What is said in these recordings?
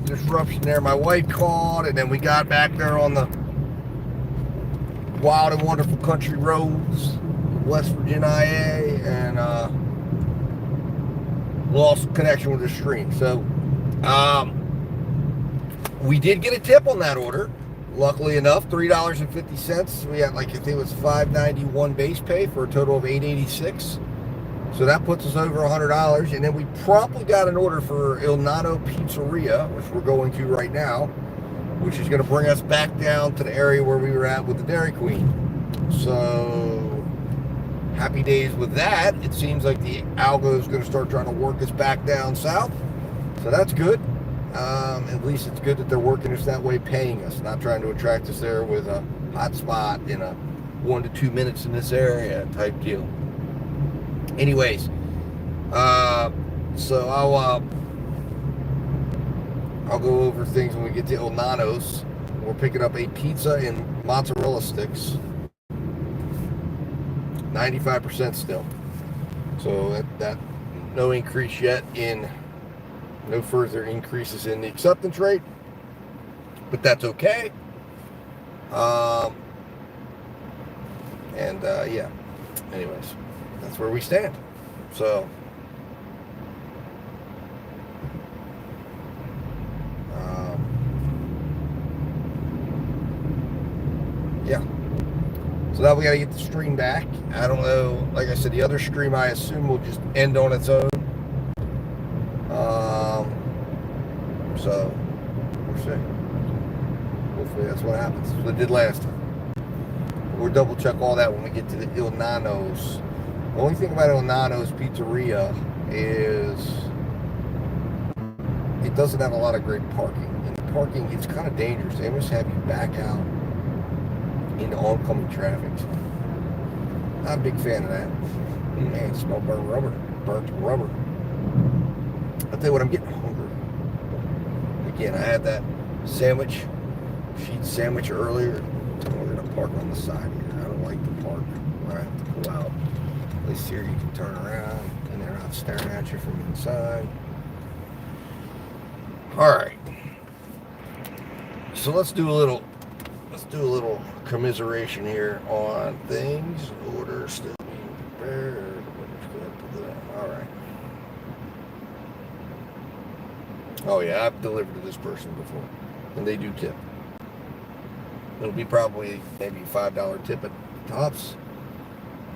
disruption there. My wife called, and then we got back there on the wild and wonderful country roads, West Virginia IA, and lost connection with the stream. So we did get a tip on that order. Luckily enough, $3.50. We had, like, I think it was $5.91 base pay for a total of $8.86. So that puts us over $100. And then we promptly got an order for Il Nonno Pizzeria, which we're going to right now, which is going to bring us back down to the area where we were at with the Dairy Queen. So happy days with that. It seems like the algo is going to start trying to work us back down south. So that's good. At least it's good that they're working us that way, paying us, not trying to attract us there with a hot spot in a 1 to 2 minutes in this area type deal. Anyways, so I'll go over things when we get to Il Nonno's. We're picking up a pizza and mozzarella sticks, 95% still. So that no increase yet in. No further increases in the acceptance rate, but that's okay. Yeah. Anyways, that's where we stand. So, yeah. So now we got to get the stream back. I don't know. Like I said, the other stream I assume will just end on its own. So we'll see. Hopefully that's what happens. That's what it did last time. We'll double check all that when we get to the Il Nonno's. The only thing about Il Nonno's Pizzeria is it doesn't have a lot of great parking. And the parking, it's kind of dangerous. They almost have you back out into oncoming traffic. Not a big fan of that. Man, smell burnt rubber. I'll tell you what, I'm getting hungry. Again, I had that sheet sandwich earlier. We're going to park on the side here. I don't like to park where I have to pull out. At least here you can turn around and they're not staring at you from inside. Alright. So let's do a little commiseration here on things. Order still being prepared. Alright. Oh yeah, I've delivered to this person before, and they do tip. It'll be probably maybe $5 tip at tops.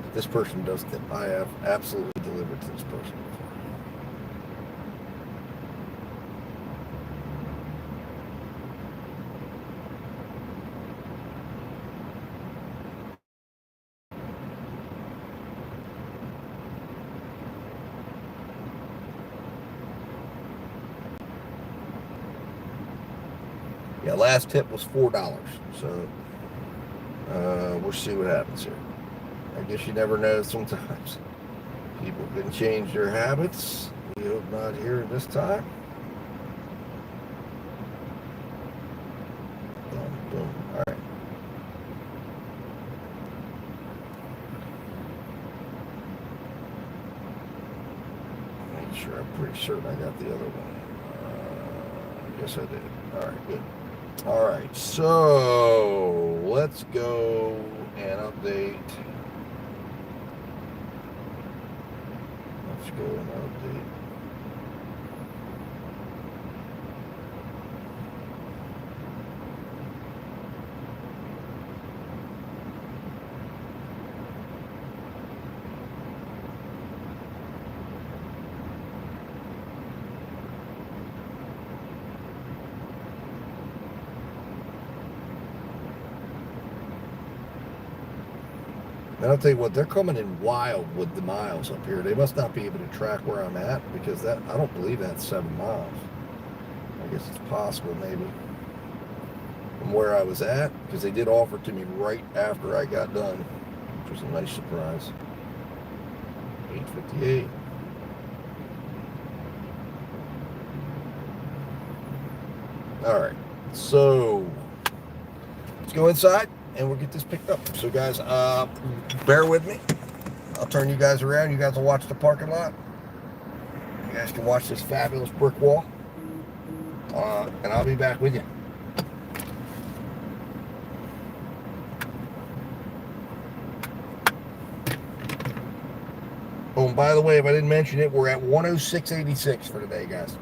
But this person does tip. I have absolutely delivered to this person before. Yeah, last tip was $4, so we'll see what happens here. I guess you never know sometimes. People can change their habits. We hope not here this time. Boom, boom. All right. Make sure, I'm pretty certain I got the other one. Yes, I did. All right, good. All right, so let's go and update. Let's go and update. And I'll tell you what, they're coming in wild with the miles up here. They must not be able to track where I'm at because I don't believe that's 7 miles. I guess it's possible maybe from where I was at because they did offer it to me right after I got done, which was a nice surprise. 8:58. All right, so let's go inside and we'll get this picked up. So guys, bear with me. I'll turn you guys around. You guys will watch the parking lot. You guys can watch this fabulous brick wall. and I'll be back with you. Oh, and by the way, if I didn't mention it, we're at 106.86 for today, guys.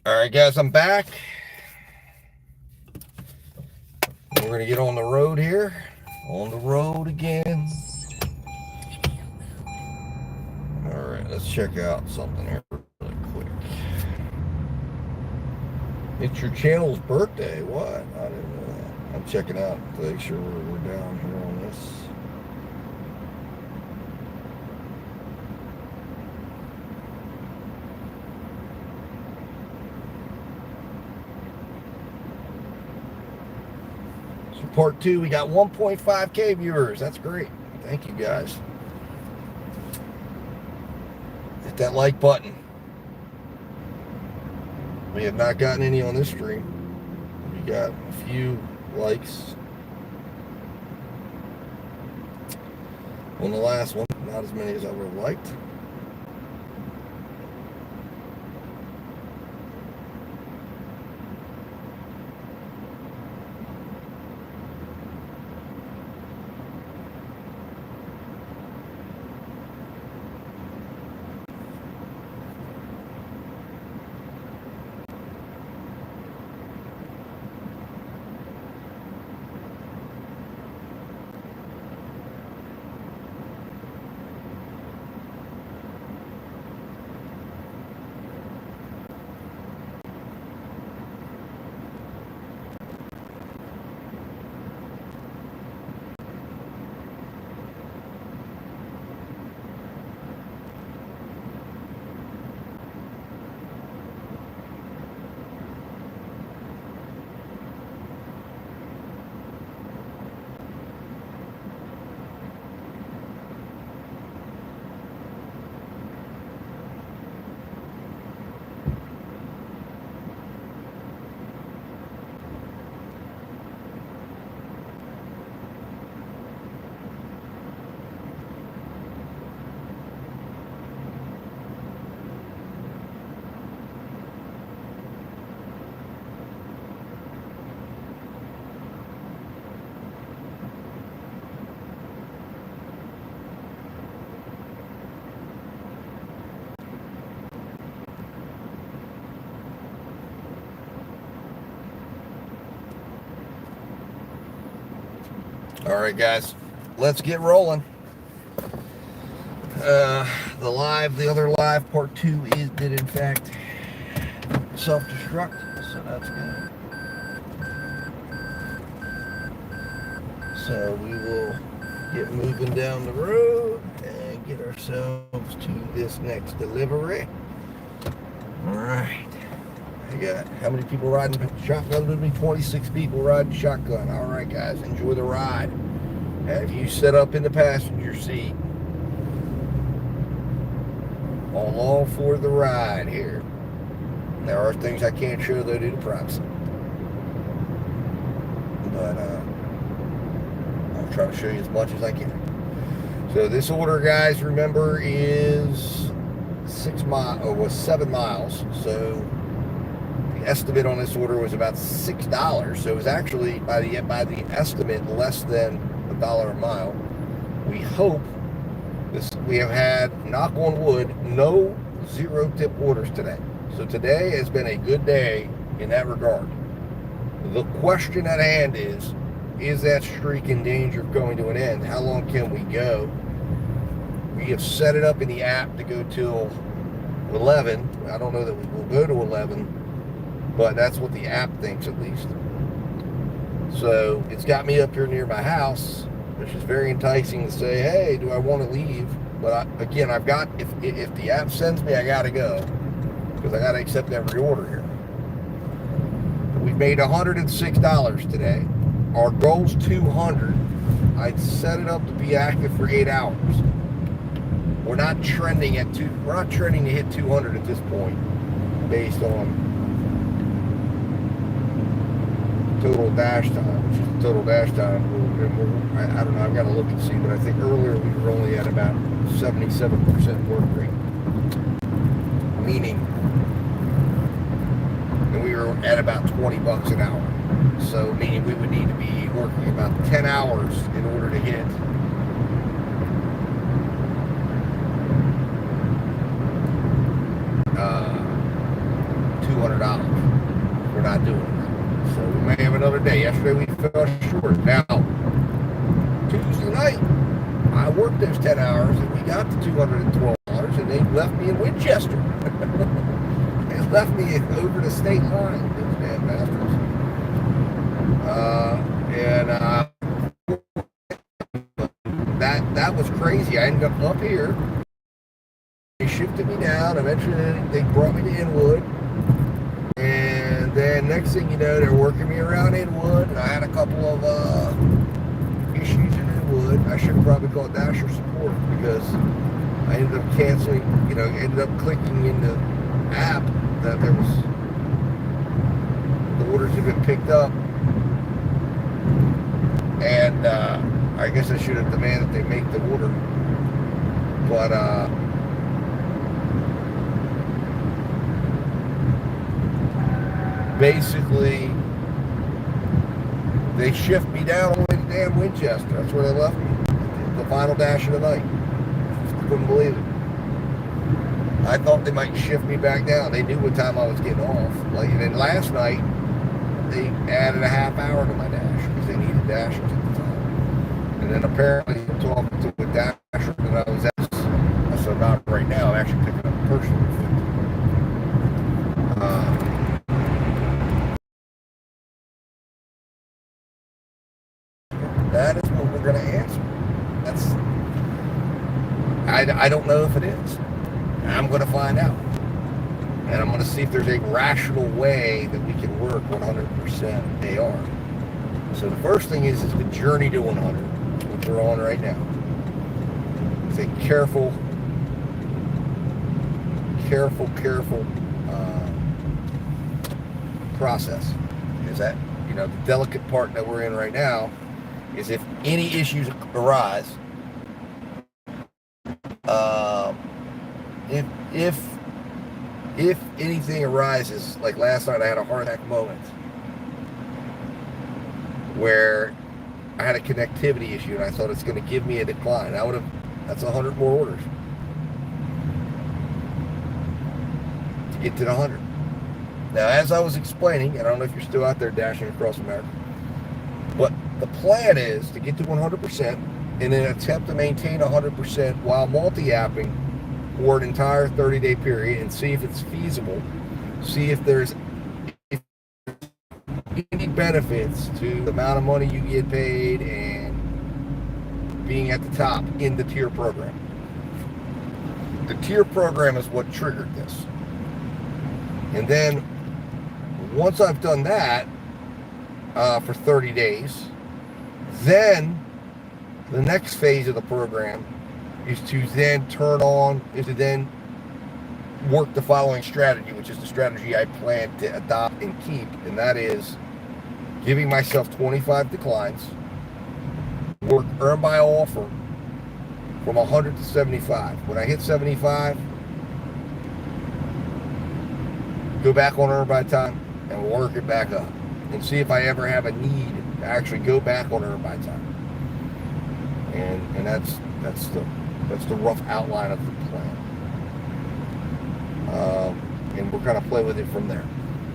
All right, guys, I'm back. We're going to get on the road here. On the road again. All right, let's check out something here really quick. It's your channel's birthday. What? I didn't know that. I'm checking out to make sure we're down here on this. So part 2, we got 1.5K viewers. That's great. Thank you, guys. Hit that like button. We have not gotten any on this stream. We got a few likes on the last one. Not as many as I would have liked. All right, guys, let's get rolling. The other live, part 2 did in fact self-destruct, so that's good. So we will get moving down the road and get ourselves to this next delivery. All right. I got how many people riding shotgun with me? 26 people riding shotgun. All right, guys, enjoy the ride. Have you set up in the passenger seat? All for the ride here. There are things I can't show though due to privacy, but I'll try to show you as much as I can. So this order, guys, remember, is 7 miles. So the estimate on this order was about $6. So it was actually by the estimate less than $1 a mile. We hope we have had, knock on wood, no zero tip orders today. So today has been a good day in that regard. The question at hand is that streak in danger of going to an end? How long can we go? We have set it up in the app to go till 11. I don't know that we will go to 11, but that's what the app thinks at least. So it's got me up here near my house, which is very enticing to say, hey, do I want to leave? But again, I've got, if the app sends me, I got to go, because I got to accept every order here. We've made $106 today. Our goal's 200. I'd set it up to be active for 8 hours. We're not trending to hit 200 at this point, based on total dash time, which is the total dash time. I don't know, I've got to look and see, but I think earlier we were only at about 77% work rate. Meaning, and we were at about $20 an hour. So meaning we would need to be working about 10 hours in order to hit $200. We're not doing it. So we may have another day. Yesterday we fell short. Now, Tuesday night, I worked those 10 hours and we got to $212, and they left me in Winchester. They left me over the state line, those damn bastards. That was crazy. I ended up here. They shifted me down. Eventually, they brought me to Inwood. And then next thing you know, they're working me around Inwood. And I had a couple of issues in Inwood. I should have probably called Dasher support, because I ended up canceling, ended up clicking in the app that there was, the orders had been picked up. And I guess I should have demanded they make the order. But basically, they shift me down all the way to damn Winchester. That's where they left me. The final dash of the night. Couldn't believe it. I thought they might shift me back down. They knew what time I was getting off. And then last night, they added a half hour to my dash because they needed dashers at the time. And then apparently, talking to a dasher that I was at, so not right now. I'm actually picking up a personal food. That is what we're going to answer. I don't know if it is. I'm going to find out. And I'm going to see if there's a rational way that we can work 100% AR. So the first thing is the journey to 100, which we're on right now. It's a careful process. Is that, the delicate part that we're in right now is if any issues arise, if anything arises, like last night I had a heart attack moment where I had a connectivity issue and I thought it's going to give me a decline. That's 100 more orders to get to the 100. Now, as I was explaining, and I don't know if you're still out there dashing across America, but the plan is to get to 100% and then attempt to maintain 100% while multi-apping for an entire 30-day period and see if it's feasible See if there's any benefits to the amount of money you get paid and being at the top in the tier program. The tier program is what triggered this. And then once I've done that for 30 days, then the next phase of the program is to then work the following strategy, which is the strategy I plan to adopt and keep, and that is giving myself 25 declines, work earn by offer from 100 to 75. When I hit 75, go back on earn by time and work it back up and see if I ever have a need to actually go back on earn by time. And that's the rough outline of the plan. And we're kind of play with it from there,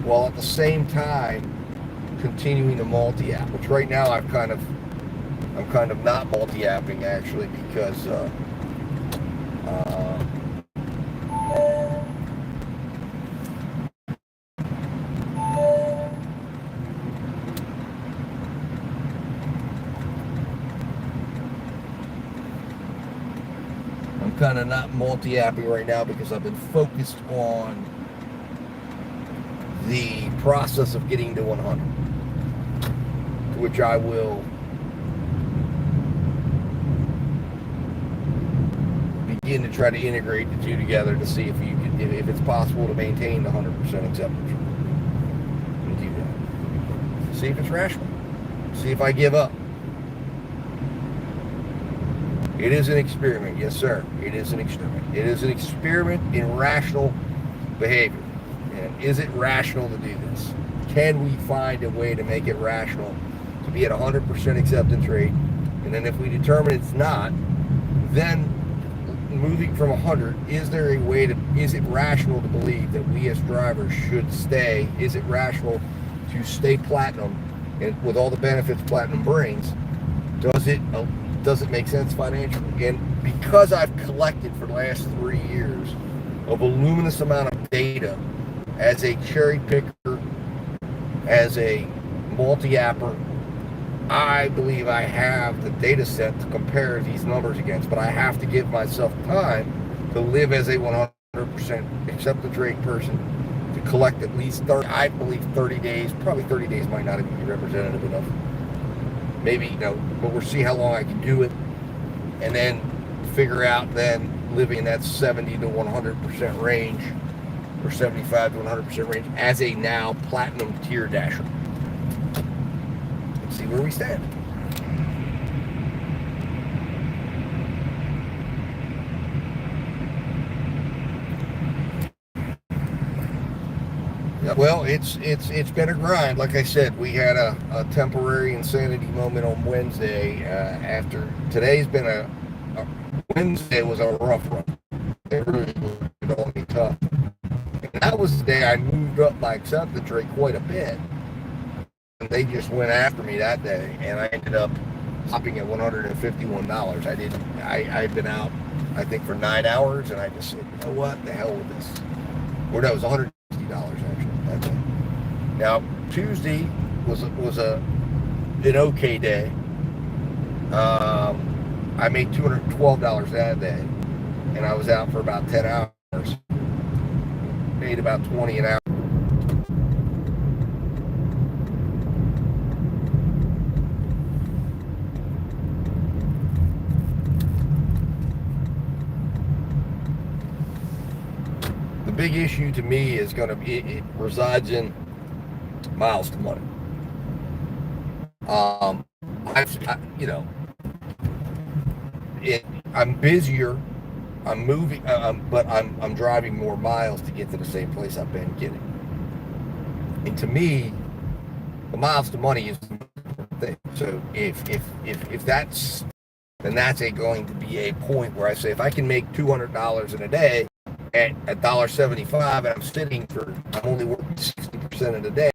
while at the same time continuing to multi-app, which right now I'm kind of not multi-apping actually, because I'm kind of not multi-apping right now because I've been focused on the process of getting to 100, which I will begin to try to integrate the two together to see if it's possible to maintain the 100% acceptance rate. And do that. See if it's rational. See if I give up. It is an experiment, yes sir. It is an experiment. It is an experiment in rational behavior. And is it rational to do this? Can we find a way to make it rational to be at 100% acceptance rate? And then if we determine it's not, then moving from 100, is it rational to believe that we as drivers should stay? Is it rational to stay platinum, and with all the benefits platinum brings? Does it make sense financially? And because I've collected for the last 3 years a voluminous amount of data as a cherry picker, as a multi-apper, I believe I have the data set to compare these numbers against, but I have to give myself time to live as a 100% acceptance rate person, to collect at least 30 days, probably 30 days might not even be representative enough. Maybe, but we'll see how long I can do it, and then figure out then living in that 70 to 100% range, or 75 to 100% range as a now platinum tier dasher. Let's see where we stand. Yeah, well, it's been a grind. Like I said, we had a temporary insanity moment on Wednesday. After today's been a Wednesday was a rough one. It really was on me tough. And that was the day I moved up my acceptance rate quite a bit. And they just went after me that day, and I ended up hopping at $151. I'd been out, I think, for 9 hours, and I just said, you know what, the hell with this. Or no, it was $160 actually. That's it. Now Tuesday was an okay day. I made $212 that day, and I was out for about 10 hours. Made about 20 an hour. The big issue to me is going to be, it resides in miles to money. I'm busier, I'm moving, but I'm driving more miles to get to the same place I've been getting. And to me, the miles to money is the important thing. So if that's, then that's going to be a point where I say, if I can make $200 in a day at $1.75, and I'm only working 60% of the day,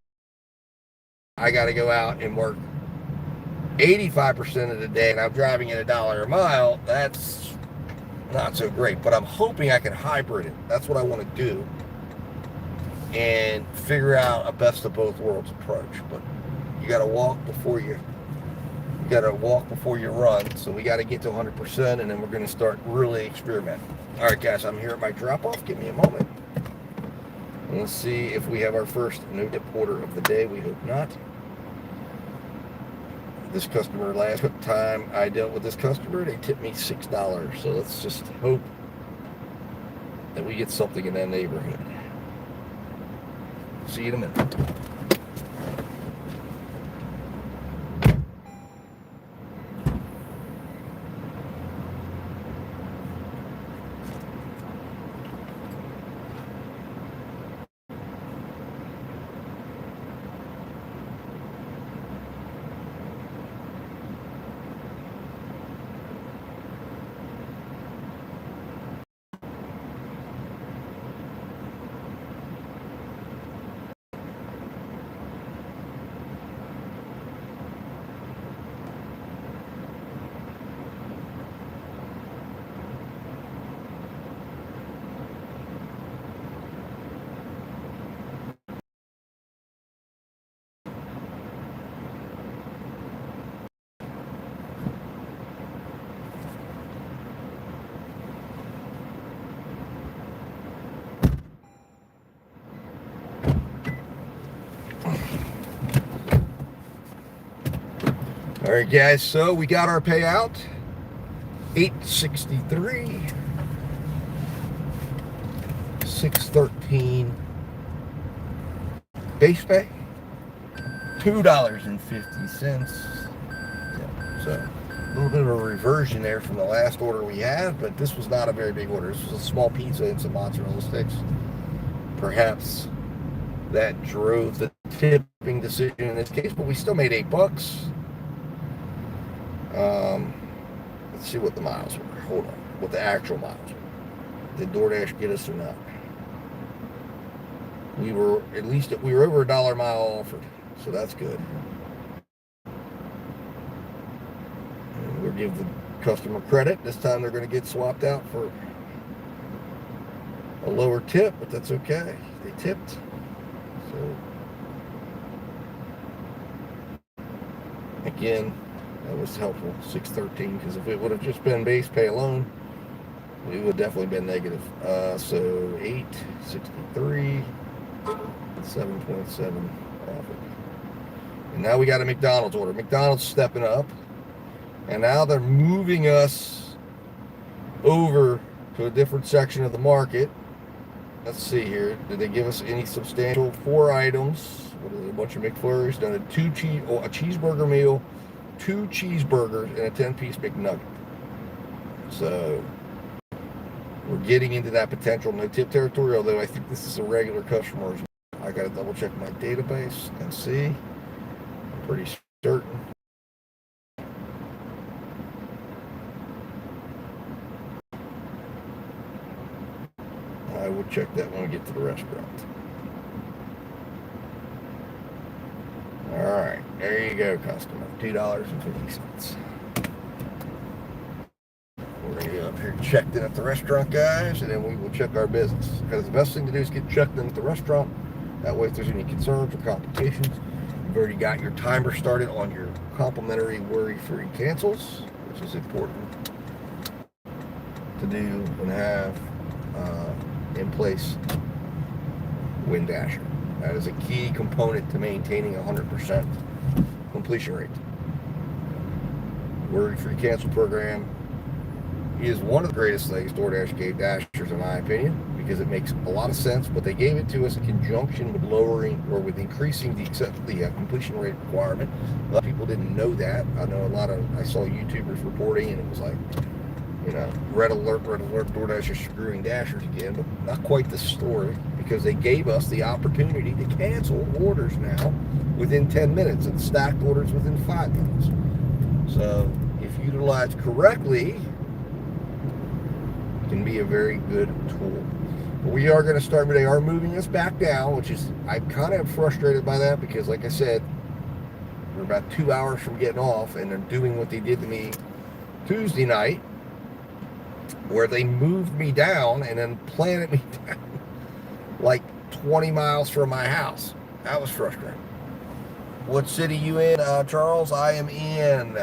I got to go out and work 85% of the day, and I'm driving at $1 a mile. That's not so great, but I'm hoping I can hybrid it. That's what I want to do. and figure out a best of both worlds approach. But you got to walk before you run. So we got to get to 100%, and then we're going to start really experimenting. All right, guys, I'm here at my drop-off. Give me a moment. And let's see if we have our first no-tip order of the day. We hope not. This customer, last time I dealt with this customer, they tipped me $6. So let's just hope that we get something in that neighborhood. See you in a minute. All right, guys, so we got our payout, $8.63, $6.13 base pay, $2.50. Yeah, so a little bit of a reversion there from the last order we had, but this was not a very big order. This was a small pizza and some mozzarella sticks. Perhaps that drove the tipping decision in this case, but we still made $8. Let's see what the miles were. Hold on. What the actual miles were. Did DoorDash get us or not? We were over $1 mile offered, so that's good. And we'll give the customer credit. This time they're going to get swapped out for a lower tip, but that's okay. They tipped. So again, that was helpful, $6.13, because if it would have just been base pay alone, we would have definitely been negative. So $8.63, 7.7 profit. And now we got a McDonald's order. McDonald's stepping up, and now they're moving us over to a different section of the market. Let's see here. Did they give us any substantial 4 items? What is it, a bunch of McFlurries, done a cheeseburger meal, 2 cheeseburgers, and a 10-piece McNugget. So we're getting into that potential no-tip territory, although I think this is a regular customer. I got to double-check my database and see. I'm pretty certain. I will check that when we get to the restaurant. All right, there you go, customer. $2.50. We're going to go up here and check in at the restaurant, guys, and then we will check our business. Because the best thing to do is get checked in at the restaurant. That way, if there's any concerns or complications, you've already got your timer started on your complimentary worry-free cancels, which is important to do and have in place when dashing. That is a key component to maintaining 100% completion rate. Worry-free cancel program is one of the greatest things DoorDash gave Dashers, in my opinion, because it makes a lot of sense. But they gave it to us in conjunction with lowering or with increasing the completion rate requirement. A lot of people didn't know that. I saw YouTubers reporting, and it was like, red alert, DoorDash is screwing Dashers again, but not quite the story, because they gave us the opportunity to cancel orders now within 10 minutes and stacked orders within 5 minutes. So if utilized correctly, it can be a very good tool. But we are going to start, they are moving us back down, which is, I'm kind of frustrated by that, because like I said, we're about 2 hours from getting off, and they're doing what they did to me Tuesday night, where they moved me down and then planted me down like 20 miles from my house. That was frustrating. What city you in, Charles? I am in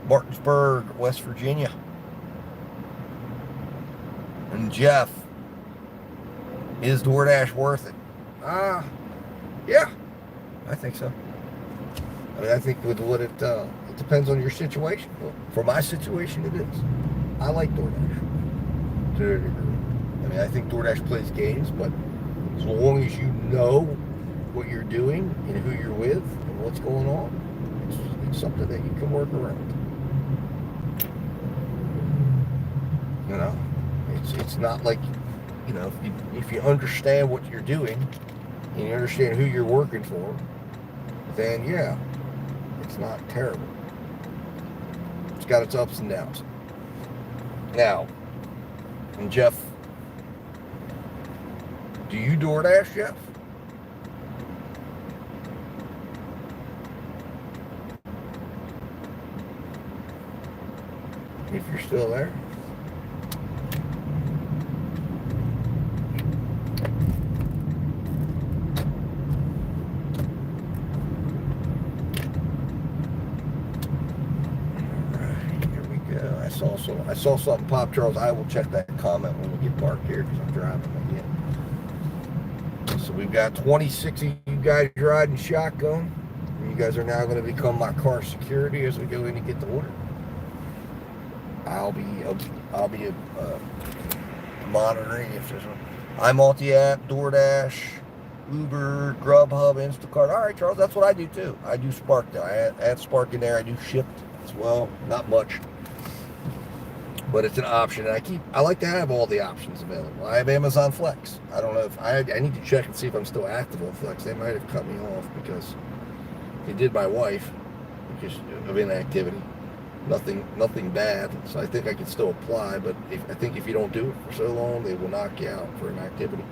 Martinsburg, West Virginia. And Jeff, is DoorDash worth it? Yeah, I think so. I mean, I think with what it depends on your situation. Well, for my situation, it is. I like DoorDash to a degree. I mean, I think DoorDash plays games, but as long as you know what you're doing and who you're with and what's going on, it's something that you can work around. You know, it's not like, you know, if you understand what you're doing and you understand who you're working for, then yeah, it's not terrible. It's got its ups and downs. Now, and Jeff, do you DoorDash, Jeff? If you're still there. I saw something pop, Charles. I will check that comment when we get parked here because I'm driving again. So we've got 26 of you guys riding shotgun. You guys are now going to become my car security as we go in to get the order. I'll be monitoring if there's one. iMulti-app, DoorDash, Uber, Grubhub, Instacart. All right, Charles, that's what I do too. I do Spark though. I add Spark in there. I do Shipt as well. Not much, but it's an option. And I like to have all the options available. I have Amazon Flex. I don't know if I need to check and see if I'm still active on Flex. They might have cut me off because it did my wife because of inactivity. Nothing bad. So I think I can still apply, but I think if you don't do it for so long, they will knock you out for inactivity.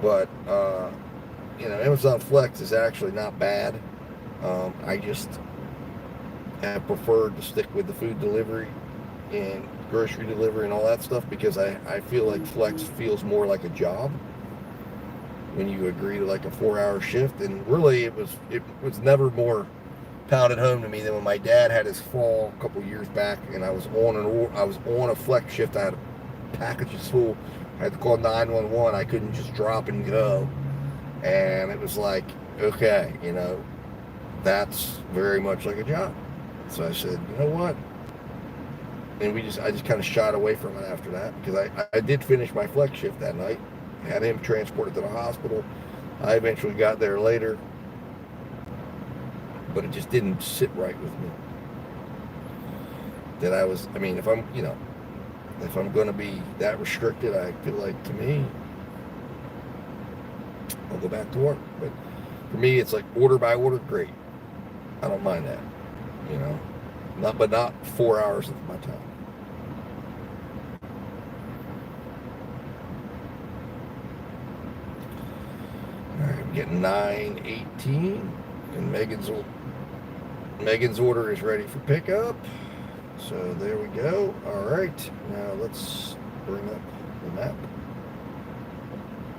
But you know, Amazon Flex is actually not bad. I just have preferred to stick with the food delivery and grocery delivery and all that stuff because I feel like Flex feels more like a job when you agree to like a 4-hour shift. And really it was never more pounded home to me than when my dad had his fall a couple years back and I was on a Flex shift. I had packages full. I had to call 911. I couldn't just drop and go. And it was like, okay, you know, that's very much like a job. So I said, you know what? And I just kind of shot away from it after that because I did finish my Flex shift that night. Had him transported to the hospital. I eventually got there later, but it just didn't sit right with me. That if I'm going to be that restricted, I feel like to me, I'll go back to work. But for me, it's like order by order, great. I don't mind that, you know, not 4 hours of my time. All right, I'm getting 9:18, and Megan's order is ready for pickup. So there we go. All right, now let's bring up the map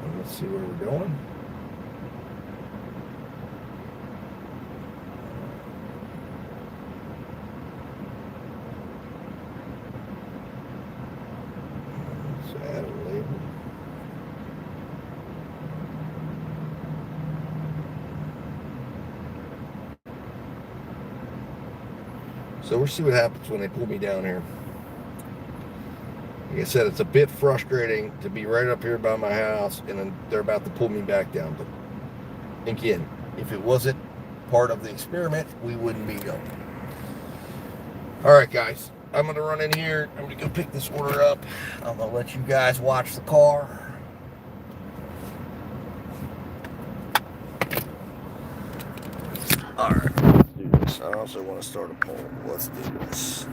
and let's see where we're going. Let's add a label. So we'll see what happens when they pull me down here. Like I said, it's a bit frustrating to be right up here by my house and then they're about to pull me back down. But again, if it wasn't part of the experiment, we wouldn't be going. All right, guys, I'm going to run in here. I'm going to go pick this order up. I'm going to let you guys watch the car. All right, let's do this. I also want to start a poll. Let's do this.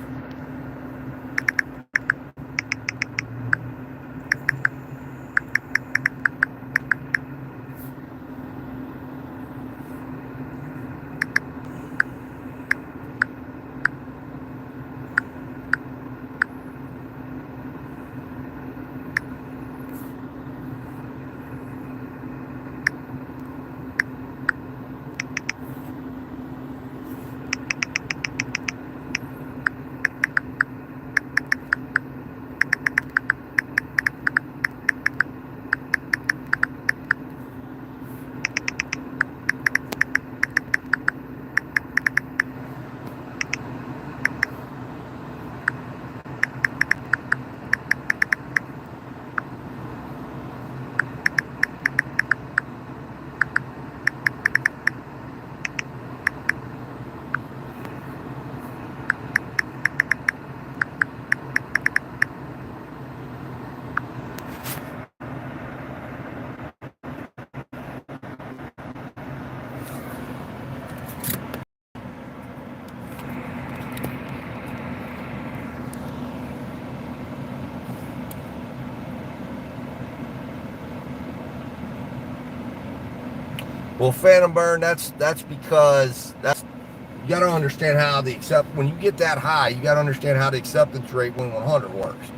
Well, phantom burn, that's because you got to understand how the when you get that high, you got to understand how the acceptance rate 100 works.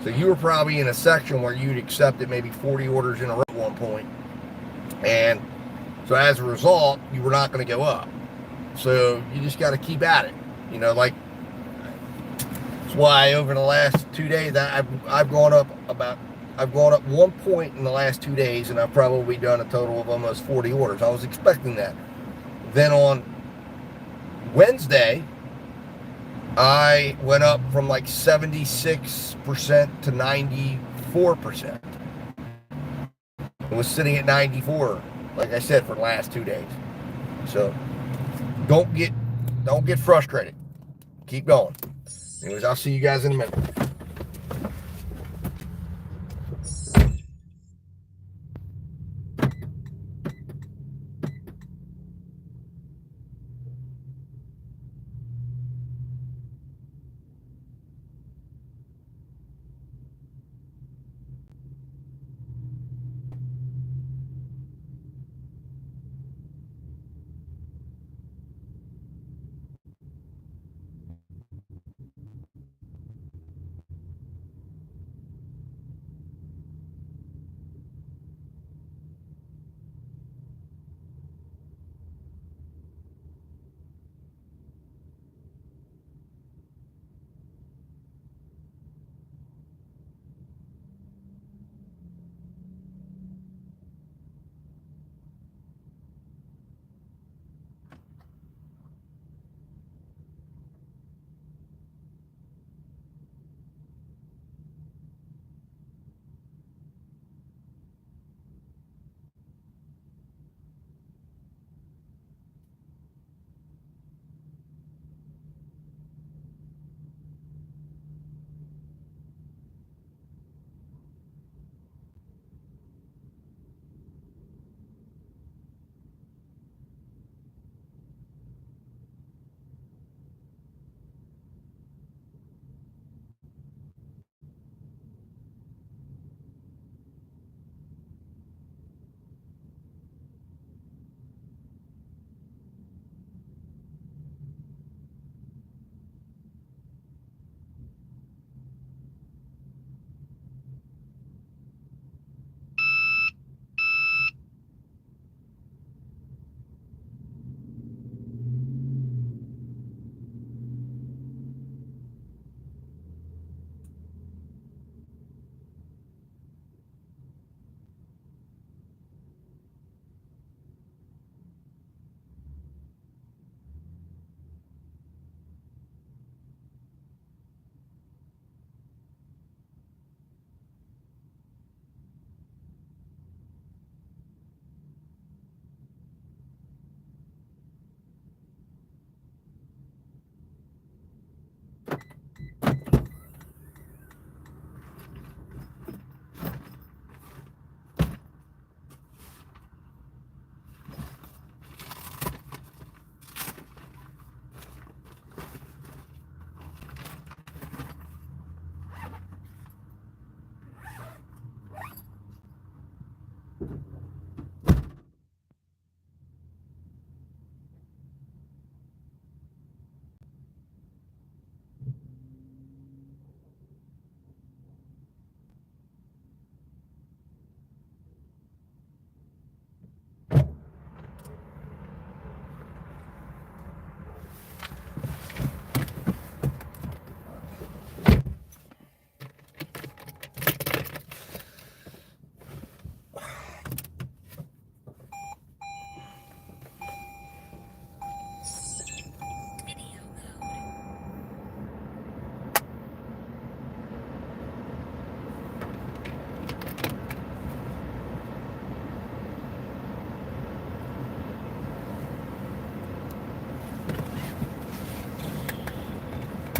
So you were probably in a section where you'd accepted maybe 40 orders in a row at one point, and so as a result, you were not going to go up. So you just got to keep at it. Like that's why over the last 2 days I've gone up 1 point in the last 2 days, and I've probably done a total of almost 40 orders. I was expecting that. Then on Wednesday, I went up from like 76% to 94%. It was sitting at 94, like I said, for the last 2 days. So don't get frustrated. Keep going. Anyways, I'll see you guys in a minute.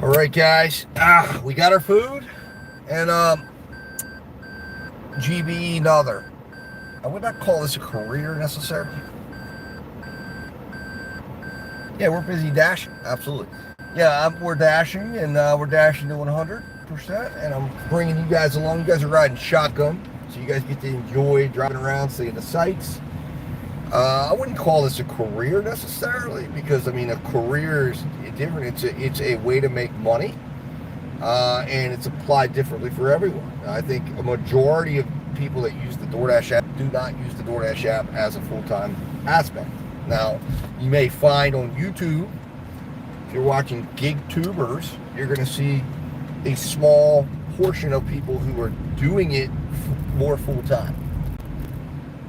All right, guys. We got our food, and GBE another. I would not call this a career necessarily. Yeah, we're busy dashing. Absolutely. Yeah, we're dashing, and we're dashing to 100%, and I'm bringing you guys along. You guys are riding shotgun, so you guys get to enjoy driving around, seeing the sights. I wouldn't call this a career necessarily, because I mean a career is different. It's a way to make money, and it's applied differently for everyone. I think a majority of people that use the DoorDash app do not use the DoorDash app as a full-time aspect. Now, you may find on YouTube, if you're watching gig tubers, you're going to see a small portion of people who are doing it more full-time.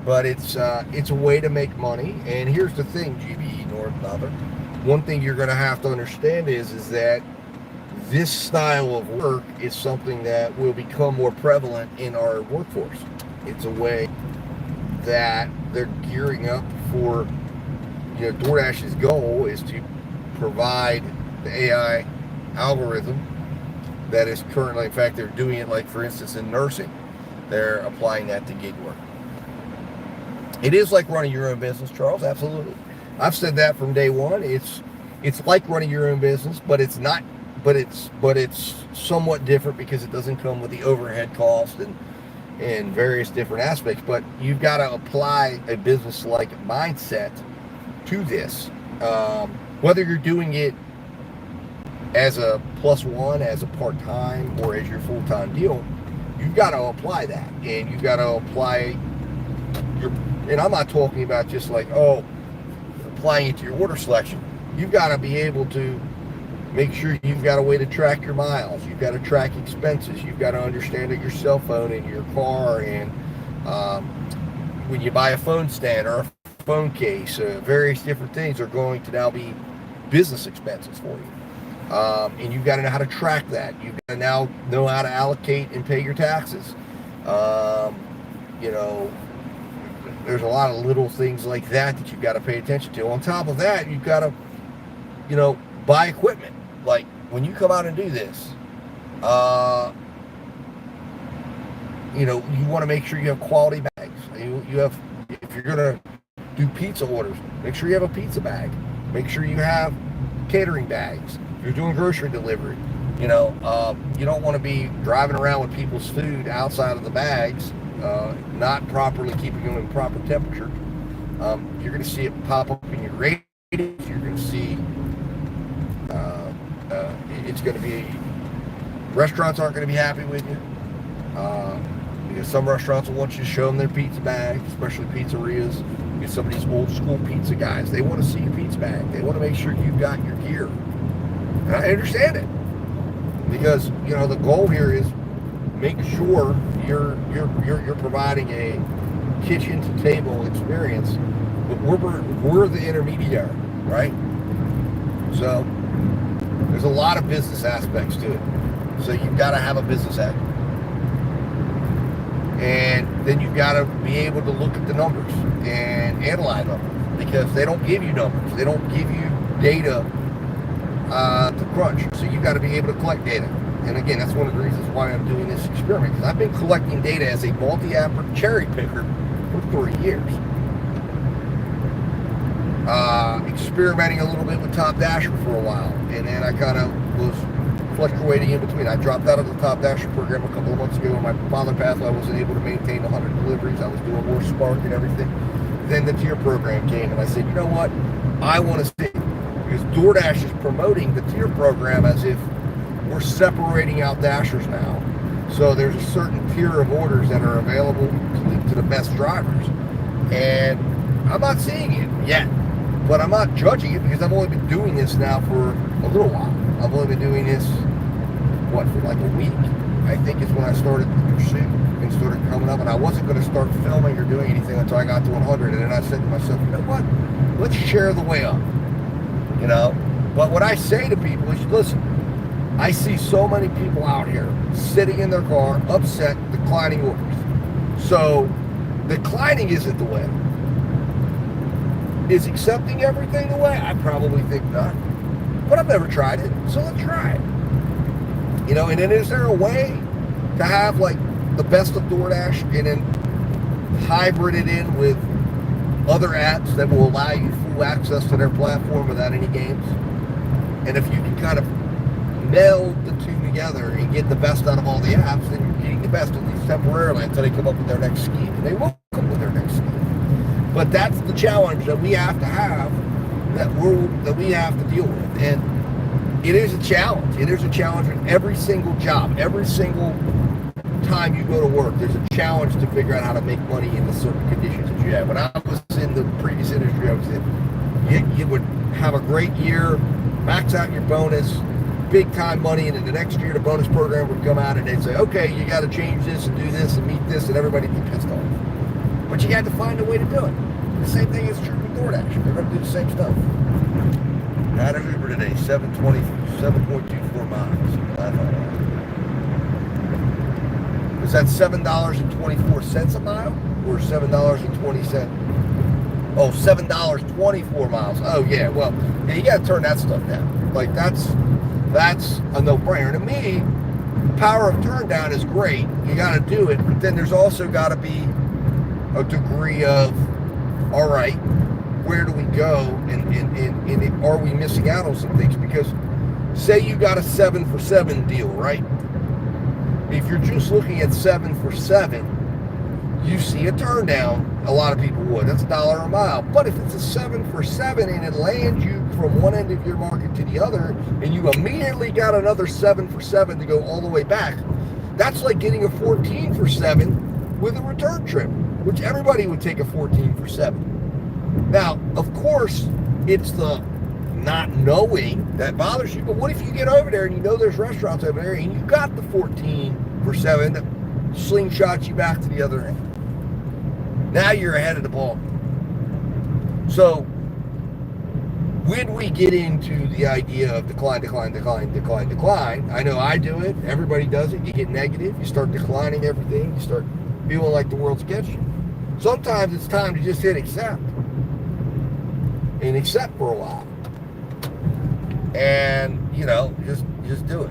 But it's a way to make money. And here's the thing, GBE North and other. One thing you're going to have to understand is that this style of work is something that will become more prevalent in our workforce. It's a way that they're gearing up for, DoorDash's goal is to provide the AI algorithm that is currently, in fact, they're doing it, like, for instance, in nursing. They're applying that to gig work. It is like running your own business, Charles, absolutely. I've said that from day one. It's like running your own business, but it's not, but it's somewhat different because it doesn't come with the overhead cost and various different aspects. But you've got to apply a business-like mindset to this. Whether you're doing it as a +1, as a part-time, or as your full-time deal, you've got to apply that. And you've got to apply and I'm not talking about just like, applying it to your order selection. You've got to be able to make sure you've got a way to track your miles. You've got to track expenses. You've got to understand that your cell phone in your car, and when you buy a phone stand or a phone case, various different things are going to now be business expenses for you. And you've got to know how to track that. You've got to now know how to allocate and pay your taxes. There's a lot of little things like that you've got to pay attention to. On top of that, you've got to, buy equipment. Like, when you come out and do this, you want to make sure you have quality bags. You have, if you're going to do pizza orders, make sure you have a pizza bag. Make sure you have catering bags. If you're doing grocery delivery, you don't want to be driving around with people's food outside of the bags, not properly keeping them in proper temperature. You're going to see it pop up in your ratings. You're going to see it's going to be, restaurants aren't going to be happy with you, because some restaurants will want you to show them their pizza bags, especially pizzerias. Because some of these old school pizza guys, they want to see your pizza bag. They want to make sure you've got your gear. And I understand it, because the goal here is make sure you're providing a kitchen to table experience, but we're the intermediary, right? So there's a lot of business aspects to it. So you've got to have a business acumen, and then you've got to be able to look at the numbers and analyze them, because they don't give you numbers, they don't give you data to crunch. So you've got to be able to collect data. And again, that's one of the reasons why I'm doing this experiment, because I've been collecting data as a multi-app cherry picker for 3 years. Experimenting a little bit with Top Dasher for a while, and then I kind of was fluctuating in between. I dropped out of the Top Dasher program a couple of months ago. When my father passed, I wasn't able to maintain 100 deliveries. I was doing more Spark and everything. Then the tier program came, and I said, you know what? I want to see, because DoorDash is promoting the tier program as if we're separating out Dashers now. So there's a certain tier of orders that are available to the best drivers. And I'm not seeing it yet, but I'm not judging it, because I've only been doing this now for a little while. I've only been doing this, for like a week. I think it's when I started the pursuit and started coming up, and I wasn't going to start filming or doing anything until I got to 100. And then I said to myself, you know what? Let's share the way up, But what I say to people is, listen, I see so many people out here sitting in their car, upset, declining orders. So declining isn't the way. Is accepting everything the way? I probably think not. But I've never tried it, so let's try it. And then is there a way to have like the best of DoorDash and then hybrid it in with other apps that will allow you full access to their platform without any games? And if you can kind of meld the two together and get the best out of all the apps, then you're getting the best, at least temporarily, until they come up with their next scheme. And they will come with their next scheme. But that's the challenge that we have to have, that we have to deal with. And it is a challenge. It is a challenge in every single job, every single time you go to work. There's a challenge to figure out how to make money in the certain conditions that you have. When I was in the previous industry I was in, you would have a great year, max out your bonus, big time money, and then the next year the bonus program would come out and they'd say, okay, you got to change this and do this and meet this, and everybody'd be pissed off. But you had to find a way to do it. The same thing is true with DoorDash. They're going to do the same stuff. I had an Uber today, 7.24 miles. Was that $7.24 a mile or $7.20? Oh, $7.24 miles. Oh yeah, well, yeah, you got to turn that stuff down. Like that's a no-brainer. To me, power of turn down is great. You got to do it, but then there's also got to be a degree of, all right, where do we go, and are we missing out on some things? Because say you got a 7 for 7 deal, right? If you're just looking at 7 for 7, you see a turn down. A lot of people would. That's $1 a mile. But if it's a 7 for 7 and it lands you from one end of your market to the other, and you immediately got another 7 for 7 to go all the way back, that's like getting a 14 for 7 with a return trip, which everybody would take a 14 for 7. Now, of course, it's the not knowing that bothers you, but what if you get over there and you know there's restaurants over there and you got the 14 for 7 that slingshots you back to the other end? Now you're ahead of the ball. So when we get into the idea of decline, I know I do it, everybody does it, you get negative, you start declining everything, you start feeling like the world's against you. Sometimes it's time to just hit accept. And accept for a while. And, just do it.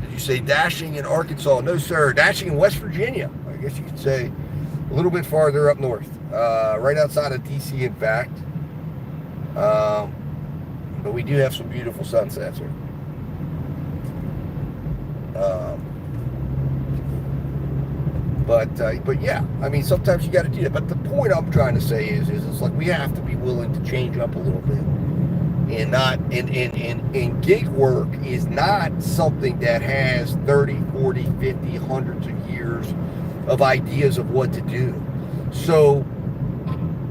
Did you say dashing in Arkansas? No, sir. Dashing in West Virginia. I guess you could say a little bit farther up north. Right outside of D.C., in fact. But we do have some beautiful sunsets here. But yeah, I mean, sometimes you got to do that. But the point I'm trying to say is it's like we have to be willing to change up a little bit, and not and gig work is not something that has 30, 40, 50, hundreds of years of ideas of what to do. So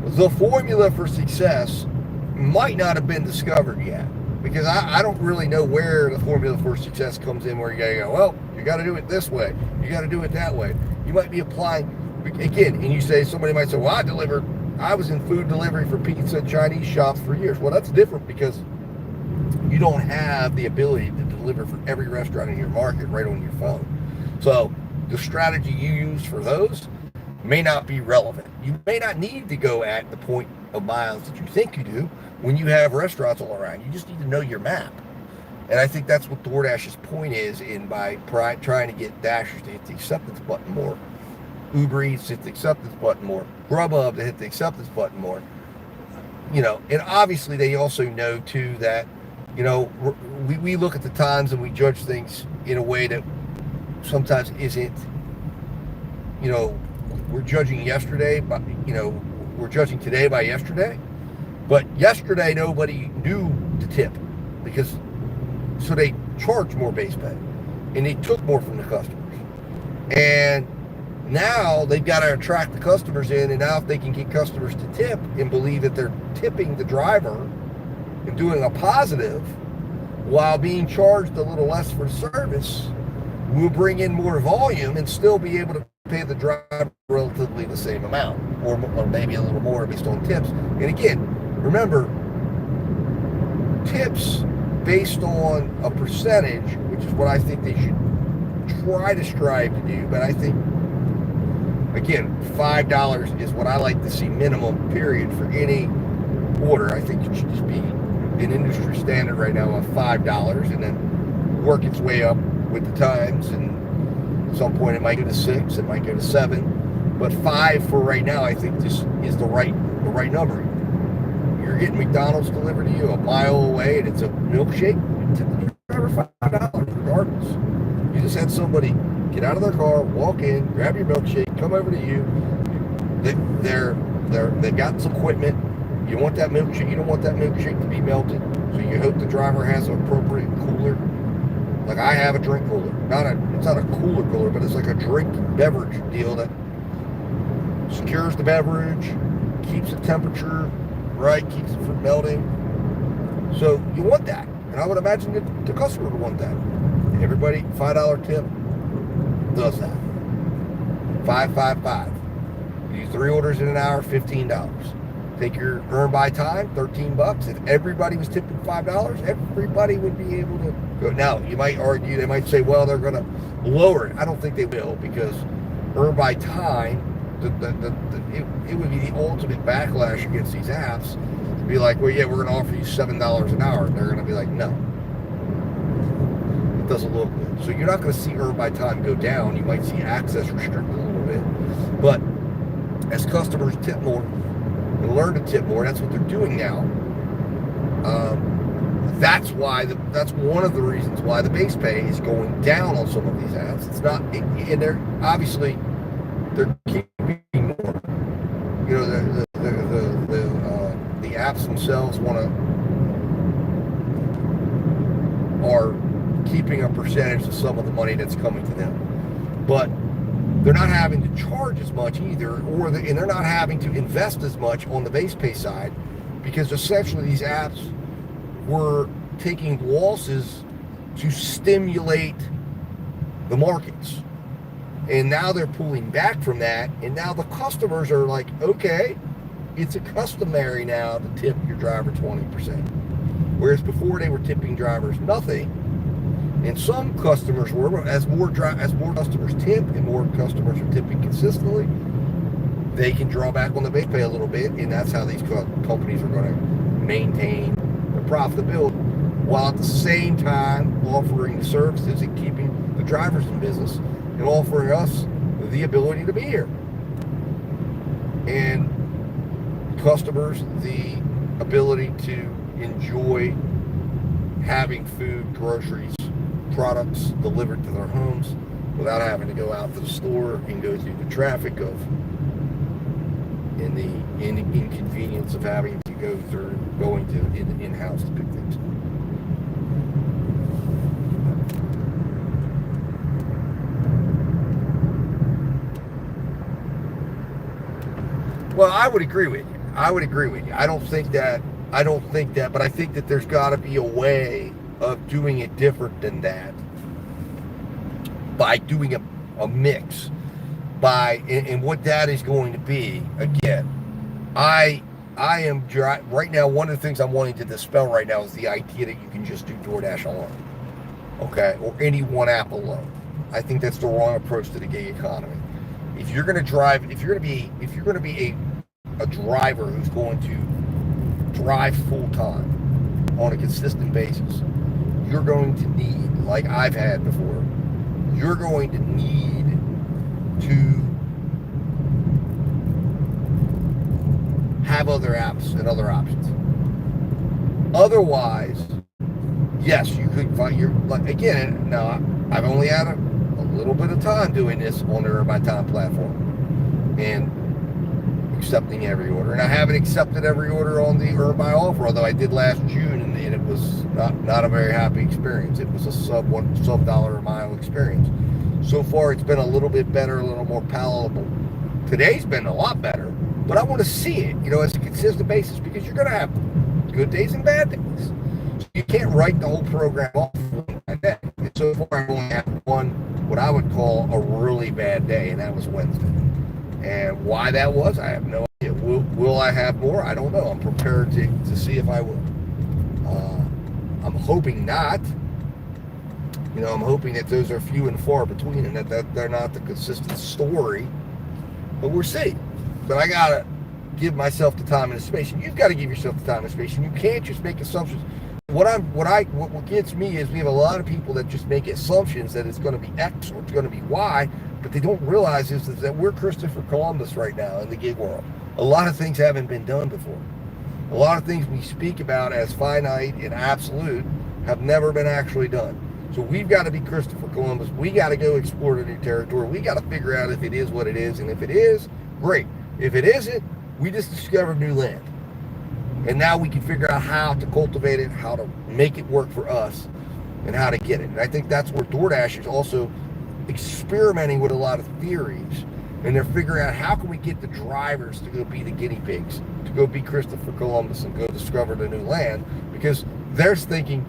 the formula for success might not have been discovered yet, because I don't really know where the formula for success comes in, where you gotta go, well, you got to do it this way, you got to do it that way. You might be applying, again, and you say, somebody might say, well, I was in food delivery for pizza and Chinese shops for years. Well, that's different, because you don't have the ability to deliver for every restaurant in your market right on your phone. So the strategy you use for those may not be relevant. You may not need to go at the point of miles that you think you do when you have restaurants all around. You just need to know your map. And I think that's what DoorDash's point is, by trying to get Dashers to hit the acceptance button more, Uber Eats to hit the acceptance button more, Grubhub to hit the acceptance button more. And obviously they also know too that, we look at the times and we judge things in a way that sometimes isn't, we're judging yesterday, but we're judging today by yesterday. But yesterday nobody knew to tip, so they charged more base pay, and they took more from the customers. And now they've got to attract the customers in, and now if they can get customers to tip and believe that they're tipping the driver and doing a positive while being charged a little less for service, we'll bring in more volume and still be able to pay the driver relatively the same amount, or maybe a little more based on tips. And again, remember, tips based on a percentage, which is what I think they should try to strive to do. But I think, again, $5 is what I like to see minimum, period, for any order. I think it should just be an industry standard right now of $5, and then work its way up with the times. And at some point it might go to 6, it might go to 7, but 5 for right now, I think this is the right number. You're getting McDonald's delivered to you a mile away, and it's a milkshake, you tip the driver $5 regardless. You just had somebody get out of their car, walk in, grab your milkshake, come over to you. They're They've got some equipment. You want that milkshake. You don't want that milkshake to be melted. So you hope the driver has an appropriate cooler. Like I have a drink cooler. It's not a cooler, but it's like a drink beverage deal that secures the beverage, keeps the temperature right, keeps it from melting. So you want that. And I would imagine that the customer would want that. Everybody, $5 tip does that. 555. You do 3 orders in an hour, $15. Take your earn by time, $13. If everybody was tipping $5, everybody would be able to go. Now, you might argue, they might say, well, they're going to lower it. I don't think they will, because earn by time, it would be the ultimate backlash against these apps to be like, well, yeah, we're going to offer you $7 an hour. And they're going to be like, no. It doesn't look good. So you're not going to see earn by time go down. You might see access restricted a little bit. But as customers tip more, and learn to tip more. That's what they're doing now. That's one of the reasons why the base pay is going down on some of these apps. It's not, and they're obviously they're keeping more. You know, the apps themselves are keeping a percentage of some of the money that's coming to them, but they're not having to charge as much either, and they're not having to invest as much on the base pay side, because essentially these apps were taking losses to stimulate the markets. And now they're pulling back from that, and now the customers are like, okay, it's a customary now to tip your driver 20%. Whereas before they were tipping drivers nothing. And some customers were, as more customers tip and more customers are tipping consistently, they can draw back on the base pay a little bit, and that's how these companies are going to maintain their profitability, while at the same time offering the services and keeping the drivers in business and offering us the ability to be here. And customers the ability to enjoy having food, groceries, products delivered to their homes without having to go out to the store and go through the traffic and the inconvenience of having to going to in-house to pick things up. Well, I would agree with you. I don't think that, but I think that there's got to be a way of doing it different than that, by doing a mix, and what that is going to be. Again, I am right now, one of the things I'm wanting to dispel right now is the idea that you can just do DoorDash alone, okay, or any one app alone. I think that's the wrong approach to the gig economy. If you're going to be a driver who's going to drive full time on a consistent basis, you're going to need, like I've had before, you're going to need to have other apps and other options. Otherwise, yes, you could find again, now I've only had a little bit of time doing this on the Earn by Time platform and accepting every order. And I haven't accepted every order on the Earn by Offer, although I did last June, and it was not a very happy experience. It was a sub $1 a mile experience. So far, it's been a little bit better, a little more palatable. Today's been a lot better, but I want to see it, as a consistent basis, because you're going to have good days and bad days. So you can't write the whole program off like that. And so far, I only had one, what I would call a really bad day, and that was Wednesday. And why that was, I have no idea. Will I have more? I don't know. I'm prepared to see if I will. I'm hoping not. I'm hoping that those are few and far between, and that they're not the consistent story. But we'll see. But I gotta give myself the time and the space, and you've got to give yourself the time and space. And you can't just make assumptions. What gets me is we have a lot of people that just make assumptions that it's going to be X or it's going to be Y, but they don't realize is that we're Christopher Columbus right now in the gig world. A lot of things haven't been done before. A lot of things we speak about as finite and absolute have never been actually done. So we've got to be Christopher Columbus. We got to go explore the new territory. We got to figure out if it is what it is, and if it is, great. If it isn't, We just discovered new land. And now we can figure out how to cultivate it, how to make it work for us, and how to get it. And I think that's where DoorDash is also experimenting with a lot of theories. And they're figuring out how can we get the drivers to go be the guinea pigs, to go be Christopher Columbus and go discover the new land, because they're thinking,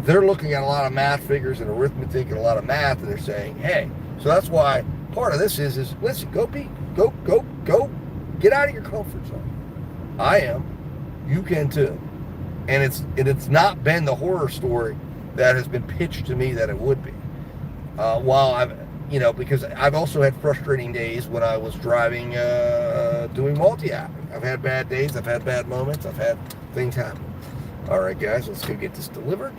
they're looking at a lot of math figures and arithmetic and a lot of math, and they're saying, hey, so that's why part of this is listen, go, get out of your comfort zone. I am. You can too. And it's not been the horror story that has been pitched to me that it would be. While because I've also had frustrating days when I was driving, doing multi-apping. I've had bad days, I've had bad moments, I've had things happen. All right, guys, let's go get this delivered.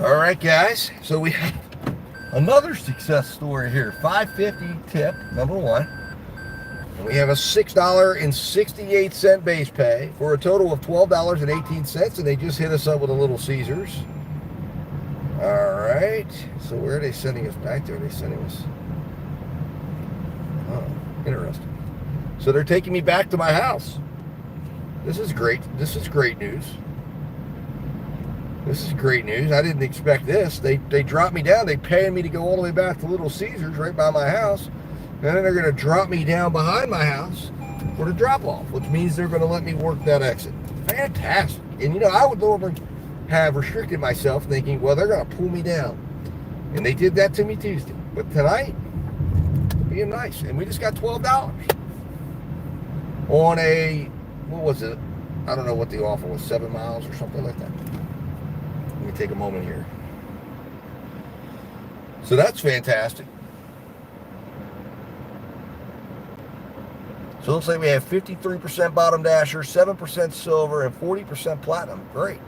All right, guys, so we have another success story here. $5.50 tip, number one. And we have a $6.68 base pay for a total of $12.18, and they just hit us up with a Little Caesars. All right, so where are they sending us back to? Are they sending us? Oh, interesting. So they're taking me back to my house. This is great. This is great news. This is great news. I didn't expect this. They dropped me down. They paying me to go all the way back to Little Caesars right by my house. And then they're going to drop me down behind my house for the drop-off, which means they're going to let me work that exit. Fantastic. And, I would normally have restricted myself thinking, well, they're going to pull me down. And they did that to me Tuesday. But tonight, being nice. And we just got $12 on a, what was it? I don't know what the offer was, 7 miles or something like that. Let me take a moment here. So that's fantastic. So it looks like we have 53% bottom dasher, 7% silver, and 40% platinum. Great.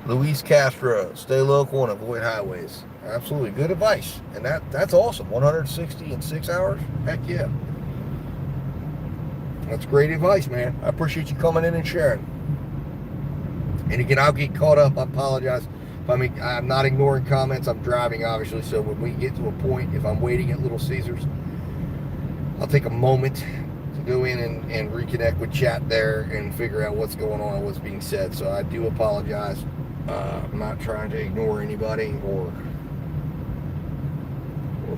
Luis Castro, stay local and avoid highways. Absolutely. Good advice. And that's awesome. 160 in 6 hours? Heck yeah. That's great advice, man. I appreciate you coming in and sharing. And again, I'll get caught up. I apologize. I'm not ignoring comments. I'm driving, obviously. So when we get to a point, if I'm waiting at Little Caesars, I'll take a moment to go in and reconnect with chat there and figure out what's going on and what's being said. So I do apologize. I'm not trying to ignore anybody or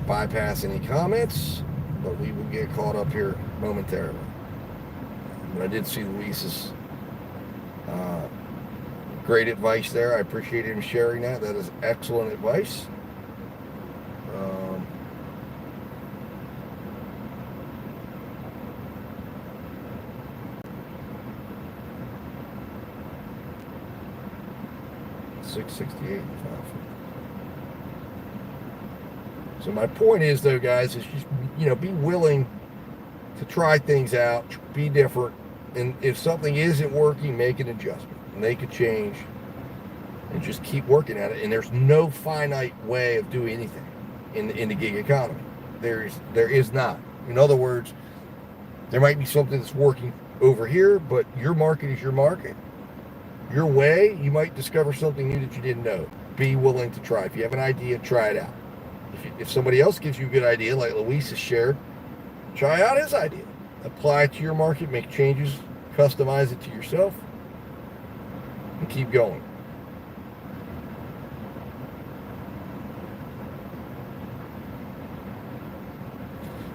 bypass any comments, but we will get caught up here momentarily. But I did see Luis's great advice there. I appreciate him sharing that. That is excellent advice. $6.68. So my point is, though, guys, is just be willing to try things out, be different, and if something isn't working, make an adjustment, make a change, and just keep working at it. And there's no finite way of doing anything in the gig economy. There is not. In other words, there might be something that's working over here, but your market is your market. Your way, you might discover something new that you didn't know. Be willing to try. If you have an idea, try it out. If somebody else gives you a good idea, like Luis has shared, try out his idea. Apply it to your market, make changes, customize it to yourself, and keep going.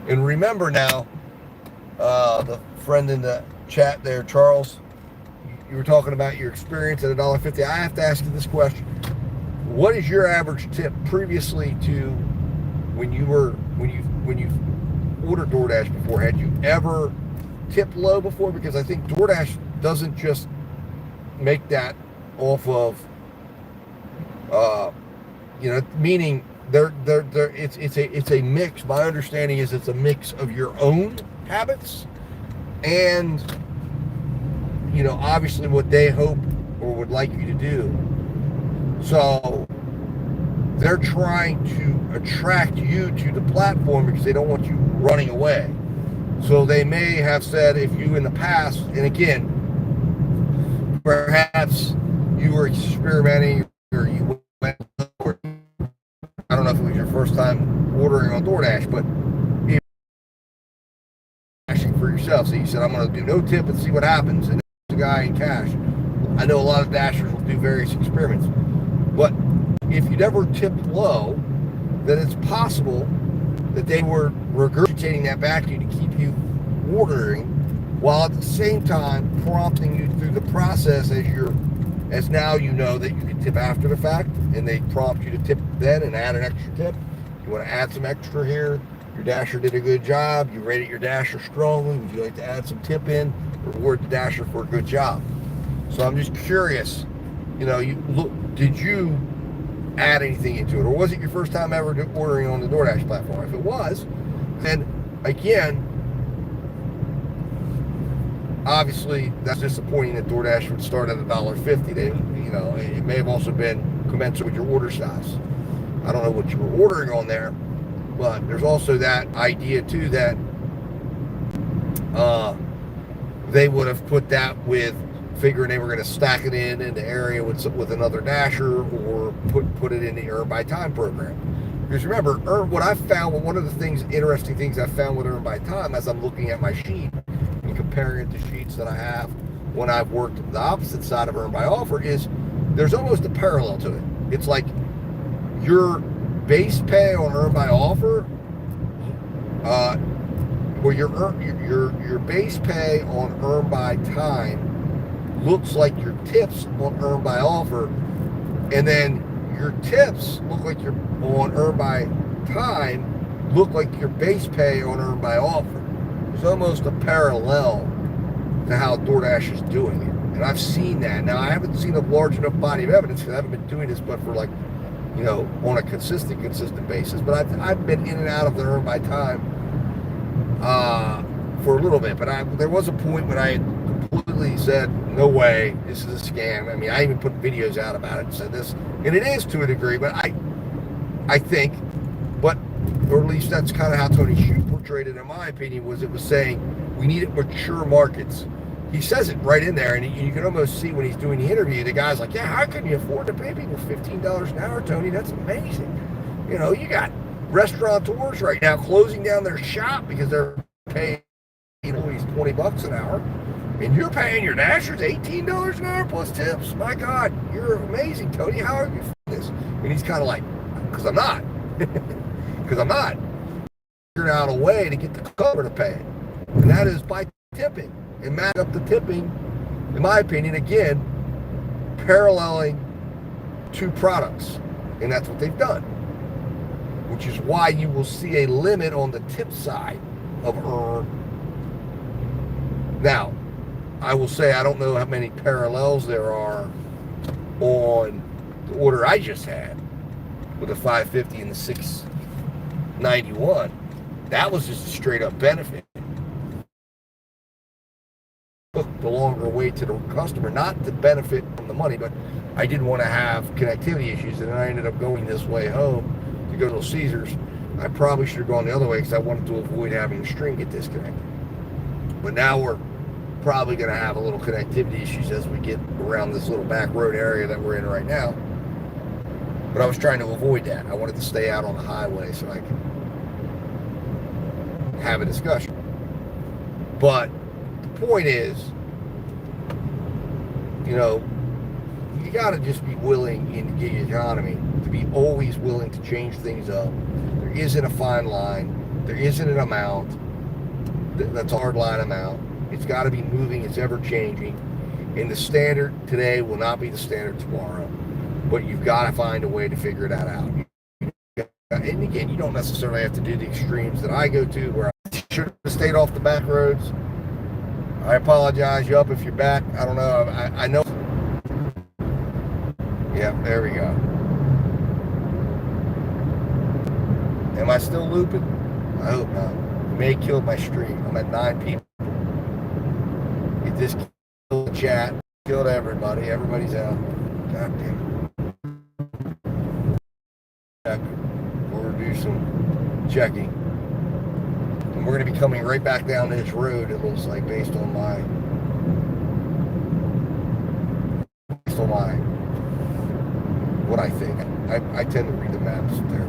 And remember now, the friend in the chat there, Charles, you were talking about your experience at $1.50. I have to ask you this question. What is your average tip previously to when you ordered DoorDash before? Had you ever tipped low before? Because I think DoorDash doesn't just make that off of, meaning it's a mix. My understanding is it's a mix of your own habits and, obviously what they hope or would like you to do. So they're trying to attract you to the platform because they don't want you running away. So they may have said, if you in the past, and again, perhaps you were experimenting or you went, or I don't know if it was your first time ordering on DoorDash, but dashing for yourself. So you said, I'm going to do no tip and see what happens. And the guy in cash. I know a lot of dashers will do various experiments. But if you'd ever tipped low, then it's possible that they were regurgitating that back to you to keep you ordering, while at the same time prompting you through the process as now you know that you can tip after the fact, and they prompt you to tip then and add an extra tip. You want to add some extra here. Your dasher did a good job. You rated your dasher strongly. Would you like to add some tip in? Reward the dasher for a good job. So I'm just curious, did you add anything into it, or was it your first time ever ordering on the DoorDash platform? If it was, then again, obviously that's disappointing that DoorDash would start at $1.50. They, it may have also been commensurate with your order size. I don't know what you were ordering on there, but there's also that idea too that they would have put that with figuring they were going to stack it in the area with another dasher, or put it in the Earn by Time program. Because remember, what I found, one of the interesting things I found with Earn by Time, as I'm looking at my sheet and comparing it to sheets that I have when I've worked the opposite side of Earn by Offer, is there's almost a parallel to it. It's like your base pay on Earn by Offer, or your base pay on Earn by Time looks like your tips on Earn by Offer, and then your tips look like your on Earn by Time look like your base pay on Earn by Offer. There's almost a parallel to how DoorDash is doing it, and I've seen that. Now I haven't seen a large enough body of evidence because I haven't been doing this, but for on a consistent basis. But I've been in and out of the Earn by Time for a little bit. But there was a point when I completely said, no way, this is a scam. I mean, I even put videos out about it and said this, and it is to a degree, but I think, or at least that's kind of how Tony Hsiu portrayed it, in my opinion, was saying we needed mature markets. He says it right in there, and you can almost see when he's doing the interview, the guy's like, yeah, how can you afford to pay people $15 an hour, Tony? That's amazing. You got restaurateurs right now closing down their shop because they're paying employees $20 an hour. And you're paying your dashers $18 an hour plus tips. My God, you're amazing, Tony. How are you doing this? And he's kind of like, because I'm not. Because I'm not. Figuring out a way to get the cover to pay it. And that is by tipping. And match up the tipping, in my opinion, again, paralleling two products. And that's what they've done. Which is why you will see a limit on the tip side of Earn. Now, I will say I don't know how many parallels there are on the order I just had with the $5.50 and the $6.91. That was just a straight up benefit. Took the longer wait to the customer, not to benefit from the money, but I didn't want to have connectivity issues, and I ended up going this way home to go to Caesars. I probably should have gone the other way because I wanted to avoid having the string get disconnected. But now we're probably going to have a little connectivity issues as we get around this little back road area that we're in right now. But I was trying to avoid that. I wanted to stay out on the highway so I could have a discussion. But the point is, you know, you got to just be willing in the gig economy to be always willing to change things up. There isn't a fine line. There isn't an amount that's a hard line amount. It's got to be moving. It's ever changing. And the standard today will not be the standard tomorrow. But you've got to find a way to figure that out. And again, you don't necessarily have to do the extremes that I go to, where I should have stayed off the back roads. I apologize. You up if you're back? I don't know. I know. Yeah, there we go. Am I still looping? I hope not. You may have killed my stream. I'm at 9 people. It just killed the chat. Killed everybody. Everybody's out. God damn it. We'll do some checking. And we're going to be coming right back down this road, it looks like, based on my what I think. I tend to read the maps there.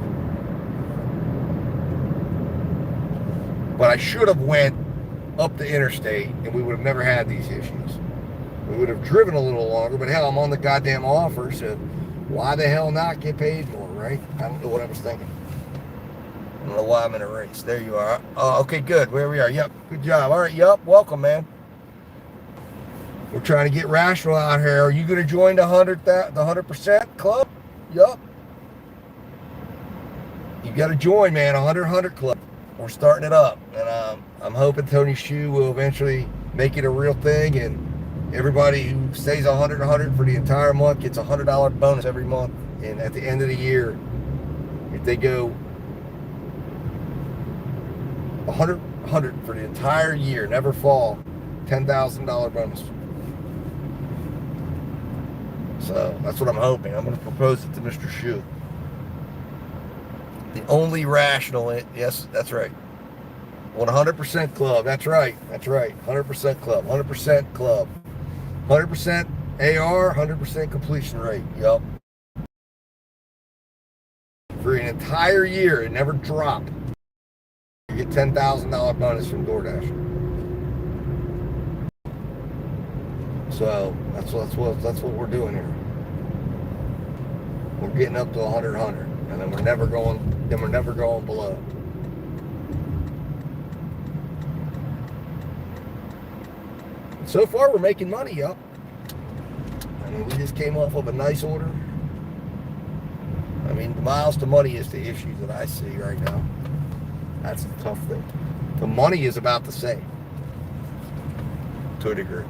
But I should have went up the interstate and we would have never had these issues. We would have driven a little longer, but hell, I'm on the goddamn offer, so why the hell not get paid more, right? I don't know what I was thinking. I don't know why I'm in a race. There you are. Oh, okay, good. Where we are. Yep, good job. All right, yep, welcome, man. We're trying to get rational out here. Are you going to join the 100% club? Yep. You got to join, man. 100 club. We're starting it up, and I'm hoping Tony Shu will eventually make it a real thing, and everybody who stays 100 for the entire month gets a $100 bonus every month. And at the end of the year, if they go 100 for the entire year, never fall, $10,000 bonus. So that's what I'm hoping. I'm going to propose it to Mr. Shu. The only rational, yes, that's right. 100% club. That's right. 100% club. 100% club. 100% AR, 100% completion rate. Yup. For an entire year, it never dropped. You get $10,000 bonus from DoorDash. So that's what we're doing here. We're getting up to 100, and then we're never going below. So far, we're making money up. I mean, we just came off of a nice order. I mean, the miles to money is the issue that I see right now. That's the tough thing. The money is about the same, to a degree.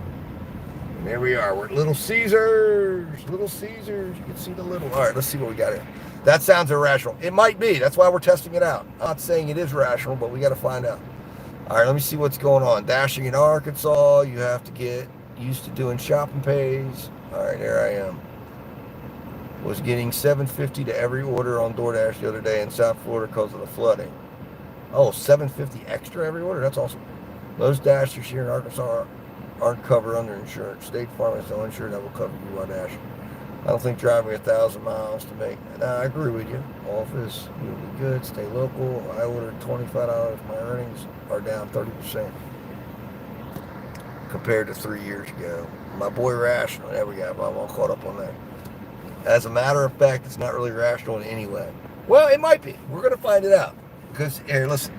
And there we are. We're at Little Caesars. Little Caesars. You can see the little. All right, let's see what we got here. That sounds irrational. It might be. That's why we're testing it out. I'm not saying it is rational, but we got to find out. All right, let me see what's going on. Dashing in Arkansas, you have to get used to doing shopping pays. All right, there I am. Was getting $7.50 to every order on DoorDash the other day in South Florida because of the flooding. Oh, $7.50 extra every order? That's awesome. Most dashers here in Arkansas aren't covered under insurance. State Farm is no insurance that will cover you on dash. I don't think driving 1,000 miles to make. I agree with you. Office, you'll be good. Stay local. I ordered $25. My earnings are down 30% compared to 3 years ago. My boy Rational. There we go. I'm all caught up on that. As a matter of fact, it's not really rational in any way. Well, it might be. We're going to find it out. Because here, listen.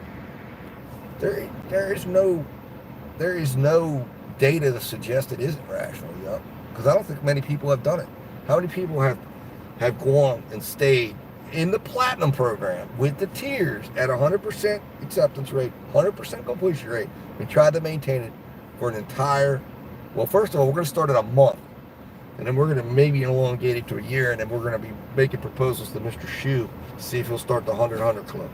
There is no data to suggest it isn't rational. Yup. Because I don't think many people have done it. How many people have gone and stayed in the Platinum program with the tiers at 100% acceptance rate, 100% completion rate, and tried to maintain it for an entire, well, first of all, we're going to start at a month, and then we're going to maybe elongate it to a year, and then we're going to be making proposals to Mr. Shu to see if he'll start the 100 club.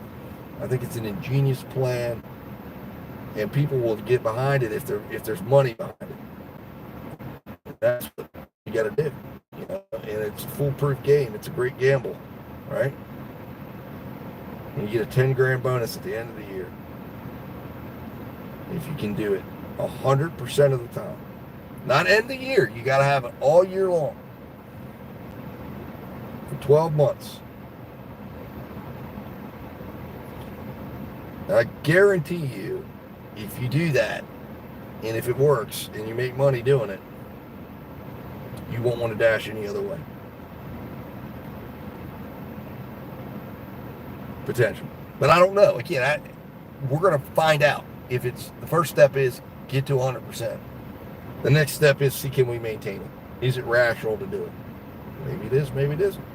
I think it's an ingenious plan, and people will get behind it if there's money behind it. That's what you got to do. You know, and it's a foolproof game. It's a great gamble, right? And you get a 10 grand bonus at the end of the year if you can do it 100% of the time. Not end the year. You got to have it all year long for 12 months. I guarantee you, if you do that, and if it works, and you make money doing it, you won't want to dash any other way. Potential. But I don't know. Again, we're going to find out. If it's the first step is get to 100%. The next step is see can we maintain it. Is it rational to do it? Maybe it is, maybe it isn't.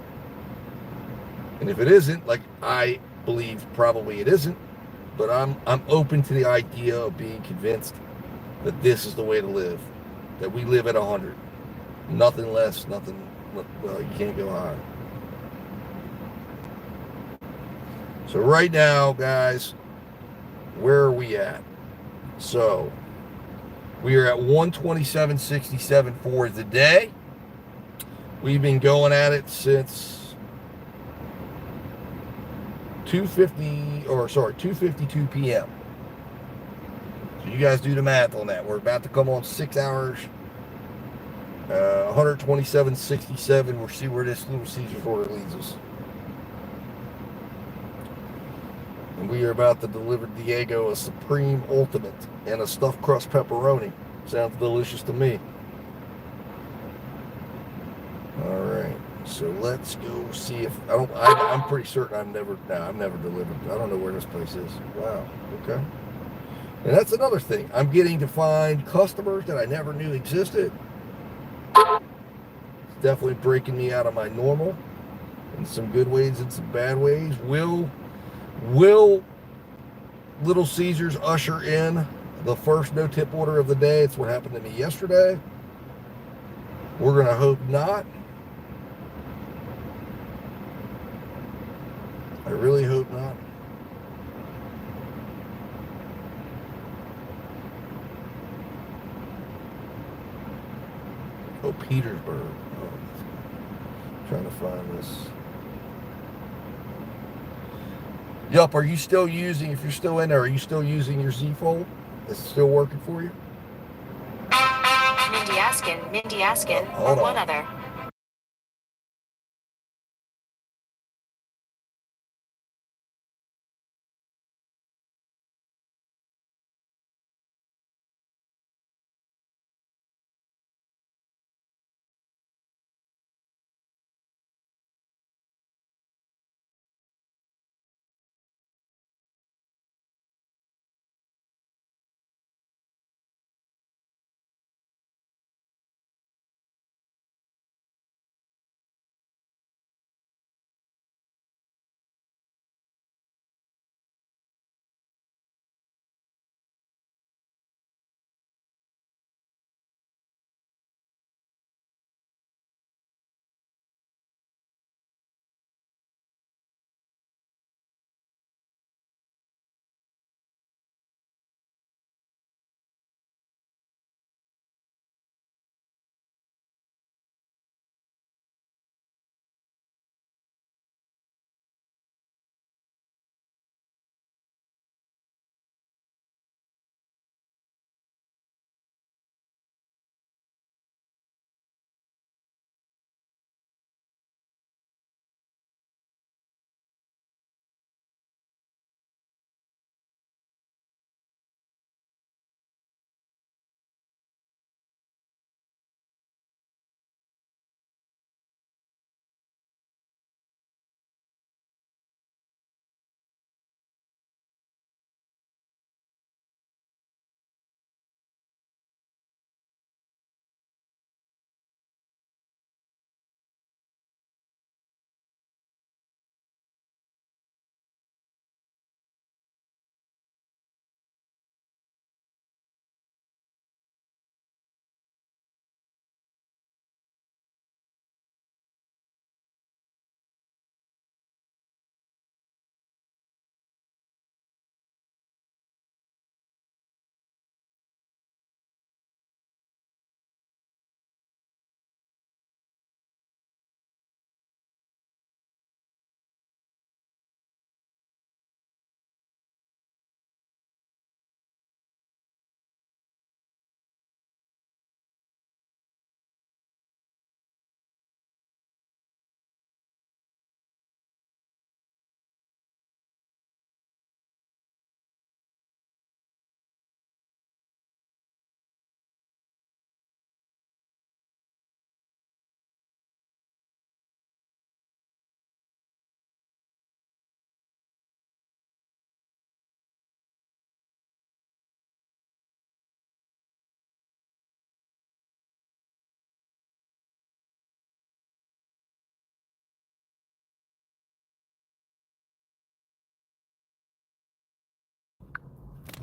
And if it isn't, like I believe probably it isn't, but I'm open to the idea of being convinced that this is the way to live, that we live at 100, nothing less, nothing. Well, you can't go higher. So right now, guys, where are we at? So we are at 127.67 for the day. We've been going at it since 2:52 p.m. So you guys do the math on that. We're about to come on 6 hours, 127.67. We'll see where this Little Caesars order leads us. And we are about to deliver Diego a Supreme Ultimate and a stuffed crust pepperoni. Sounds delicious to me. All right. So let's go see if I'm pretty certain I've never delivered. I don't know where this place is. Wow. Okay. And that's another thing. I'm getting to find customers that I never knew existed. It's definitely breaking me out of my normal in some good ways and some bad ways. Will Little Caesars usher in the first no tip order of the day? It's what happened to me yesterday. We're going to hope not. I really hope not. Oh, Petersburg. Oh, I'm trying to find this. Yup, are you still using, if you're still in there, are you still using your Z Fold? Is it still working for you? Mindy Askin, or one other.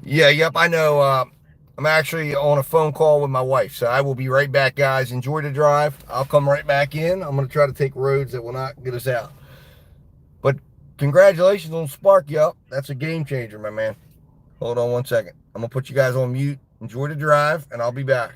Yeah, yep, I know. I'm actually on a phone call with my wife, so I will be right back, guys. Enjoy the drive. I'll come right back in. I'm going to try to take roads that will not get us out. But congratulations on Spark, yup. That's a game changer, my man. Hold on one second. I'm going to put you guys on mute. Enjoy the drive, and I'll be back.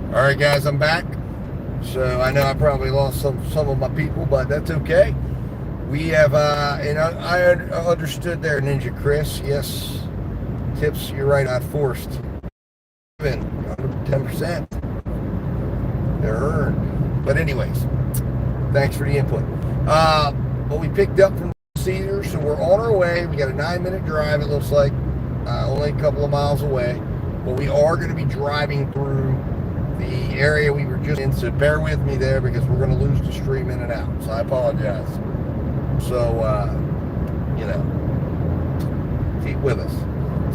All right, guys, I'm back. So I know I probably lost some of my people, but that's okay. We have, and I understood there, Ninja Chris. Yes, tips, you're right, not forced. 10%. They're earned. But anyways, thanks for the input. But we picked up from Cedar, so we're on our way. We got a 9-minute drive, it looks like, only a couple of miles away. But we are going to be driving through the area we were just in, so bear with me there because we're going to lose the stream in and out. So I apologize. So, keep with us.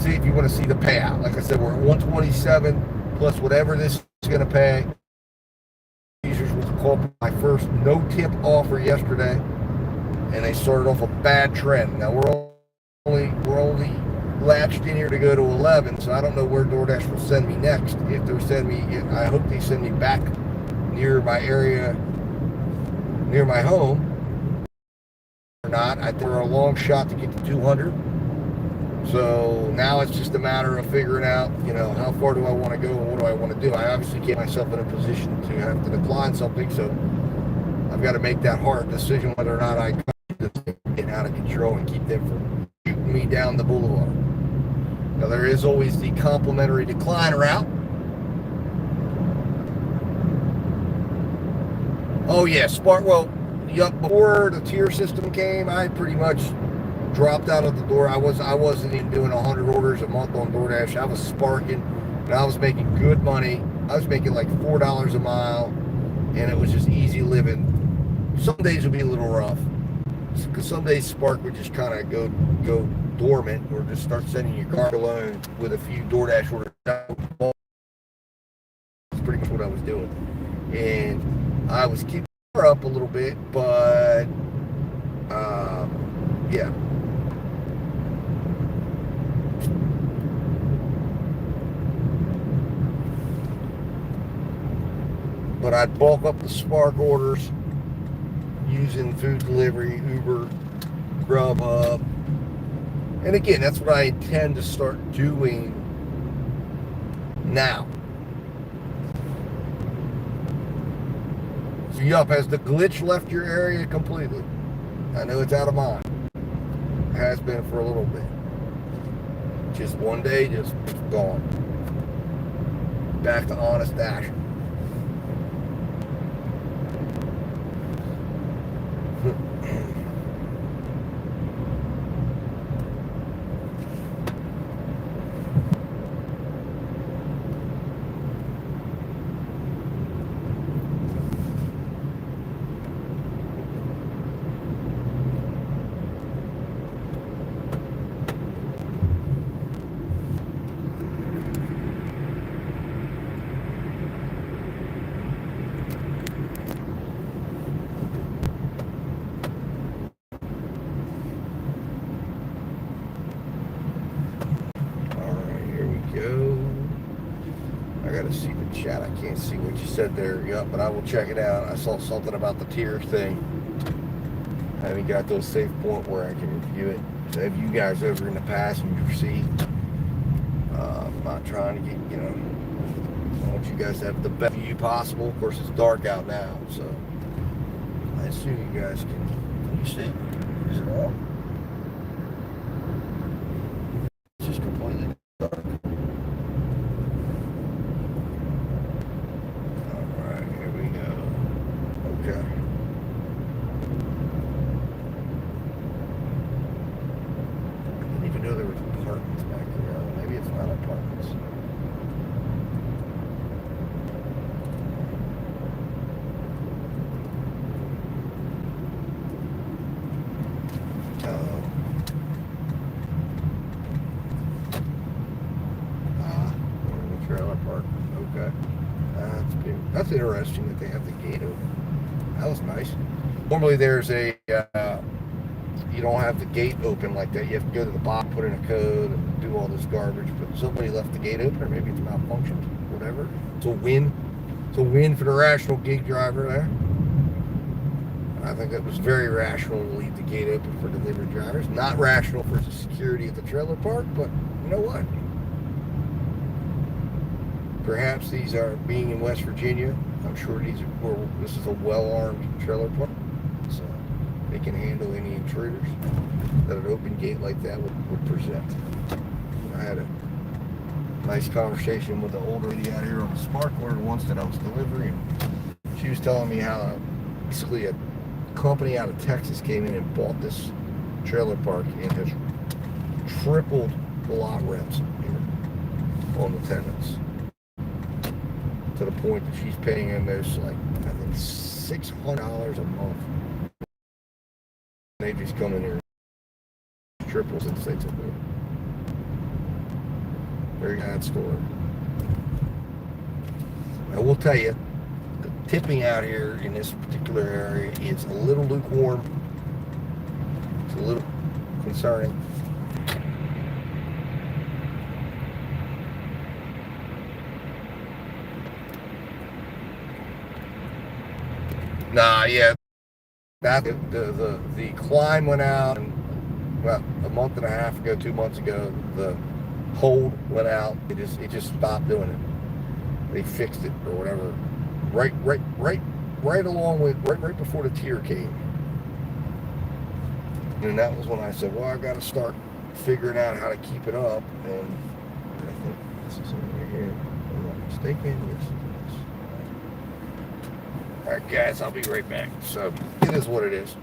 See if you want to see the payout. Like I said, we're at 127 plus whatever this is going to pay. Users was called my first no-tip offer yesterday, and they started off a bad trend. Now we're only latched in here to go to 11, so I don't know where DoorDash will send me next. If they send me, I hope they send me back near my area, near my home, or not. I think they're a long shot to get to 200. So now it's just a matter of figuring out, how far do I want to go and what do I want to do. I obviously get myself in a position to have to decline something, so I've got to make that hard decision whether or not I get out of control and keep them from shooting me down the boulevard. Now there is always the complimentary decline route. Oh yeah, Spark. Well, before the tier system came, I pretty much dropped out of the door. I wasn't even doing 100 orders a month on DoorDash. I was sparking, and I was making good money. I was making like $4 a mile, and it was just easy living. Some days would be a little rough, because some days Spark would just kind of go dormant, or just start sending your car alone with a few DoorDash orders. That's pretty much what I was doing, and I was keeping her up a little bit, but yeah. but I'd bulk up the Spark orders using food delivery, Uber, Grubhub. And again, that's what I intend to start doing now. So, yup, has the glitch left your area completely? I know it's out of mind. It has been for a little bit. Just one day, just gone. Back to honest action. See the chat. I can't see what you said there. Yep, but I will check it out. I saw something about the tier thing. I haven't got to a safe point where I can review it. So have you guys over in the passenger seat. I'm not trying to get, I want you guys to have the best view possible. Of course, it's dark out now, so I assume you guys can you see? Is it on? It's just completely dark. Okay. I didn't even know there was apartments back there. Maybe it's not apartments. Trailer park. Okay. That's interesting that they have the gate open. That was nice. Normally there's a, you don't have the gate open like that. You have to go to the bottom, put in a code, and do all this garbage. But somebody left the gate open, or maybe it's malfunctioned, whatever. It's a win. It's a win for the rational gig driver there. I think that was very rational to leave the gate open for delivery drivers. Not rational for the security at the trailer park, but you know what? Perhaps these are, being in West Virginia, I'm sure this is a well-armed trailer park, so they can handle any intruders that an open gate like that would present. I had a nice conversation with an older lady out here on the Spark order once that I was delivering. She was telling me how basically a company out of Texas came in and bought this trailer park and has tripled the lot rents here on the tenants. To the point that she's paying almost like, I think, $600 a month. They just come in here and triple since they took over. Very sad story. I will tell you, the tipping out here in this particular area is a little lukewarm. It's a little concerning. Nah, yeah, that the climb went out, and well, a month and a half ago, 2 months ago, the hold went out. It just stopped doing it. They fixed it or whatever. Right along with right before the tier came, and that was when I said, well, I got to start figuring out how to keep it up. And I think this is over here. If I'm not mistaken. Yes. All right, guys, I'll be right back. So it is what it is.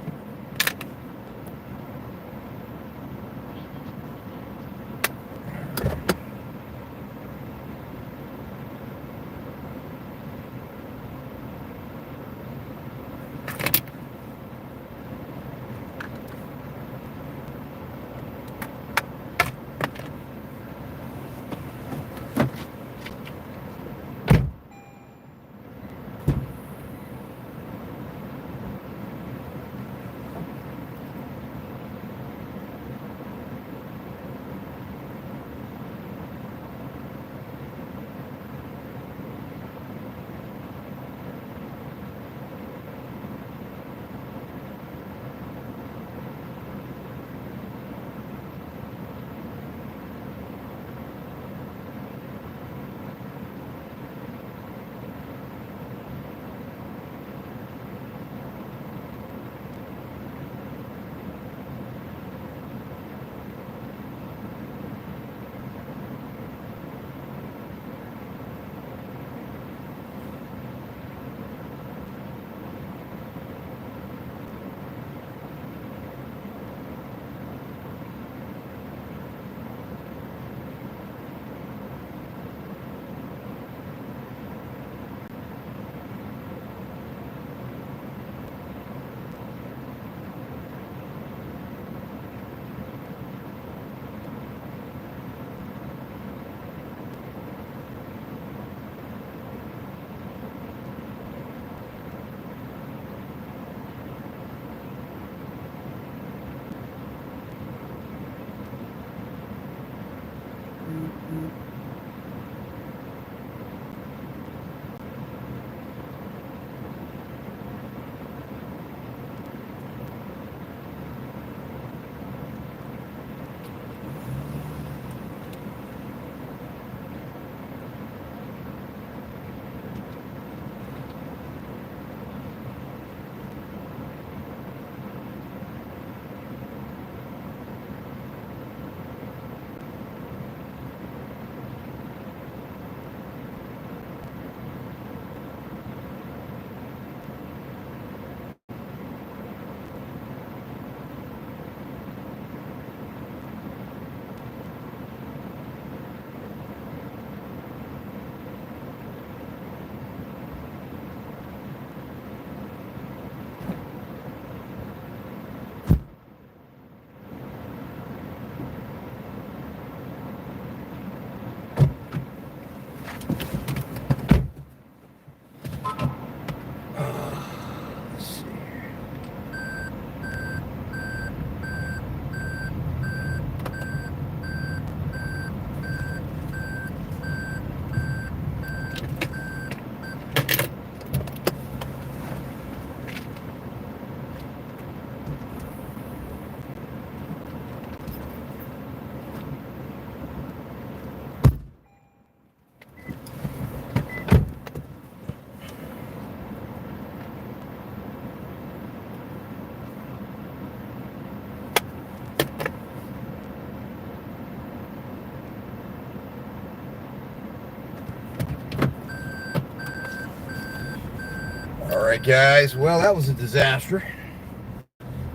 All right, guys. Well, that was a disaster.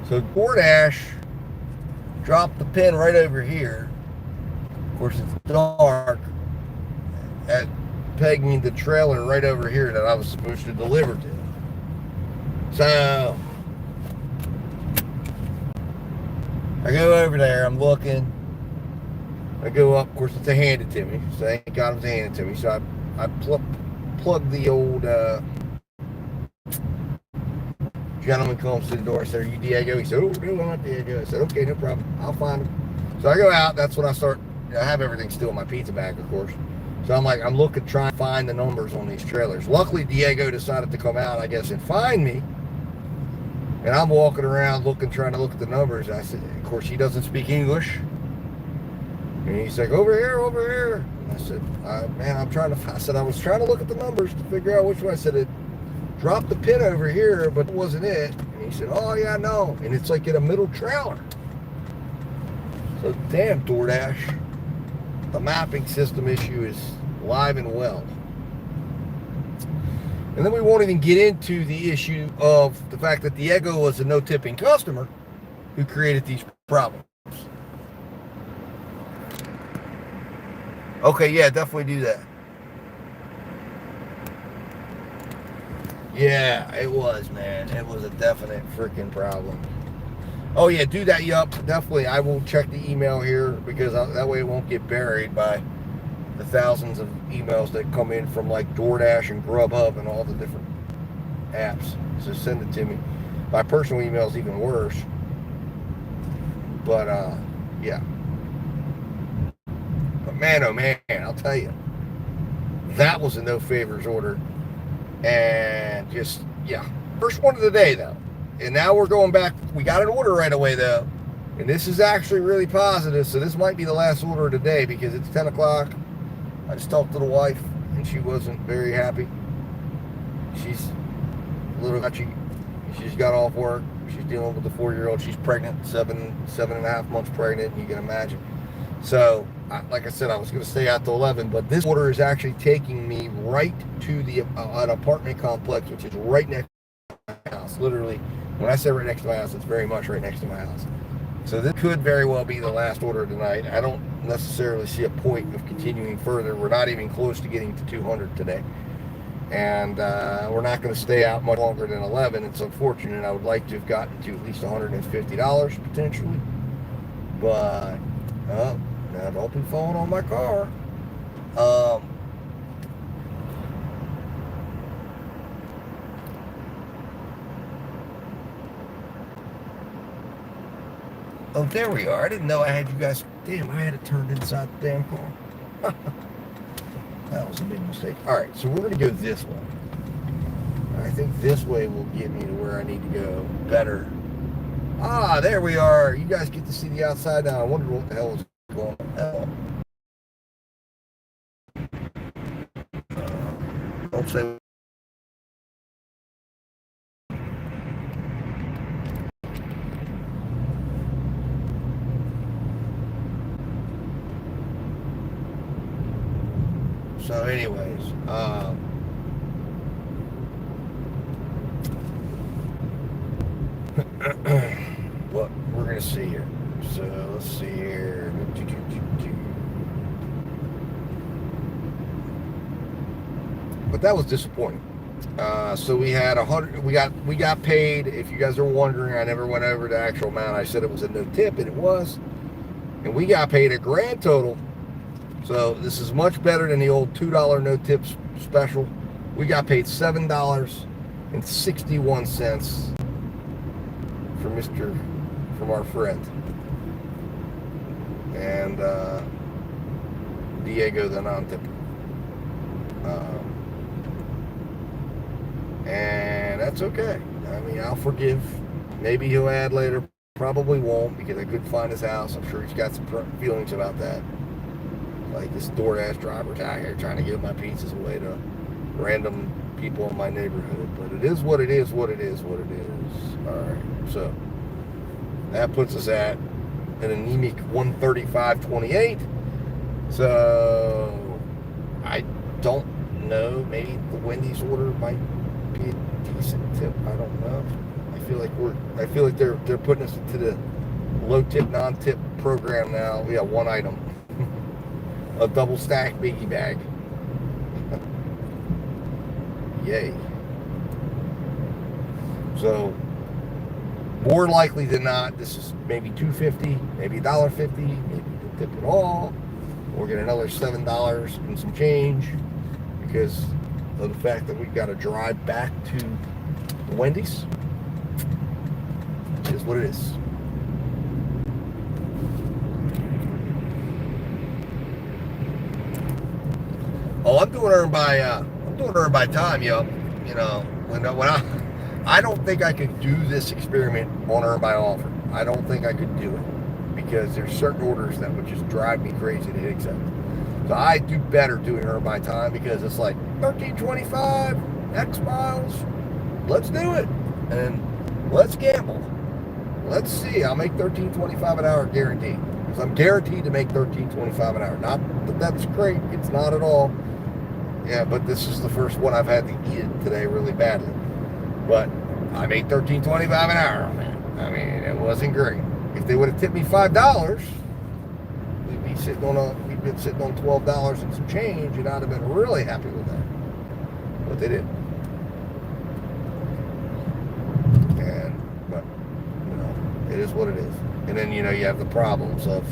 So DoorDash dropped the pin right over here. Of course, it's dark. At pegging the trailer right over here that I was supposed to deliver to. So I go over there. I'm looking. I go up. Of course, it's handed to me. So thank God it was handed to me. So I plug the old gentleman comes to the door. I said, "Are you Diego?" He said, "Oh, no, I'm not Diego." I said, "Okay, no problem. I'll find him." So I go out. That's when I start. I have everything still in my pizza bag, of course. So I'm looking, trying to find the numbers on these trailers. Luckily, Diego decided to come out, I guess, and find me. And I'm walking around looking, trying to look at the numbers. I said, of course, he doesn't speak English. And he's like, over here, over here. And I said, man, I was trying to look at the numbers to figure out which one. I said, it dropped the pin over here, but it wasn't it. And he said, oh, yeah, no. And it's like in a middle trailer. So, damn, DoorDash. The mapping system issue is live and well. And then we won't even get into the issue of the fact that Diego was a no-tipping customer who created these problems. Okay, yeah, definitely do that. Yeah, it was, man. It was a definite freaking problem. Oh, yeah, do that, yup. Definitely, I will check the email here because that way it won't get buried by the thousands of emails that come in from like DoorDash and Grubhub and all the different apps. So send it to me. My personal email is even worse. But, yeah. But man, oh man, I'll tell you. That was a no favors order. And just, yeah. First one of the day, though. And now we're going back. We got an order right away, though. And this is actually really positive. So this might be the last order of the day because it's 10 o'clock. I just talked to the wife, and she wasn't very happy. She's a little touchy. She's got off work. She's dealing with a 4-year-old. She's pregnant, seven and a half months pregnant, you can imagine. So, like I said, I was going to stay out till 11, but this order is actually taking me right to an apartment complex, which is right next to my house. Literally, when I say right next to my house, it's very much right next to my house. So this could very well be the last order tonight. I don't necessarily see a point of continuing further. We're not even close to getting to 200 today. And we're not going to stay out much longer than 11. It's unfortunate. I would like to have gotten to at least $150 potentially. But, now don't be falling on my car. Oh, there we are. I didn't know I had you guys. Damn, I had it turned inside the damn car. That was a big mistake. All right, so we're going to go this way. I think this way will get me to where I need to go better. Ah, there we are. You guys get to see the outside now. I wondered what the hell was going on. Don't say. So anyways, what we're going to see here. So let's see here. But that was disappointing. So we had 100. We got paid. If you guys are wondering, I never went over the actual amount. I said it was a no tip, and it was. And we got paid a grand total. So this is much better than the old $2 no tips special. We got paid $7.61 from our friend. And Diego the non-tipper. And that's okay. I mean, I'll forgive. Maybe he'll add later. Probably won't because I couldn't find his house. I'm sure he's got some feelings about that. Like this DoorDash driver's out here trying to give my pizzas away to random people in my neighborhood. But it is what it is, what it is, what it is. All right, so that puts us at an anemic 135.28. So I don't know. Maybe the Wendy's order might be a decent tip. I don't know. I feel like they're putting us into the low tip, non-tip program now. We have one item. A double stack biggie bag. Yay. So more likely than not, this is maybe $2.50, maybe $1.50, maybe don't tip at all. We'll get another $7 and some change because of the fact that we've got to drive back to the Wendy's. It is what it is. Oh, I'm doing earn by time, yo. You know, when I don't think I could do this experiment on earn by offer. I don't think I could do it because there's certain orders that would just drive me crazy to hit accept. So I do better doing earn by time because it's like $13.25 X miles. Let's do it and let's gamble. Let's see. I'll make $13.25 an hour guaranteed because I'm guaranteed to make $13.25 an hour. Not that that's great. It's not at all. Yeah, but this is the first one I've had to eat it today really badly. But I made $13.25 an hour on that. I mean, it wasn't great. If they would have tipped me $5, we'd been sitting on $12 and some change, and I'd have been really happy with that. But they didn't. But you know, it is what it is. And then you know you have the problems of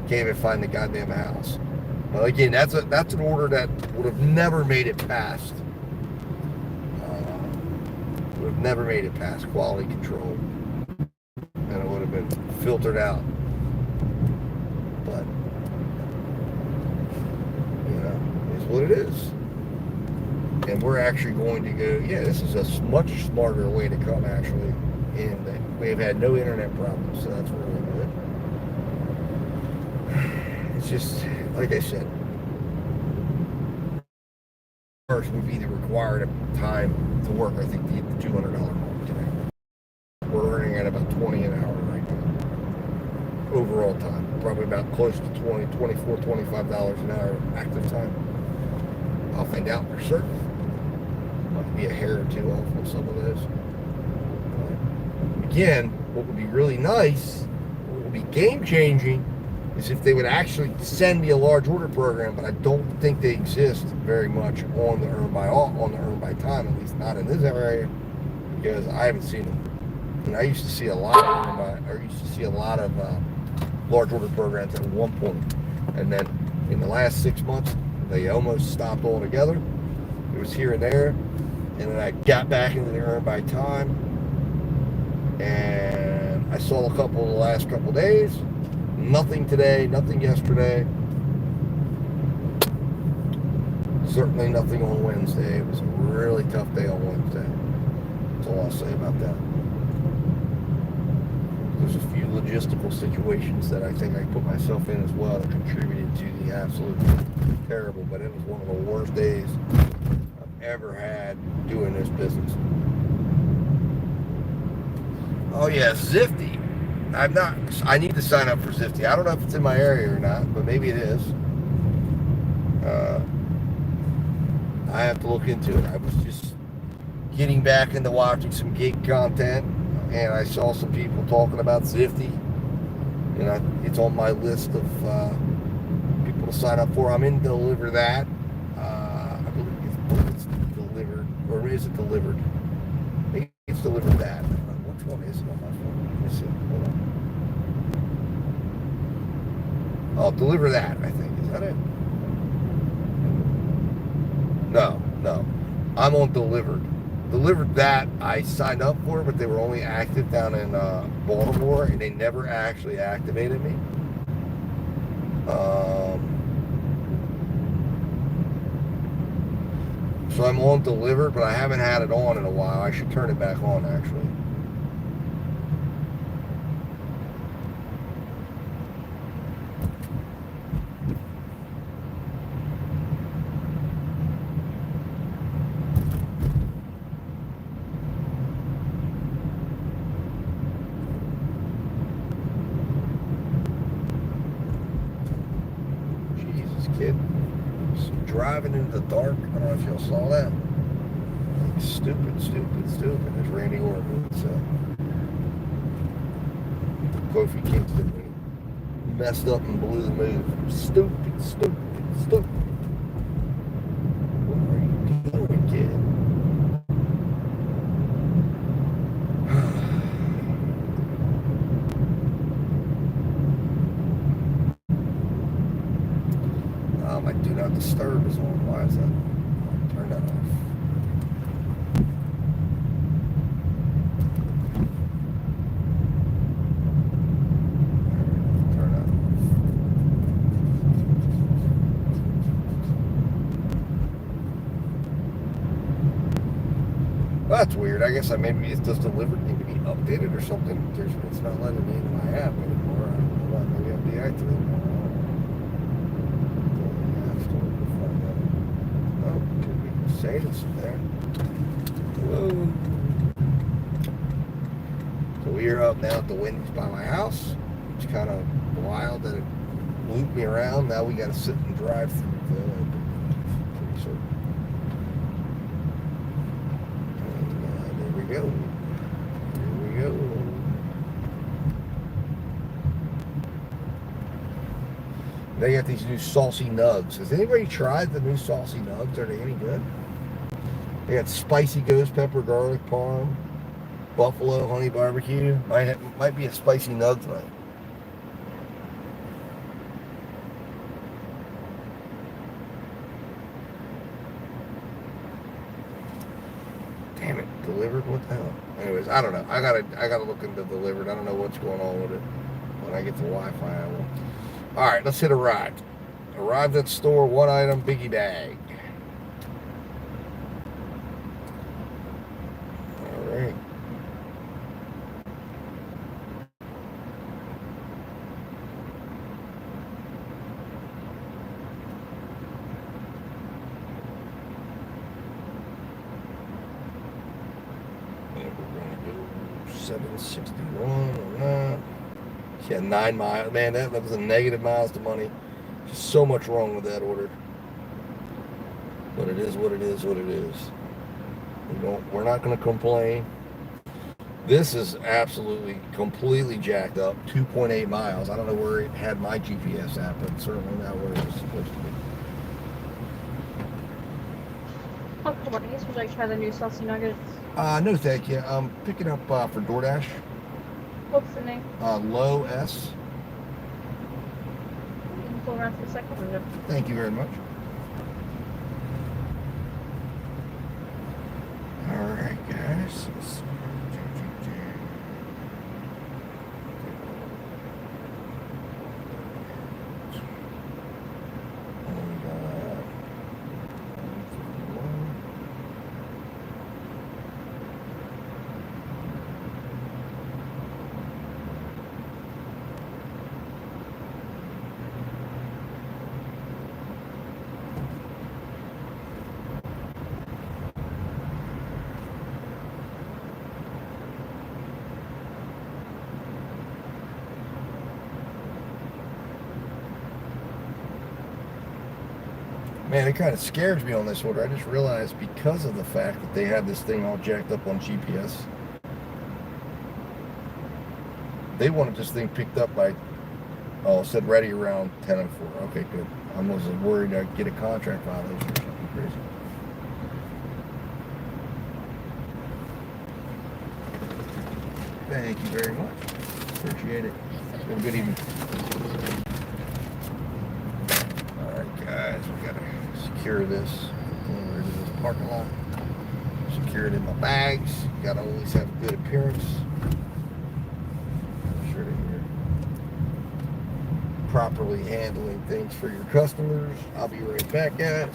can't even find the goddamn house. Well, again, that's an order that would have never made it past. Would have never made it past quality control, and it would have been filtered out. But you know, it's what it is. And we're actually going to go. Yeah, this is a much smarter way to come. Actually, and we've had no internet problems, so that's really good. It's just. Like I said, first would be the required time to work. I think the $200 mark today. We're earning at about 20 an hour right now. Overall time, probably about close to $20, $24, $25 an hour active time. I'll find out for certain. Might be a hair or two off on some of those. Again, what would be really nice, what would be game changing, is if they would actually send me a large order program, but I don't think they exist very much on the earn by time, at least not in this area, because I haven't seen them. And I used to see a lot of large order programs at one point, and then in the last 6 months they almost stopped altogether. It was here and there, and then I got back into the earn by time, and I saw a couple the last couple days. Nothing today, nothing yesterday. Certainly nothing on Wednesday. It was a really tough day on Wednesday. That's all I'll say about that. There's a few logistical situations that I think I put myself in as well that contributed to the absolutely terrible, but it was one of the worst days I've ever had doing this business. Oh yeah, Zifty. I need to sign up for Zifty. I don't know if it's in my area or not, but maybe it is. I have to look into it. I was just getting back into watching some gig content, and I saw some people talking about Zifty. And it's on my list of people to sign up for. I'm in Deliver That. I believe it's delivered, or is it delivered? Maybe it's Delivered That. Which one is it on my phone? Let me see. Hold on. Oh, Deliver That, I think. Is that it? No. I'm on Delivered. Delivered That I signed up for, but they were only active down in Baltimore, and they never actually activated me. So I'm on Delivered, but I haven't had it on in a while. I should turn it back on, actually. Kid, driving in the dark. I don't know if y'all saw that. Stupid. There's Randy Orton. So Kofi Kingston messed up and blew the move. Stupid. What are you doing, kid? My do not disturb is on. Why is that? Turn that off. Well, that's weird. I guess maybe it's just delivered, need to be updated or something. It's not letting me into my app anymore. I don't know why. Maybe I'm deactivated. Oh, could be Mercedes there. Whoa. So we are up now at the Wendy's by my house. It's kind of wild that it looped me around. Now we got to sit and drive through. Pretty certain. There we go. They got these new saucy nugs. Has anybody tried the new saucy nugs? Are they any good? They got spicy ghost pepper, garlic parm, buffalo, honey barbecue. Might be a spicy nug tonight. Damn it, delivered? What the hell? Anyways, I don't know. I gotta look into delivered. I don't know what's going on with it. When I get the Wi-Fi, I will. All right, let's hit arrived. Arrived at store, one item, biggie bag. All right. And we're gonna go 761 on that. Yeah, 9 miles. Man, that was a negative miles to money. Just so much wrong with that order. But it is what it is. We're not going to complain. This is absolutely, completely jacked up. 2.8 miles. I don't know where it had my GPS at, but certainly not where it was supposed to be. What would you like to try the new saucy nuggets? No, thank you. I'm picking up for DoorDash. What's the name? Low S. You can pull around for a second window. Thank you very much. All right, guys. Man, it kind of scares me on this order. I just realized because of the fact that they have this thing all jacked up on GPS, they wanted this thing picked up by, it said ready around 10:04. Okay, good. I was worried I'd get a contract violation or something crazy. Thank you very much. Appreciate it. Have a good evening. All right, guys, we gotta secure this. Over to this parking lot. Secure it in my bags. Gotta always have a good appearance. Make sure that you're properly handling things for your customers. I'll be right back, guys.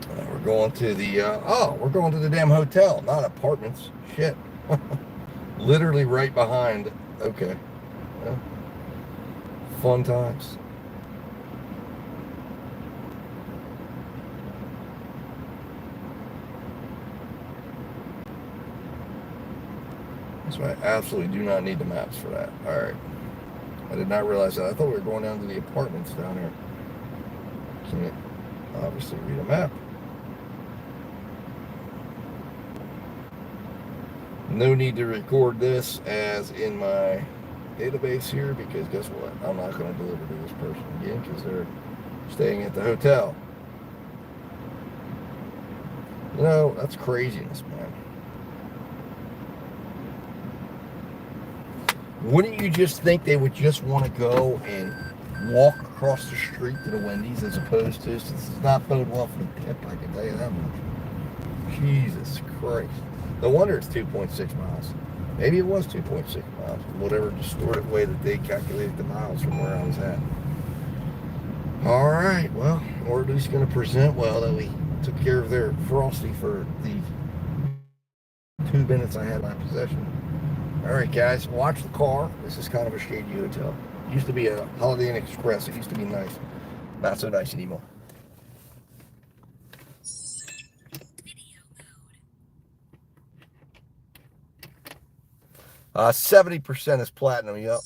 We're going to the, we're going to the damn hotel, not apartments. Shit. Literally right behind. Okay. Yeah. Fun times. So I absolutely do not need the maps for that. All right. I did not realize that. I thought we were going down to the apartments down here. Can't obviously read a map. No need to record this as in my database here because guess what? I'm not going to deliver to this person again because they're staying at the hotel. You know, that's craziness, man. Wouldn't you just think they would just want to go and walk across the street to the Wendy's as opposed to, this does not bode well for the tip, I can tell you that much. Jesus Christ. No wonder it's 2.6 miles. Maybe it was 2.6 miles, whatever distorted way that they calculated the miles from where I was at. All right, well, we're at least going to present well that we took care of their Frosty for the 2 minutes I had in my possession. All right, guys, watch the car. This is kind of a shady hotel. It used to be a Holiday Inn Express. It used to be nice. Not so nice anymore. 70% is platinum, yep.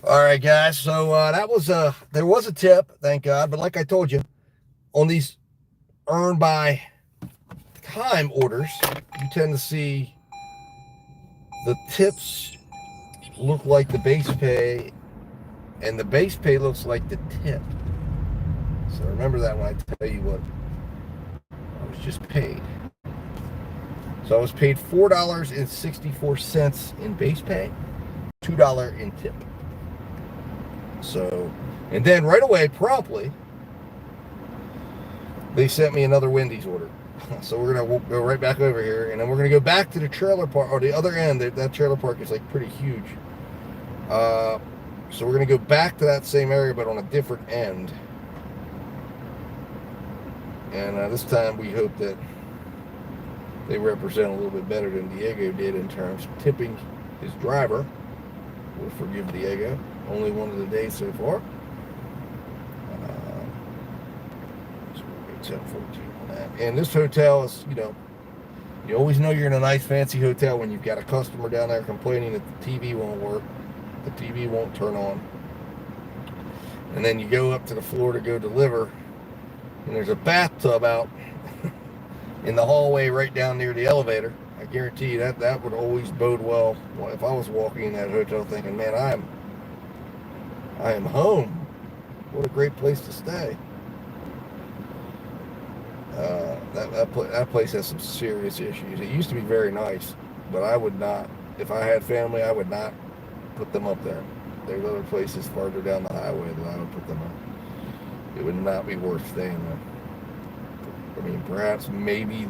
All right, guys. So that was there was a tip, thank God. But like I told you, on these earn by time orders, you tend to see the tips look like the base pay, and the base pay looks like the tip. So remember that when I tell you what I was just paid. So I was paid $4.64 in base pay, $2 in tip. So, and then right away, promptly, they sent me another Wendy's order. So we'll go right back over here, and then we're gonna go back to the trailer park, or the other end. That trailer park is like pretty huge. So we're gonna go back to that same area, but on a different end. And this time we hope that they represent a little bit better than Diego did in terms of tipping his driver. We'll forgive Diego. Only one of the days so far. So we'll go 10-14 on that. And this hotel is, you always know you're in a nice fancy hotel when you've got a customer down there complaining that the TV won't work, the TV won't turn on. And then you go up to the floor to go deliver, and there's a bathtub out in the hallway right down near the elevator. I guarantee you that would always bode well if I was walking in that hotel thinking, man, I am home. What a great place to stay. That place has some serious issues. It used to be very nice, but I would not, if I had family, I would not put them up there. There's other places farther down the highway that I would put them up. It would not be worth staying there. I mean, perhaps maybe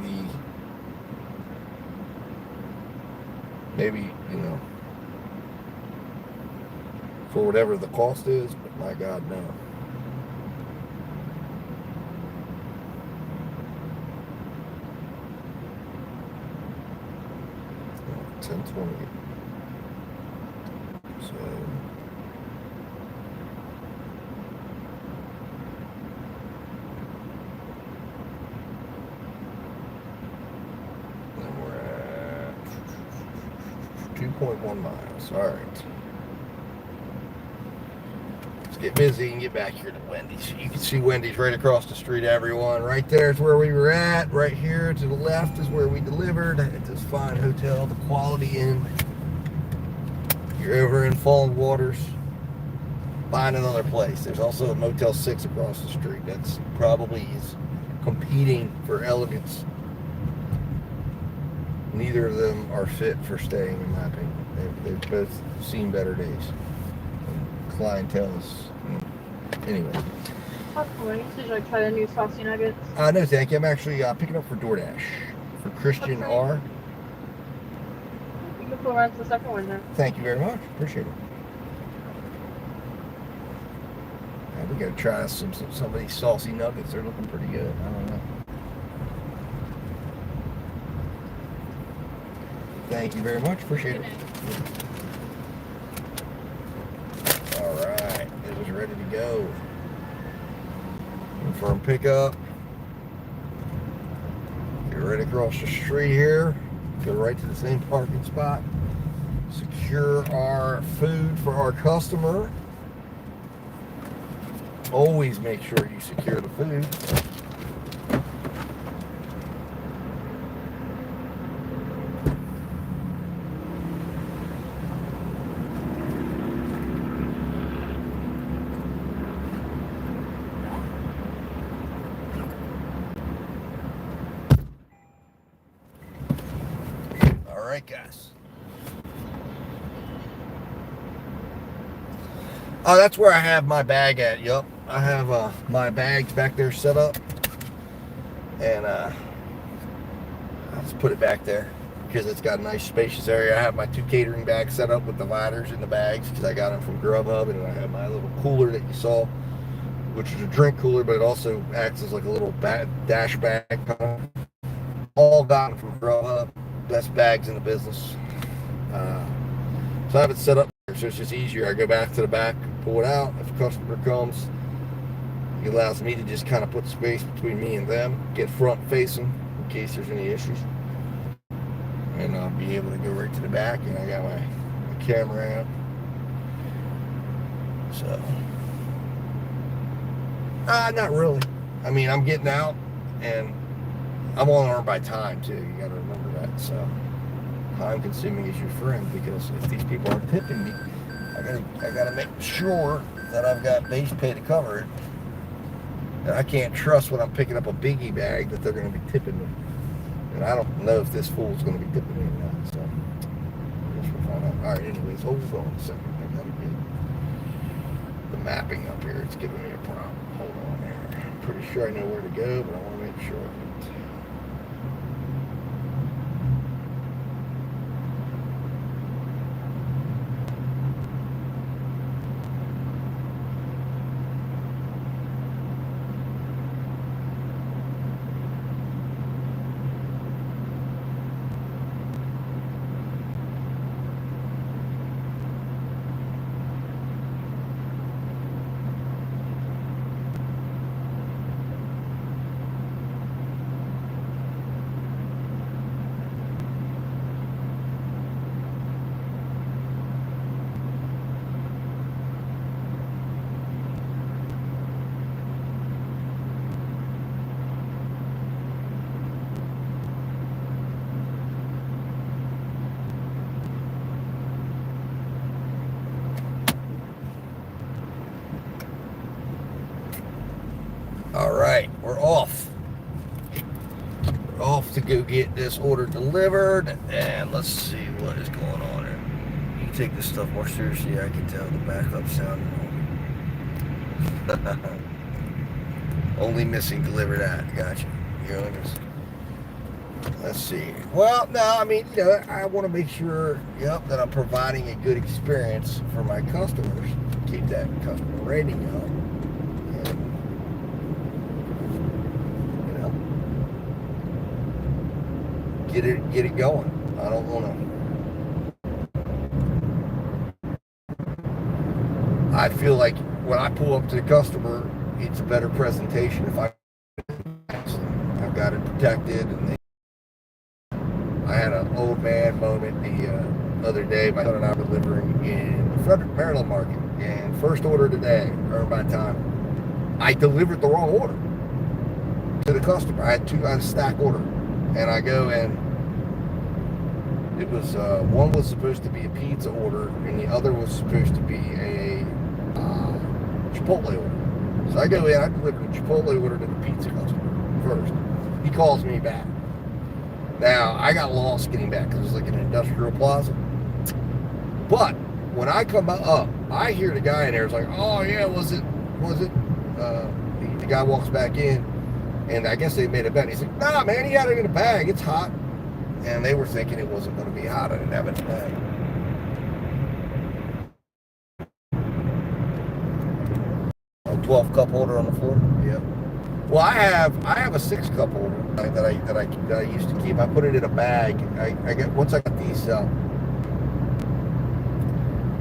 for whatever the cost is, but my God, no. Oh, 10:20. So then we're at 2.1 miles. All right. Get busy and get back here to Wendy's. You can see Wendy's right across the street, everyone. Right there is where we were at. Right here to the left is where we delivered at this fine hotel, the Quality Inn. You're over in Fallen Waters, find another place. There's also a Motel 6 across the street. That's probably is competing for elegance. Neither of them are fit for staying, in my opinion. They've both seen better days. Clientele is, anyway. Did you try the new saucy nuggets? No, thank you. I'm actually picking up for DoorDash for Christian R. You can pull around to the second one then. Thank you very much. Appreciate it. We gotta try some of these saucy nuggets. They're looking pretty good. I don't know. Thank you very much. Appreciate it. All right, it was ready to go. Confirm pickup. Get right across the street here. Go right to the same parking spot. Secure our food for our customer. Always make sure you secure the food. All right, guys. Oh, that's where I have my bag at. Yup. I have my bags back there set up, and I'll just put it back there because it's got a nice spacious area. I have my 2 catering bags set up with the lighters in the bags because I got them from Grubhub, and I have my little cooler that you saw, which is a drink cooler, but it also acts as like a little dash bag. All gotten from Grubhub, best bags in the business. So I have it set up so it's just easier. I go back to the back, pull it out. If a customer comes, it allows me to just kind of put space between me and them, get front facing in case there's any issues, and I'll be able to go right to the back. And I got my camera out. So, not really. I mean, I'm getting out, and I'm on earn by time too. You got to remember that. So, time consuming is your friend, because if these people aren't tipping me, I gotta make sure that I've got base pay to cover it. And I can't trust when I'm picking up a biggie bag that they're going to be tipping me. And I don't know if this fool's going to be tipping me or not. So, I guess we'll find out. All right, anyways, hold on a second. I got to get the mapping up here. It's giving me a problem. Hold on there. I'm pretty sure I know where to go, but I want to make sure. All right, we're off. We're off to go get this order delivered, and let's see what is going on here. You can take this stuff more seriously. I can tell the backup sound. Only missing deliver that. Gotcha. Here, let's see. Well, no, I mean, I want to make sure, that I'm providing a good experience for my customers. Keep that customer rating up. Get it going. I don't want to. I feel like when I pull up to the customer, it's a better presentation if I've got it protected. And I had an old man moment the other day. My son and I were delivering in the Frederick, Maryland market, and first order today, earned by time, I delivered the wrong order to the customer. I had a stack order. And I go and it was, one was supposed to be a pizza order and the other was supposed to be a Chipotle order. So I go in, I deliver the Chipotle order to the pizza customer first. He calls me back. Now, I got lost getting back because it was like an industrial plaza. But when I come up, I hear the guy in there. It's like, oh yeah, was it? The guy walks back in. And I guess they made a bet. He's like, nah, man, he had it in a bag. It's hot. And they were thinking it wasn't going to be hot. I didn't have it in a bag. A 12 cup holder on the floor. Yep. Well, I have a 6 cup holder that I used to keep. I put it in a bag. Once I got these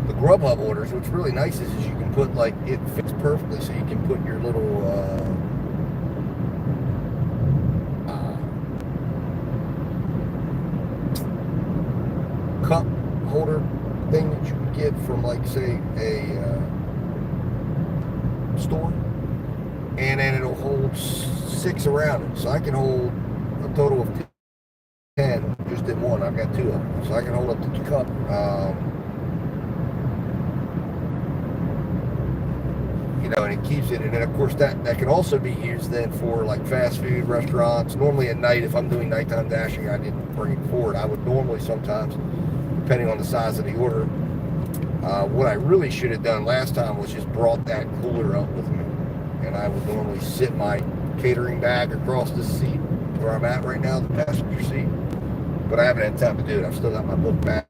the Grubhub orders. What's really nice is you can put, like, it fits perfectly, so you can put your little cup holder thing that you would get from, like, say, a store, and then it'll hold 6 around it. So I can hold a total of 10 just in one. I've got 2 of them, so I can hold up to 2 cups. And it keeps it. And then, of course, that can also be used then for, like, fast food restaurants. Normally at night, if I'm doing nighttime dashing, I didn't bring it forward. I would normally sometimes, depending on the size of the order, what I really should have done last time was just brought that cooler up with me. And I would normally sit my catering bag across the seat where I'm at right now, the passenger seat. But I haven't had time to do it. I've still got my book bag.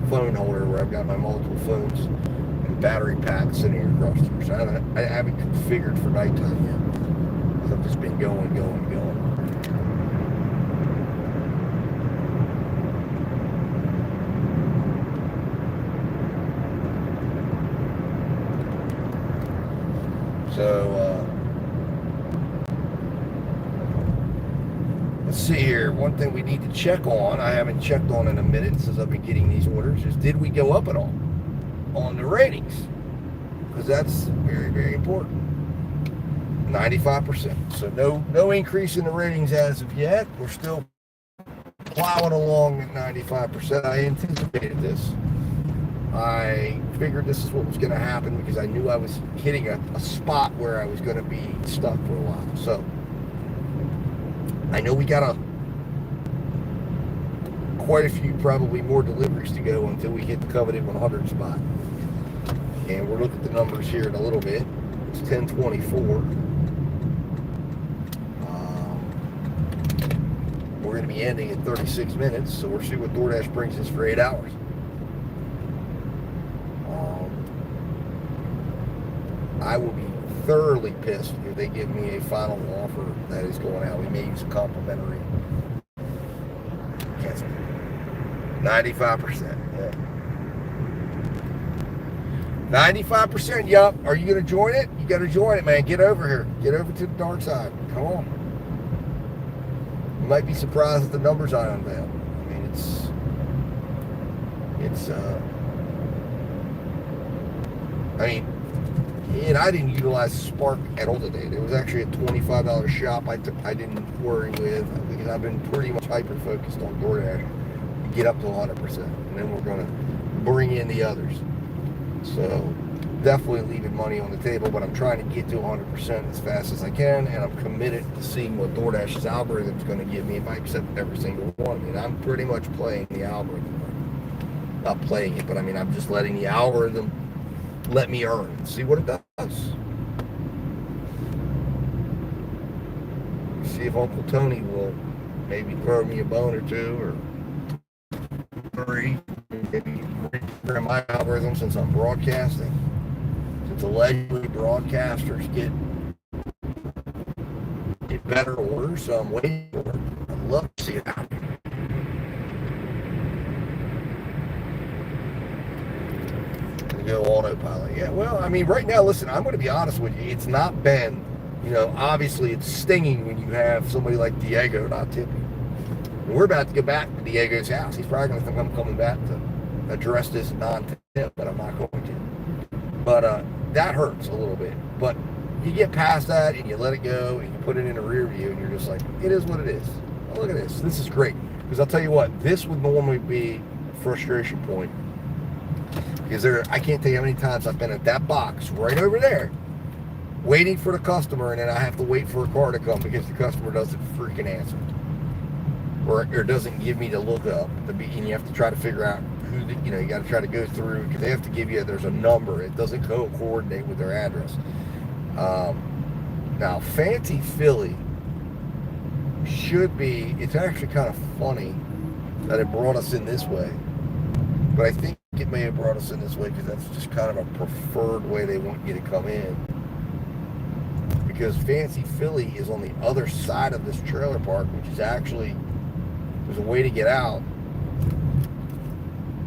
Phone holder where I've got my multiple phones and battery packs sitting here across there. So I haven't configured for nighttime yet. So I've just been going. So let's see here. here, one thing we need to check on, I haven't checked on in a minute since I've been getting these orders, is did we go up at all on the ratings? Because that's very, very important. 95%. So no increase in the ratings as of yet. We're still plowing along at 95%. I anticipated this. I figured this is what was going to happen because I knew I was hitting a spot where I was going to be stuck for a while. So I know we got quite a few, probably more deliveries to go until we hit the coveted 100 spot. And we'll look at the numbers here in a little bit. It's 10:24. We're going to be ending at 36 minutes, so we'll see what DoorDash brings us for 8 hours. I will be thoroughly pissed if they give me a final offer that is going out. We may use a complimentary. Cancel. 95%. Yeah. 95%, yup. Are you going to join it? You got to join it, man. Get over here. Get over to the dark side. Come on. You might be surprised at the numbers I unveil. I mean, and I didn't utilize Spark at all today. There was actually a $25 shop I didn't worry with because I've been pretty much hyper-focused on DoorDash to get up to 100%. And then we're going to bring in the others. So definitely leaving money on the table, but I'm trying to get to 100% as fast as I can, and I'm committed to seeing what DoorDash's algorithm is going to give me if I accept every single one. I mean, I'm pretty much playing the algorithm. Not playing it, but I mean, I'm just letting the algorithm let me earn and see what it does. See if Uncle Tony will maybe throw me a bone or two or three. Maybe reprogram my algorithm since I'm broadcasting. Since allegedly broadcasters get better orders, so I'm waiting for it. I'd love to see it happen. Go autopilot. Yeah, well, I mean, right now, listen, I'm going to be honest with you. It's not been, obviously it's stinging when you have somebody like Diego not tipping. And we're about to go back to Diego's house. He's probably going to think I'm coming back to address this non-tip, but I'm not going to. But that hurts a little bit. But you get past that and you let it go and you put it in a rear view and you're just like, it is what it is. Oh, look at this. This is great. Because I'll tell you what, this would normally be a frustration point. Because I can't tell you how many times I've been at that box right over there waiting for the customer, and then I have to wait for a car to come because the customer doesn't freaking answer. Or doesn't give me the lookup, and you have to try to figure out who, you got to try to go through, because they have to give you, there's a number. It doesn't coordinate with their address. Now, Fancy Philly should be, it's actually kind of funny that it brought us in this way. But I think it may have brought us in this way because that's just kind of a preferred way they want you to come in. Because Fancy Philly is on the other side of this trailer park, which is actually, there's a way to get out.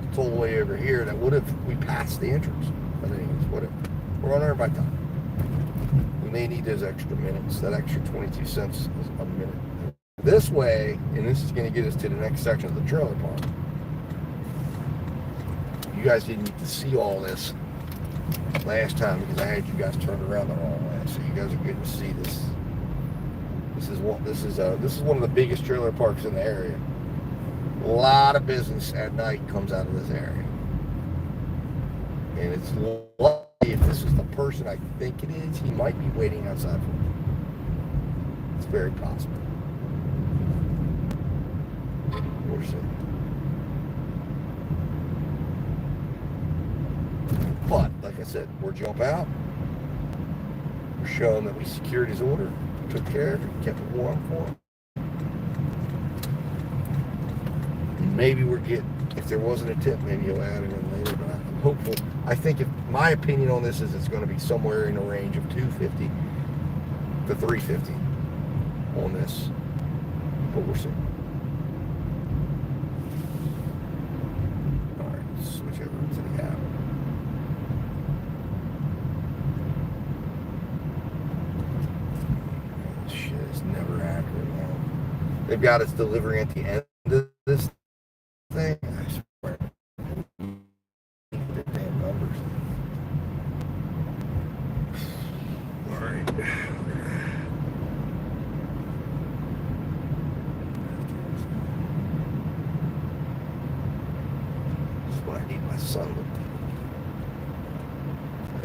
It's all the way over here that would have, we passed the entrance. But anyways, whatever. We're on there by time. We may need those extra minutes. That extra 22 cents is a minute. This way, and this is going to get us to the next section of the trailer park. You guys didn't get to see all this last time because I had you guys turned around the wrong way. So you guys are getting to see this. This is one of the biggest trailer parks in the area. A lot of business at night comes out of this area, and it's lucky if this is the person I think it is. He might be waiting outside for me. It's very possible. We'll see. But, like I said, we'll jump out. We're showing that we secured his order, took care of it, kept it warm for him. And maybe we're getting, if there wasn't a tip, maybe he'll add it in later, but I'm hopeful. I think my opinion on this is it's going to be somewhere in the range of $250 to $350 on this. But we'll see. All right, let's switch over to the app. They've got its delivery at the end of this thing. I swear. The damn numbers. All right. This is what I need my son to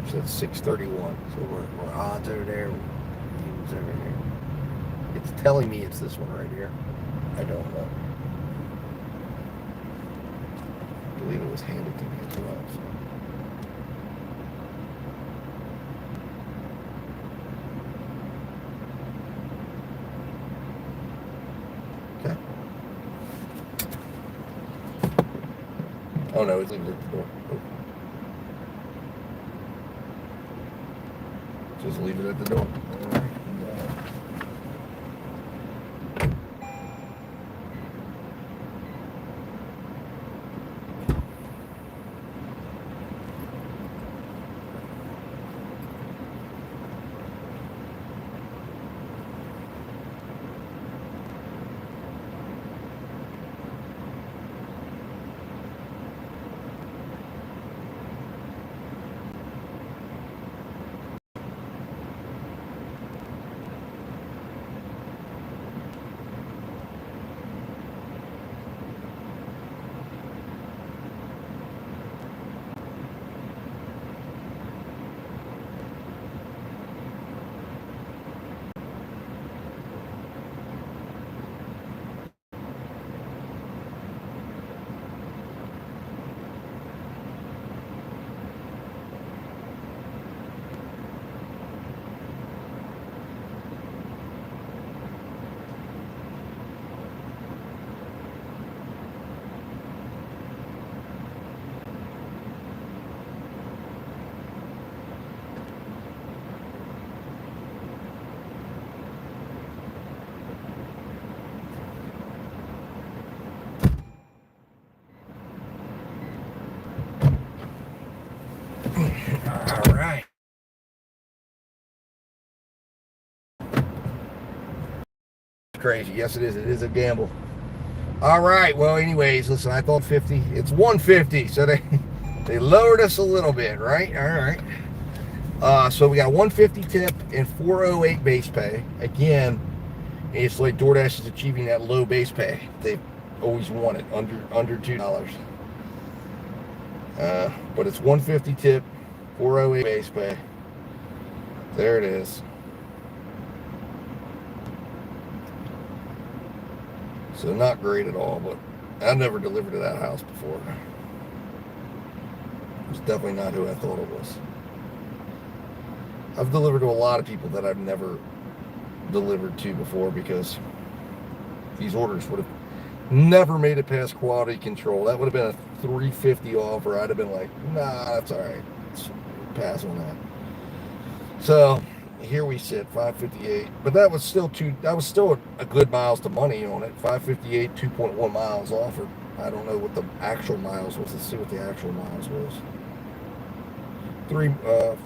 do. So it's 6:31. So we're odds over there. Evens over here. It's telling me it's this one right here. I don't know. I believe it was handed to me as well. So. Okay. Oh no, it's leaving it at the door. Oh. Just leave it at the door. All right. All right. Crazy. Yes, it is. It is a gamble. All right. Well, anyways, listen, I thought 50. It's 150. So they lowered us a little bit, right? All right. So we got 150 tip and 408 base pay. Again, it's like DoorDash is achieving that low base pay. They've always wanted under $2. But it's 150 tip, 408 base pay. There it is. So not great at all, but I never delivered to that house before. It's definitely not who I thought it was. I've delivered to a lot of people that I've never delivered to before because these orders would have never made it past quality control. That would have been a $350 offer. I'd have been like, nah, that's all right. Let's pass on that. So here we sit, 558. But that was still a good miles to money on it. 558, 2.1 miles offered. I don't know what the actual miles was. Let's see what the actual miles was.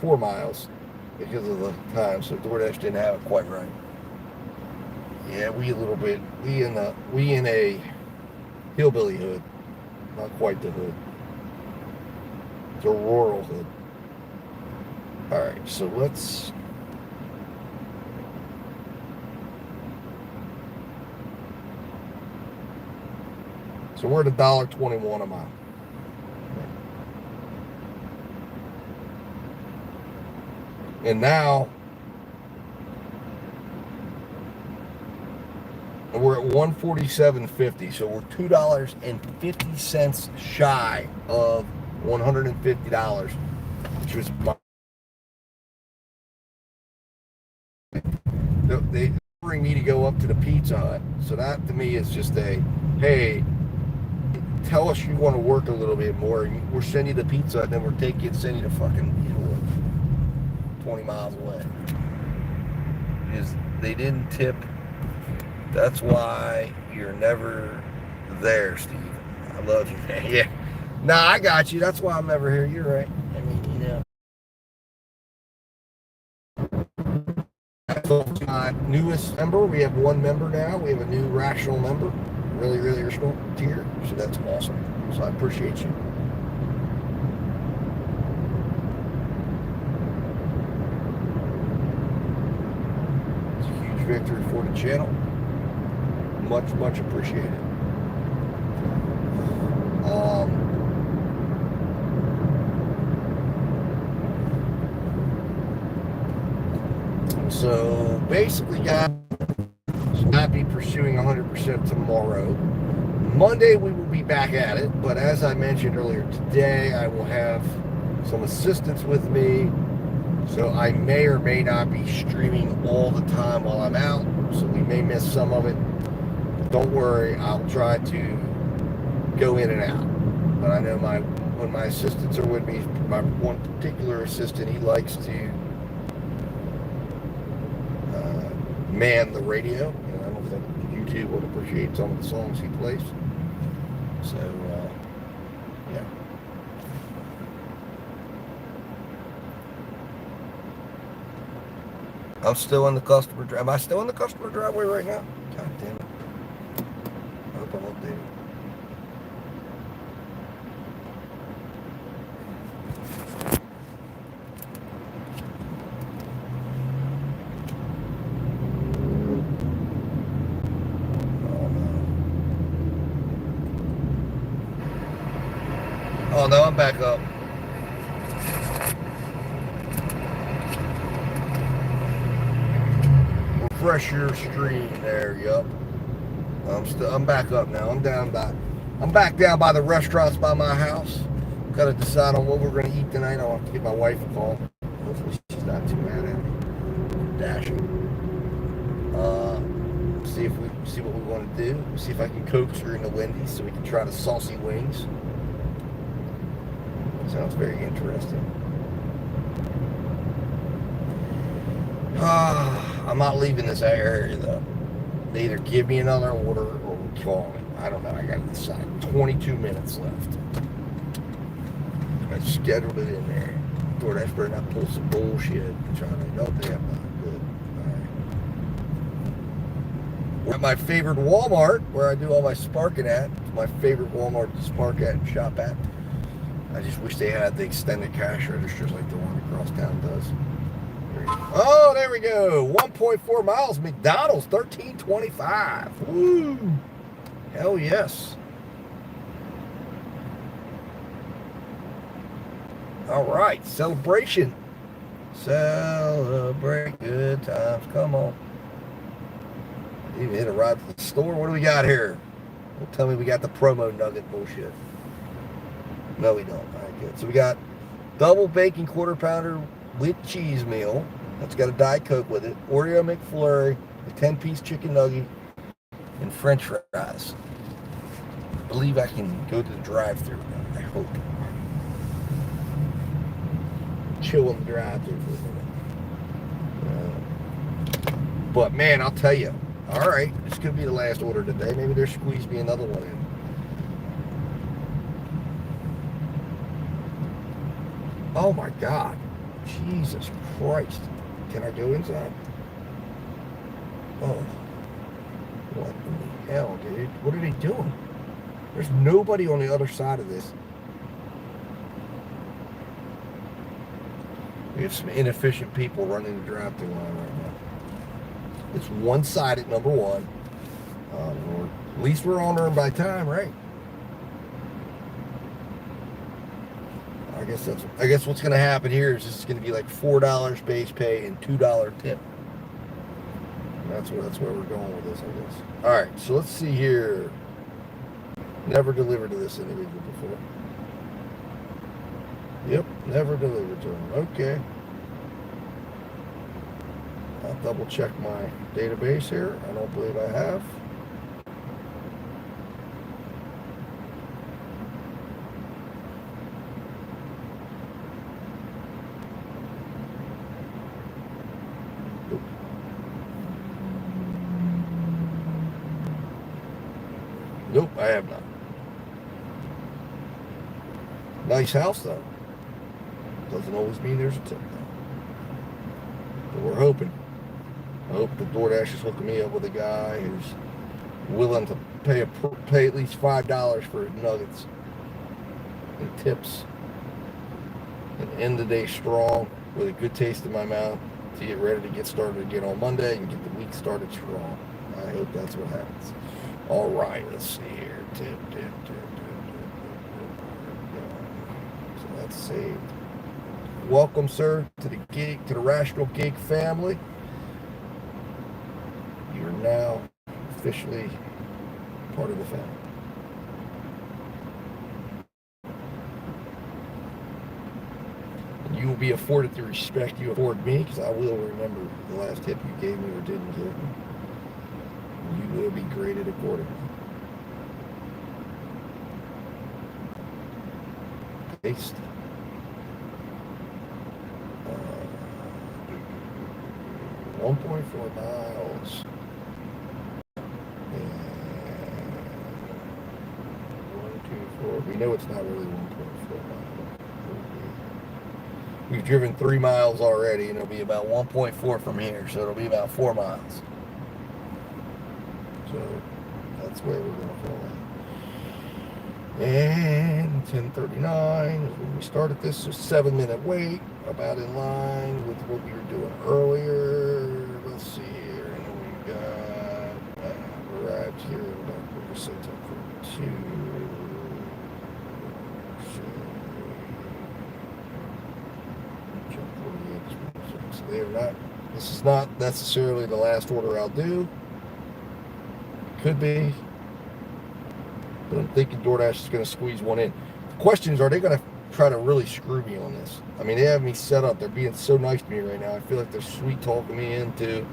4 miles because of the time. So DoorDash didn't have it quite right. Yeah, we in a hillbilly hood. Not quite the hood. It's a rural hood. Alright, so let's so we're at $1.21 a mile. And now we're at $147.50, so we're $2.50 shy of $150, which was they bring me to go up to the Pizza Hut. So that to me is just a, hey, tell us you want to work a little bit more, and we'll send you the Pizza Hut, and then we'll take you and send you to fucking 20 miles away. Is they didn't tip. That's why you're never there, Steve. I love you, man. Yeah. Nah, I got you. That's why I'm never here. You're right. I mean, you know. my newest member. We have one member now. We have a new rational member. Really, really rational tier. So that's awesome. So I appreciate you. It's a huge victory for the channel. Much, much appreciated. So basically, guys, I'll be pursuing 100% tomorrow. Monday we will be back at it, but as I mentioned earlier today, I will have some assistants with me, so I may or may not be streaming all the time while I'm out, so we may miss some of it. Don't worry, I'll try to go in and out. But I know when my assistants are with me, my one particular assistant, he likes to man the radio. I don't think YouTube would appreciate some of the songs he plays. So, yeah. I'm still in the customer drive. Am I still in the customer driveway right now? God damn it. I hope I'm updated. Oh no, I'm back up. Refresh your screen there, yup. I'm back up now. I'm back down by the restaurants by my house. Gotta decide on what we're gonna eat tonight. I'll have to give my wife a call. Hopefully she's not too mad at me. Dashing. See what we want to do. See if I can coax her into Wendy's so we can try the saucy wings. Sounds very interesting. I'm not leaving this area though. They either give me another order or call me. I don't know. I gotta decide. 22 minutes left. I scheduled it in there. DoorDash better not pull some bullshit. Trying to nope, they have not. Good. Alright. We're at my favorite Walmart where I do all my sparking at. It's my favorite Walmart to spark at and shop at. I just wish they had the extended cash registers like the one across town does. Oh, there we go. 1.4 miles. McDonald's, $13.25. Woo! Hell yes. All right, celebration. Celebrate good times. Come on. Even hit a ride to the store. What do we got here? Don't tell me we got the promo nugget bullshit. No, we don't. All right, good. So we got double bacon quarter pounder with cheese meal. That's got a Diet Coke with it. Oreo McFlurry, a 10-piece chicken nugget, and French fries. I believe I can go to the drive-thru now. I hope. Chill in the drive-thru for a minute. But man, I'll tell you. All right, this could be the last order today. Maybe they'll squeeze me another one in. Oh my God. Jesus Christ. Can I go inside? Oh. What in the hell, dude? What are they doing? There's nobody on the other side of this. We have some inefficient people running the drive-thru line right now. It's one-sided, number one. At least we're on earned by time, right? I guess what's going to happen here is this is going to be like $4 base pay and $2 tip. That's where we're going with this, I guess. All right, so let's see here. Never delivered to this individual before. Yep, never delivered to him. Okay. I'll double check my database here. I don't believe I have. Nope, I have not. Nice house, though. Doesn't always mean there's a tip, though. But we're hoping. I hope the DoorDash is hooking me up with a guy who's willing to pay at least $5 for nuggets and tips and end the day strong with a good taste in my mouth to get ready to get started again on Monday and get the week started strong. I hope that's what happens. All right, let's see here. Tip. So that's saved. Welcome, sir, to the gig, to the Rational Gig family. You're now officially part of the family. You will be afforded the respect you afford me, because I will remember the last tip you gave me or didn't give me. You will be graded accordingly. Paste. 1.4 miles. And 1, 2, 4. We know it's not really 1.4 miles. We've driven 3 miles already, and it'll be about 1.4 from here, so it'll be about 4 miles. So that's where we're going to fall at. And 10:39 is when we started this, so 7-minute wait, about in line with what we were doing earlier. Let's see here, and then we got arrived here about quarter 6 at 42. So they are not. This is not necessarily the last order I'll do. Could be. But I'm thinking DoorDash is going to squeeze one in. The question is, are they going to try to really screw me on this? I mean, they have me set up. They're being so nice to me right now. I feel like they're sweet talking me into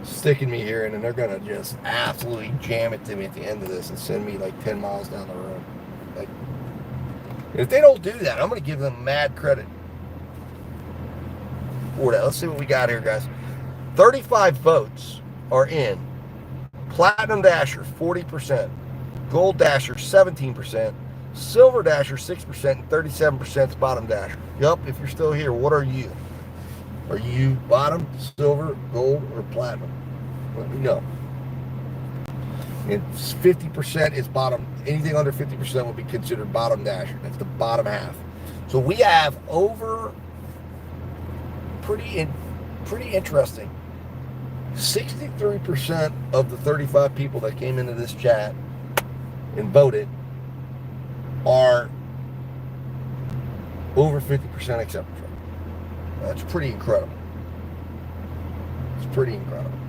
sticking me here, and then they're going to just absolutely jam it to me at the end of this and send me like 10 miles down the road. Like, if they don't do that, I'm going to give them mad credit for that. Let's see what we got here, guys. 35 votes are in. Platinum Dasher, 40%. Gold Dasher, 17%. Silver Dasher, 6%. And 37% is Bottom Dasher. Yup, if you're still here, what are you? Are you bottom, silver, gold, or platinum? Let me know. And 50% is bottom. Anything under 50% would be considered Bottom Dasher. That's the bottom half. So we have over, pretty interesting, 63% of the 35 people that came into this chat and voted are over 50% acceptance rate. That's pretty incredible. It's pretty incredible.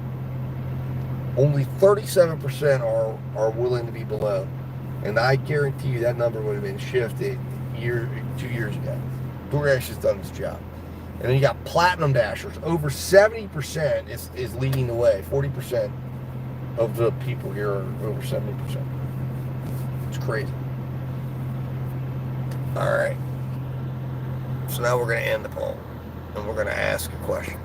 Only 37% are willing to be below. And I guarantee you that number would have been shifted 2 years ago. DoorDash has done its job. And then you got Platinum Dashers. Over 70% is leading the way. 40% of the people here are over 70%. It's crazy. All right. So now we're going to end the poll. And we're going to ask a question.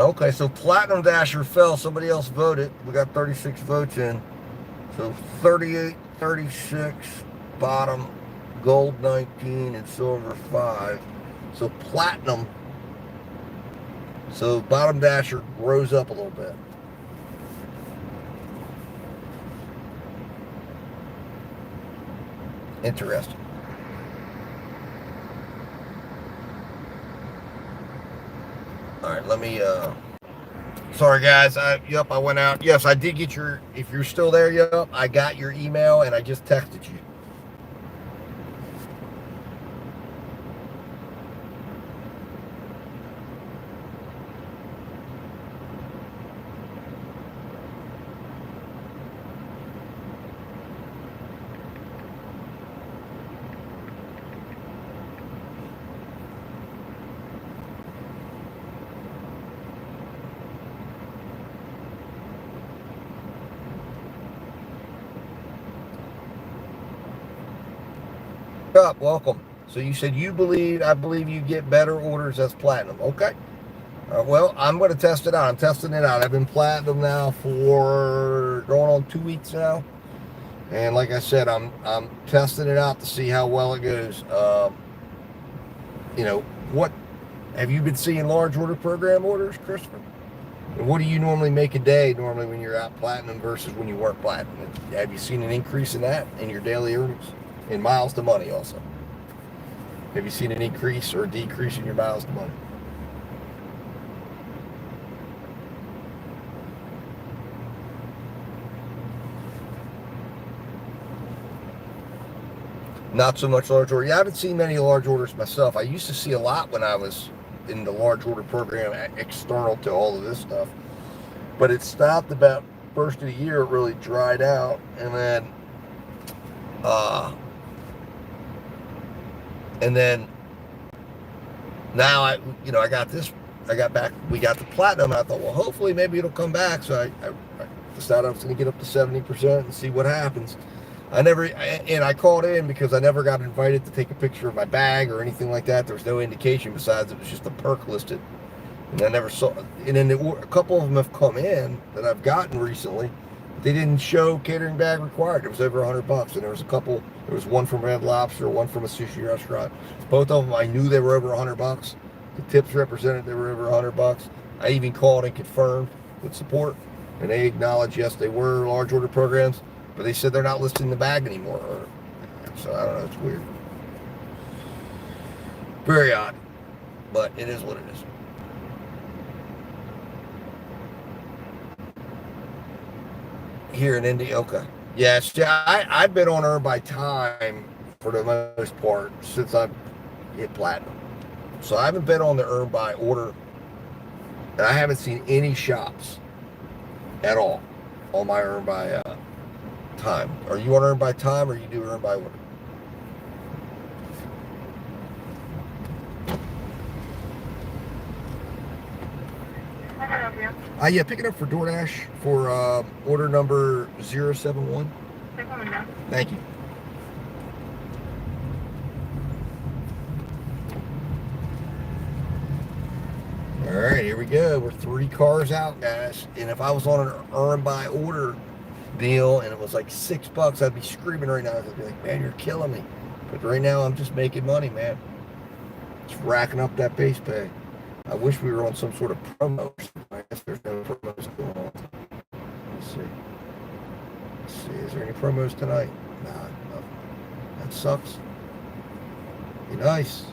Okay, so Platinum Dasher fell. Somebody else voted. We got 36 votes in. So 38, 36, bottom, gold 19, and silver 5. So Platinum. So bottom Dasher grows up a little bit. Interesting. All right, let me, sorry guys, yep, I went out. Yes, I did get your, if you're still there, yep, I got your email and I just texted you. Up, welcome. So you said I believe you get better orders as platinum. Okay. Well, I'm going to test it out. I'm testing it out. I've been platinum now for going on 2 weeks now, and like I said, I'm testing it out to see how well it goes. What have you been seeing large order program orders, Christopher? And what do you normally make a day normally when you're out platinum versus when you weren't platinum? Have you seen an increase in that in your daily earnings? In miles to money also. Have you seen an increase or decrease in your miles to money? Not so much large order. Yeah, I haven't seen many large orders myself. I used to see a lot when I was in the large order program external to all of this stuff. But it stopped about first of the year. It really dried out. And then now we got the platinum. I thought, well, hopefully maybe it'll come back. So I decided I was going to get up to 70% and see what happens. I called in because I never got invited to take a picture of my bag or anything like that. There was no indication besides it was just a perk listed. And I never saw, and then a couple of them have come in that I've gotten recently. They didn't show catering bag required. It was over $100, and there was one from Red Lobster, one from a sushi restaurant. Both of them, I knew they were over $100. The tips represented they were over $100. I even called and confirmed with support, and they acknowledged, yes, they were large order programs, but they said they're not listed in the bag anymore. So I don't know, it's weird. Very odd, but it is what it is. Here in India, okay. Yes, yeah, I've been on Earn by Time for the most part since I've hit platinum. So I haven't been on the Earn by Order, and I haven't seen any shops at all on my Earn by Time. Are you on Earn by Time or you do Earn by Order? Yeah, pick it up for DoorDash for order number 071. Thank you. All right, here we go. We're 3 cars out, guys. And if I was on an Earn by Order deal and it was like $6, I'd be screaming right now. I'd be like, man, you're killing me. But right now, I'm just making money, man. Just racking up that base pay. I wish we were on some sort of promo. I guess there's no promos going on. Let's see. Is there any promos tonight? Nah, nothing. That sucks. Be nice.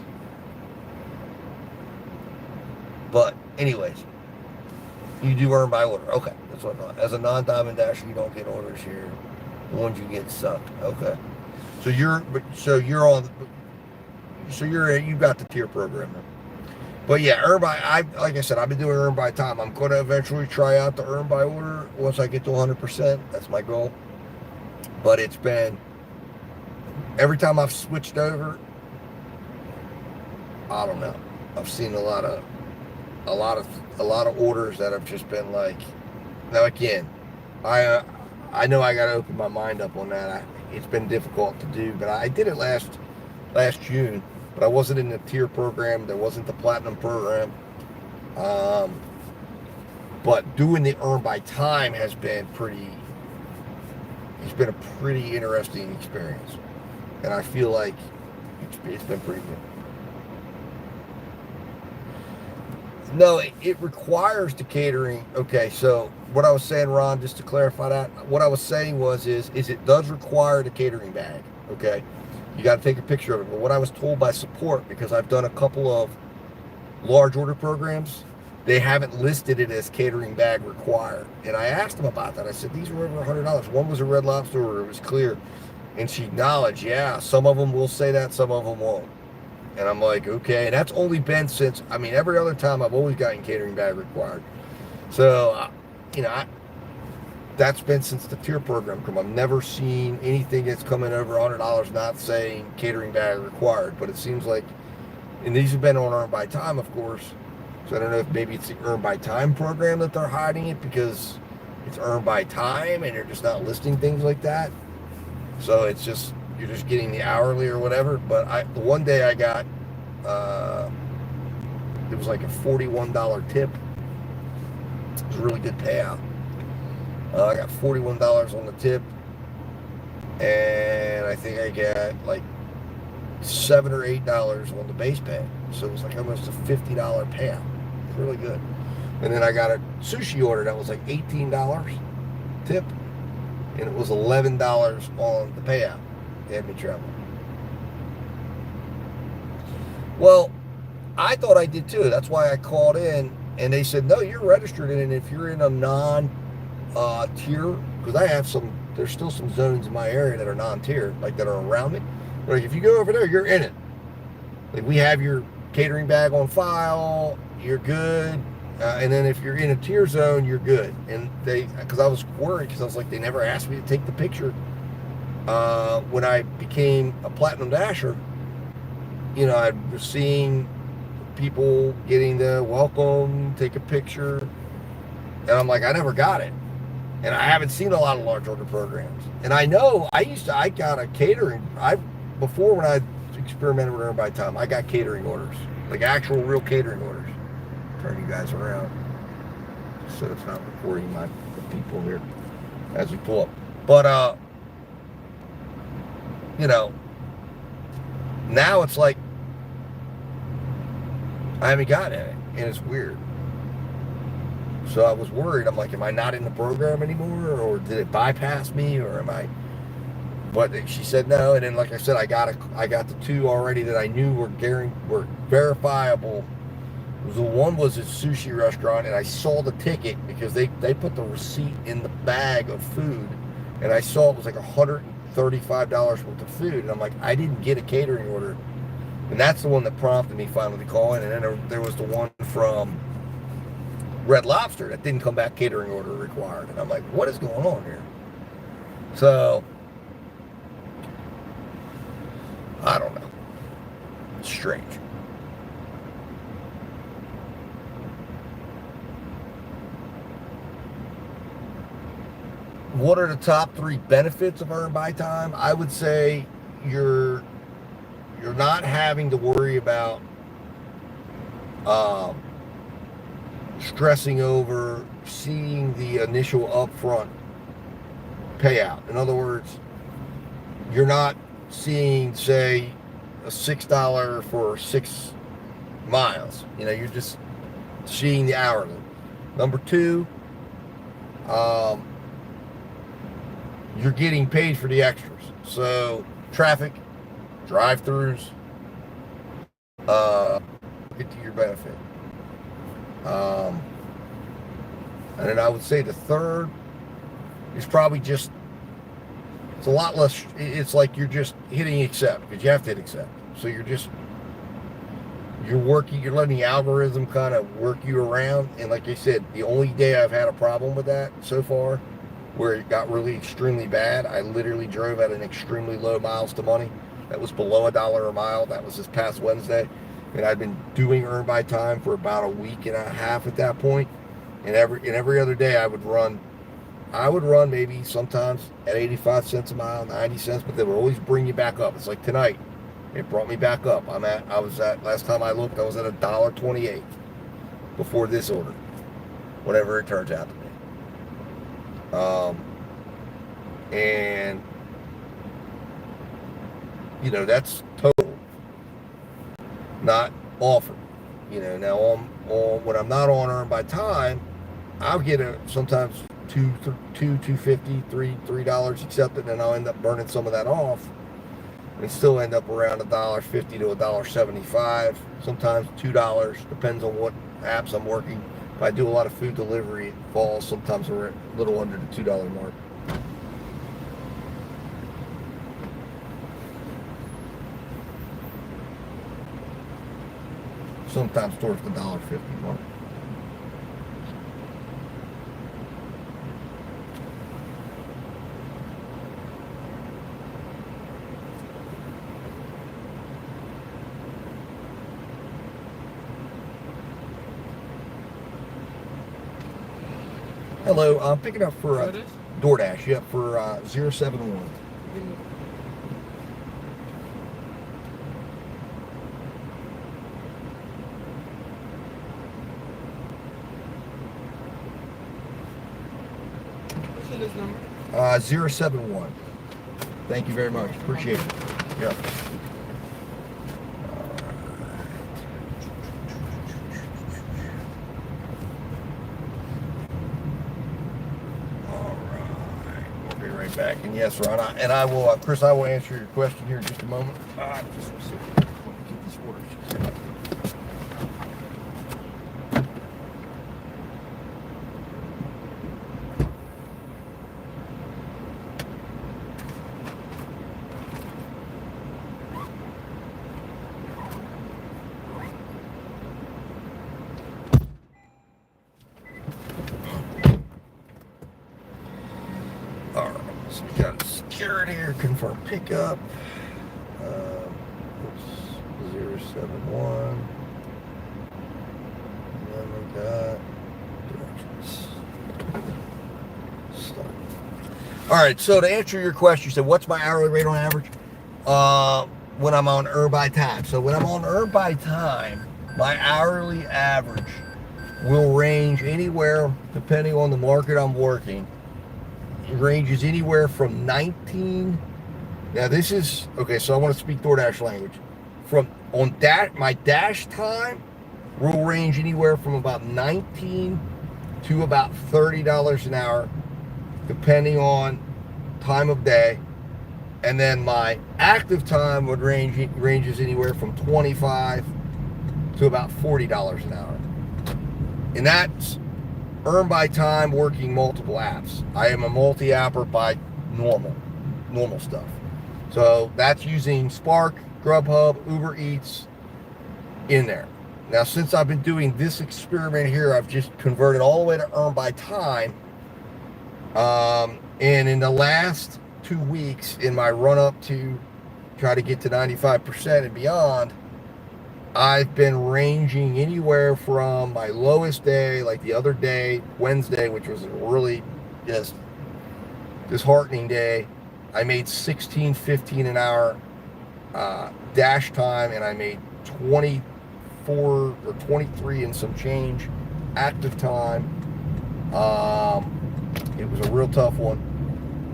But anyways, you do Earn by Order. Okay, that's what I thought. As a non-diamond dasher, you don't get orders here. The ones you get sucked. Okay. So you've got the tier program now. But yeah, like I said, I've been doing Earn by Time. I'm going to eventually try out the Earn by Order once I get to 100%. That's my goal. But it's been, every time I've switched over, I don't know. I've seen a lot of orders that have just been like, now again, I know I got to open my mind up on that. It's been difficult to do, but I did it last June. But I wasn't in the tier program. There wasn't the platinum program. But doing the earn by time has been it's been a pretty interesting experience. And I feel like it's been pretty good. No, it requires the catering. Okay, so what I was saying, Ron, just to clarify that, what I was saying is it does require the catering bag. Okay, you got to take a picture of it. But what I was told by support, because I've done a couple of large order programs, they haven't listed it as catering bag required. And I asked them about that. I said, these were over $100. One was a Red Lobster order. It was clear. And she acknowledged, yeah, some of them will say that, some of them won't. And I'm like, okay. And that's only been since, I mean, every other time I've always gotten catering bag required. So, that's been since the tier program come. I've never seen anything that's coming over $100 not saying catering bag required. But it seems like, and these have been on earn by time, of course. So I don't know if maybe it's the earn by time program that they're hiding it because it's earned by time and they're just not listing things like that. So it's just, you're just getting the hourly or whatever. But the one day I got, it was like a $41 tip. It was a really good payout. I got $41 on the tip, and I think I got like $7 or $8 on the base pay. So it was like almost a $50 payout. It's really good. And then I got a sushi order that was like $18 tip, and it was $11 on the payout. They had me travel. Well, I thought I did too. That's why I called in, and they said, no, you're registered in, and if you're in a non-tier, because I have there's still some zones in my area that are non-tier, like that are around me. Like if you go over there, you're in it. Like we have your catering bag on file, you're good. And then if you're in a tier zone, you're good. And because I was worried, because I was like, they never asked me to take the picture. When I became a Platinum Dasher, I was seeing people getting the welcome, take a picture. And I'm like, I never got it. And I haven't seen a lot of large order programs. And I know I got a catering. Before when I experimented with Earn by Time, I got catering orders, like actual real catering orders. Turn you guys around so it's not recording the people here as we pull up. But now it's like I haven't got any, and it's weird. So I was worried. I'm like, am I not in the program anymore, or did it bypass me, or am I? But she said no, and then like I said, I got the two already that I knew were verifiable. The one was a sushi restaurant, and I saw the ticket because they put the receipt in the bag of food, and I saw it was like $135 worth of food, and I'm like, I didn't get a catering order, and that's the one that prompted me finally to call in. And then there was the one from Red Lobster that didn't come back catering order required, and I'm like, what is going on here? So I don't know. It's strange. What are the top 3 benefits of Earn by Time? I would say you're not having to worry about stressing over seeing the initial upfront payout. In other words, you're not seeing, say, a $6 for 6 miles. You're just seeing the hourly. Number 2, you're getting paid for the extras. So traffic, drive-thrus, get to your benefit. And then I would say the third is probably just, it's a lot less, it's like you're just hitting accept, because you have to hit accept. So you're letting the algorithm kind of work you around. And like I said, the only day I've had a problem with that so far, where it got really extremely bad, I literally drove at an extremely low miles to money. That was below $1 a mile. That was this past Wednesday. And I'd been doing Earn by Time for about a week and a half at that point. And every other day I would run maybe sometimes at 85 cents a mile, 90 cents, but they would always bring you back up. It's like tonight, it brought me back up. Last time I looked, I was at $1.28 before this order. whatever it turns out to be. And you know, that's total, not offered. You know, now on when I'm not on earn by time, I'll get sometimes $2.50, $3 accepted, and I'll end up burning some of that off, and still end up around $1.50 to $1.75, sometimes $2, depends on what apps I'm working. If I do a lot of food delivery, it falls sometimes a little under the $2 mark. Sometimes towards the $1.50 mark. Hello, I'm picking up for DoorDash. Yep, for 071. This number? 071. Thank you very much. Appreciate it. Yep. All right. We'll be right back. And yes, Ron, I will, Chris, I will answer your question here in just a moment. Just a second. Get these orders. So we got secure it here, confirm pickup. 071. And then we got directions. Start. All right, so to answer your question, you said, what's my hourly rate on average? When I'm on earn by time. So when I'm on earn by time, my hourly average will range anywhere, depending on the market I'm working. It ranges anywhere from 19. Now this is okay. So I want to speak DoorDash language. My dash time will range anywhere from about 19 to about $30 an hour, depending on time of day. And then my active time would ranges anywhere from 25 to about $40 an hour, and that's earn by time working multiple apps. I am a multi-apper by normal stuff. So that's using Spark, Grubhub, Uber Eats in there. Now, since I've been doing this experiment here, I've just converted all the way to earn by time. And in the last 2 weeks, in my run up to try to get to 95% and beyond, I've been ranging anywhere from my lowest day, like the other day, Wednesday, which was a really just disheartening day. I made $16.15 an hour dash time, and I made 24 or 23 and some change active time. It was a real tough one.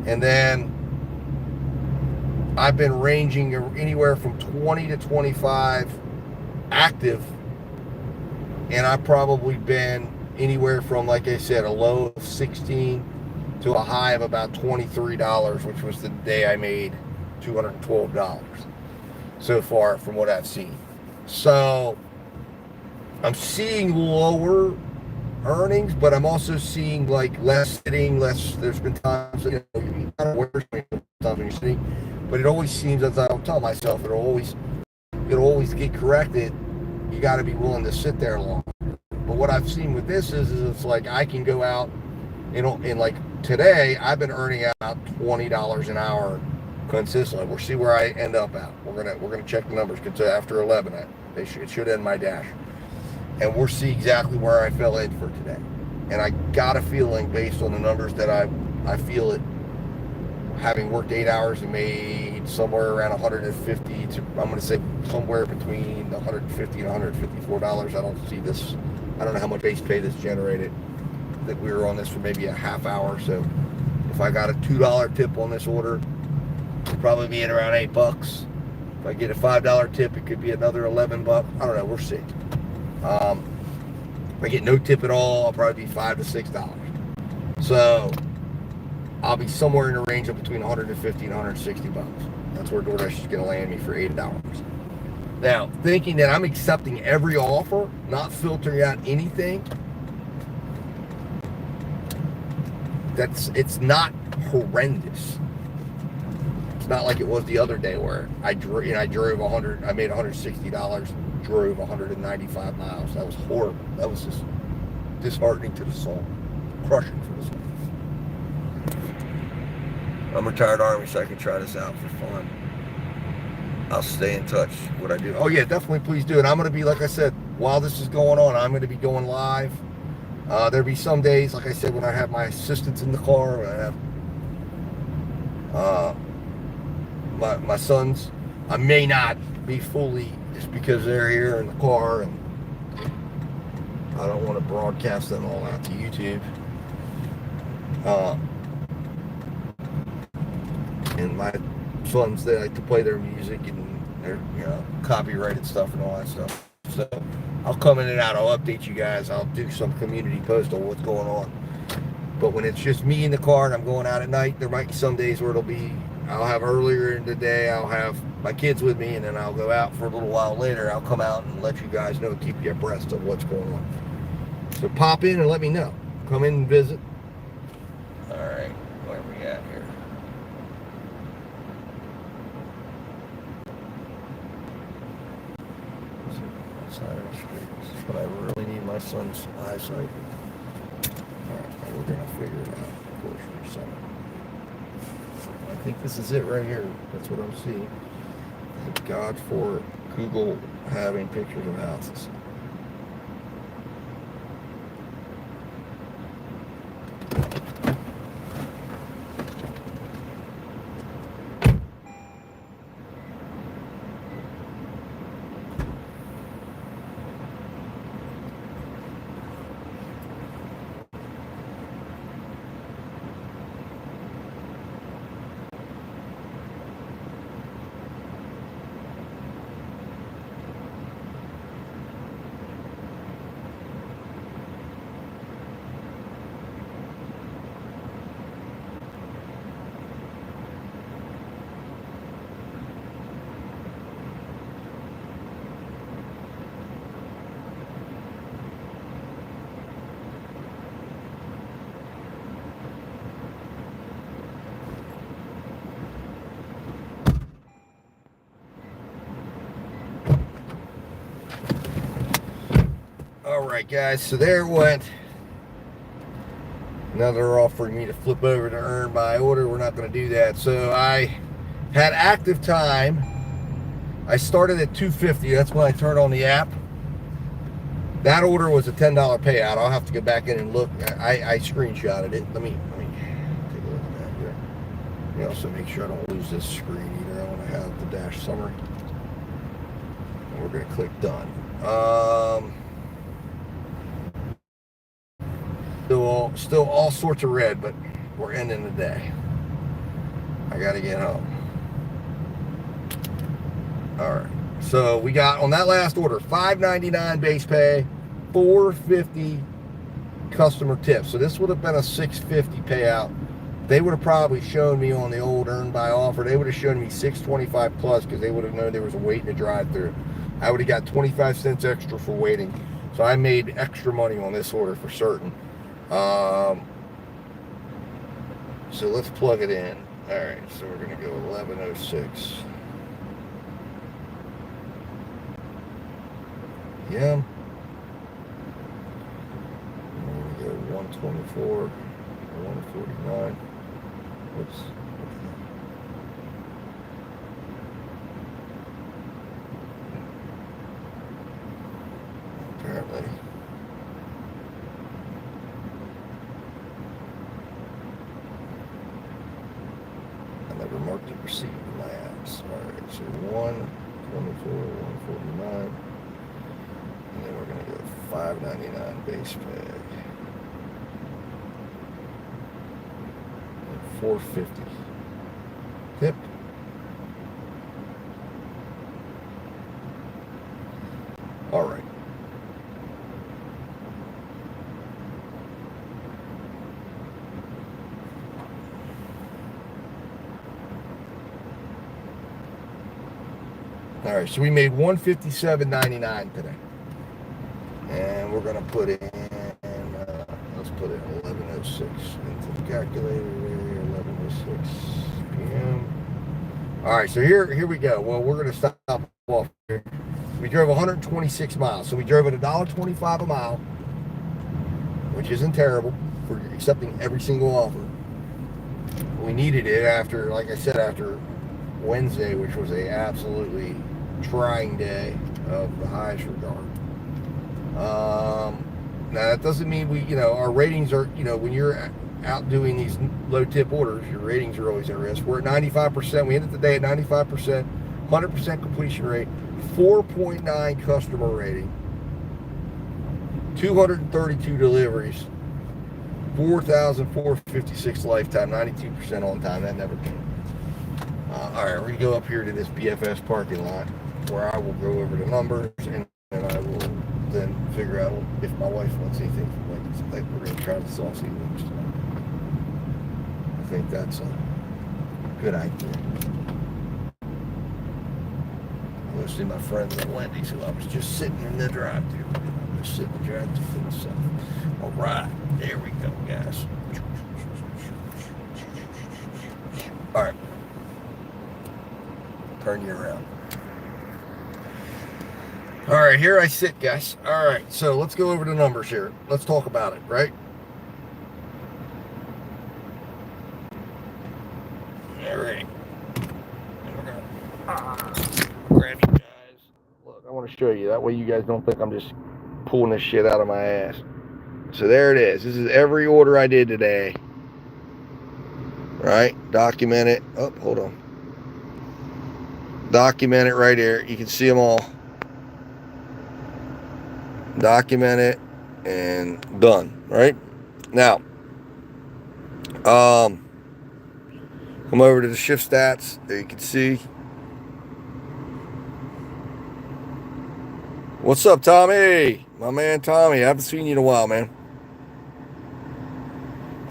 And then I've been ranging anywhere from 20 to 25 active, and I've probably been anywhere from, like I said, a low of 16 to a high of about $23, which was the day I made $212 so far from what I've seen. So I'm seeing lower earnings, but I'm also seeing like less sitting, there's been times that, you kind of wear something you're sitting, but it always seems, as I'll tell myself, it'll always get corrected. You got to be willing to sit there long. But what I've seen with this is it's like I can go out, and like today I've been earning out $20 an hour consistently. We'll see where I end up at. We're gonna check the numbers because after 11 it should end my dash, and we'll see exactly where I fell in for today. And I got a feeling based on the numbers that I feel it, having worked 8 hours and made somewhere around 150 to, I'm going to say somewhere between 150 and $154. I don't see this. I don't know how much base pay this generated. that we were on this for maybe a half hour. So if I got a $2 tip on this order, it'd probably be at around $8. If I get a $5 tip, it could be another $11. I don't know. We'll see. If I get no tip at all, I'll probably be $5 to $6. So I'll be somewhere in the range of between 150 and 160 bucks. That's where DoorDash is going to land me for $80. Now, thinking that I'm accepting every offer, not filtering out anything, it's not horrendous. It's not like it was the other day where I drove I made $160, drove 195 miles. That was horrible. That was just disheartening to the soul, crushing for the soul. I'm a retired Army, so I can try this out for fun. I'll stay in touch. What I do. Oh yeah, definitely. Please do it. I'm going to be, like I said, while this is going on, I'm going to be going live. There'll be some days, like I said, when I have my assistants in the car, when I have my sons. I may not be fully, just because they're here in the car, and I don't want to broadcast them all out to YouTube. And my sons, they like to play their music and their copyrighted stuff and all that stuff. So I'll come in and out. I'll update you guys. I'll do some community post on what's going on. But when it's just me in the car and I'm going out at night, there might be some days where I'll have earlier in the day, I'll have my kids with me, and then I'll go out for a little while later. I'll come out and let you guys know, keep you abreast of what's going on. So pop in and let me know. Come in and visit. All right, where are we at here? Side of the street. But I really need my son's eyesight. Alright, we're gonna figure it out, of course, for a second. I think this is it right here. That's what I'm seeing. Thank God for Google having pictures of houses. Alright guys, so there it went. Now they're offering me to flip over to earn by order. We're not going to do that. So I had active time. I started at $2.50. That's when I turned on the app. That order was a $10 payout. I'll have to go back in and look. I screenshotted it. Let me take a look at that here. Let me also make sure I don't lose this screen either. I want to have the dash summary. And we're going to click done. Still all sorts of red, but we're ending the day. I gotta get home. Alright, so we got on that last order $5.99 base pay, $4.50 customer tip. So this would have been a $6.50 payout. They would have probably shown me on the old earn by offer, they would have shown me $6.25 plus, because they would have known there was a wait in the drive-thru. I would have got 25 cents extra for waiting. So I made extra money on this order for certain. So let's plug it in. Alright, so we're gonna go 1106. Yeah. We're gonna go 124 or 149. Whoops. Apparently. Marked it received in my apps. Alright, so 124, 149. And then we're going to go $5.99 base pay. $4.50. Tip. All right. All right, so we made $157.99 today, and we're gonna put in. Let's put in 11:06 into the calculator. 11:06 p.m. All right, so here we go. Well, we're gonna stop off here. We drove 126 miles, so we drove at $1.25 a mile, which isn't terrible for accepting every single offer. We needed it after, like I said, after Wednesday, which was a absolutely trying day of the highest regard. Now that doesn't mean our ratings are, when you're out doing these low tip orders, your ratings are always at risk. We're at 95%. We ended the day at 95%, 100% completion rate, 4.9 customer rating, 232 deliveries, 4,456 lifetime, 92% on time. That never came. All right, we're gonna go up here to this BFS parking lot where I will go over the numbers, and I will then figure out if my wife wants anything. Like we're gonna try the saucy wings tonight. I think that's a good idea. I'm gonna see my friends at Wendy's, who I was just sitting in the drive-thru. I'm just sitting in the drive-thru for myself. All right, there we go, guys. All right. Turn you around. All right, here I sit, guys. All right, so let's go over the numbers here. Let's talk about it, right? All right. And we're gonna grab you guys. Look, I want to show you. That way you guys don't think I'm just pulling this shit out of my ass. So there it is. This is every order I did today. Right? Document it. Oh, hold on. Document it right here. You can see them all. Document it and done. Right? Now, come over to the shift stats. There you can see. What's up, Tommy? My man Tommy. I haven't seen you in a while, man.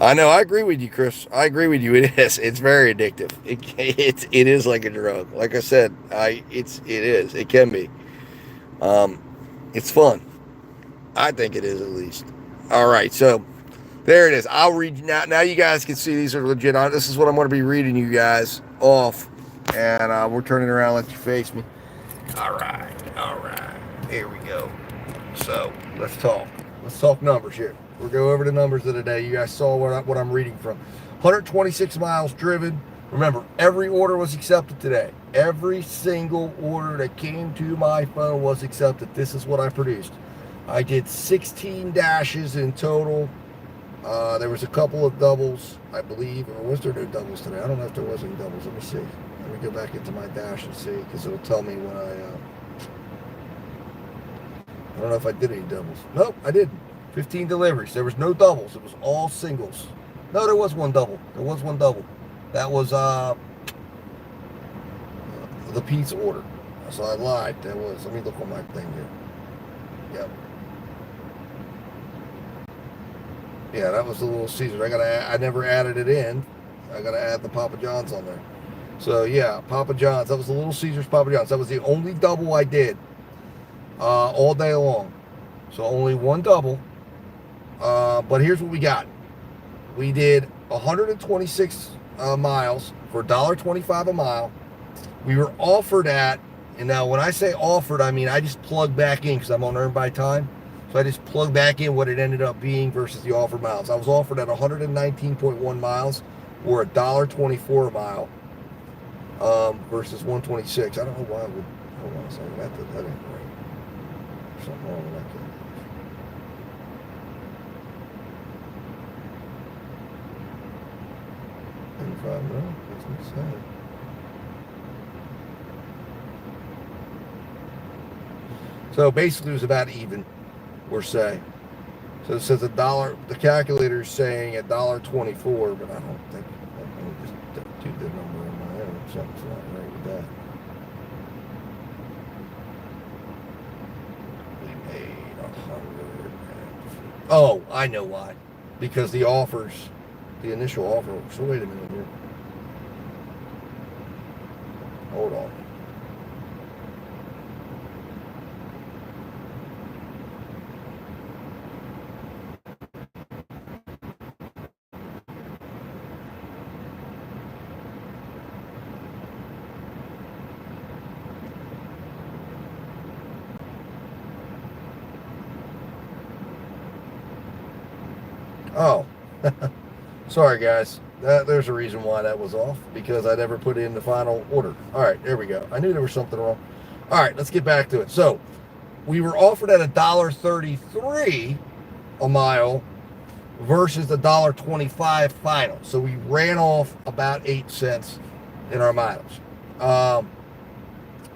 I know. I agree with you, Chris. I agree with you. It is. It's very addictive. It is like a drug. Like I said, it is. It can be. It's fun. I think it is, at least. All right. So there it is. I'll read now. Now you guys can see these are legit. This is what I'm going to be reading you guys off, and we're turning around. Let you face me. All right. All right. Here we go. So let's talk. Let's talk numbers here. We'll go over the numbers of the day. You guys saw what I'm reading from. 126 miles driven. Remember, every order was accepted today. Every single order that came to my phone was accepted. This is what I produced. I did 16 dashes in total. There was a couple of doubles, I believe. Or was there no doubles today? I don't know if there was any doubles. Let me see. Let me go back into my dash and see, because it'll tell me when I don't know if I did any doubles. Nope, I didn't. 15 deliveries. There was no doubles. It was all singles. No, there was one double. There was one double. That was the pizza order. So I lied. That was. Let me look on my thing here. Yep. Yeah, that was the Little Caesars. I never added it in. I gotta add the Papa John's on there. So yeah, Papa John's. That was the Little Caesars Papa John's. That was the only double I did all day long. So only one double. But here's what we got. We did 126 miles for $1.25 a mile. We were offered at, and now when I say offered, I mean I just plug back in because I'm on earn by time. So I just plug back in what it ended up being versus the offered miles. I was offered at 119.1 miles or $1.24 a mile versus 126. I don't know why I would. Hold on a second. That ain't right. There's something wrong with that. 5 minutes. That's insane. So basically, it was about even, we're saying. So it says $1. The calculator is saying $1.24, but I don't think. Something's not right with that. We made 100. Oh, I know why. Because the initial offer. So wait a minute here. Hold on. Oh, sorry guys. There's a reason why that was off, because I never put in the final order. All right, there we go. I knew there was something wrong. All right, let's get back to it. So we were offered at $1.33 a mile versus the $1.25 final. So we ran off about 8 cents in our miles.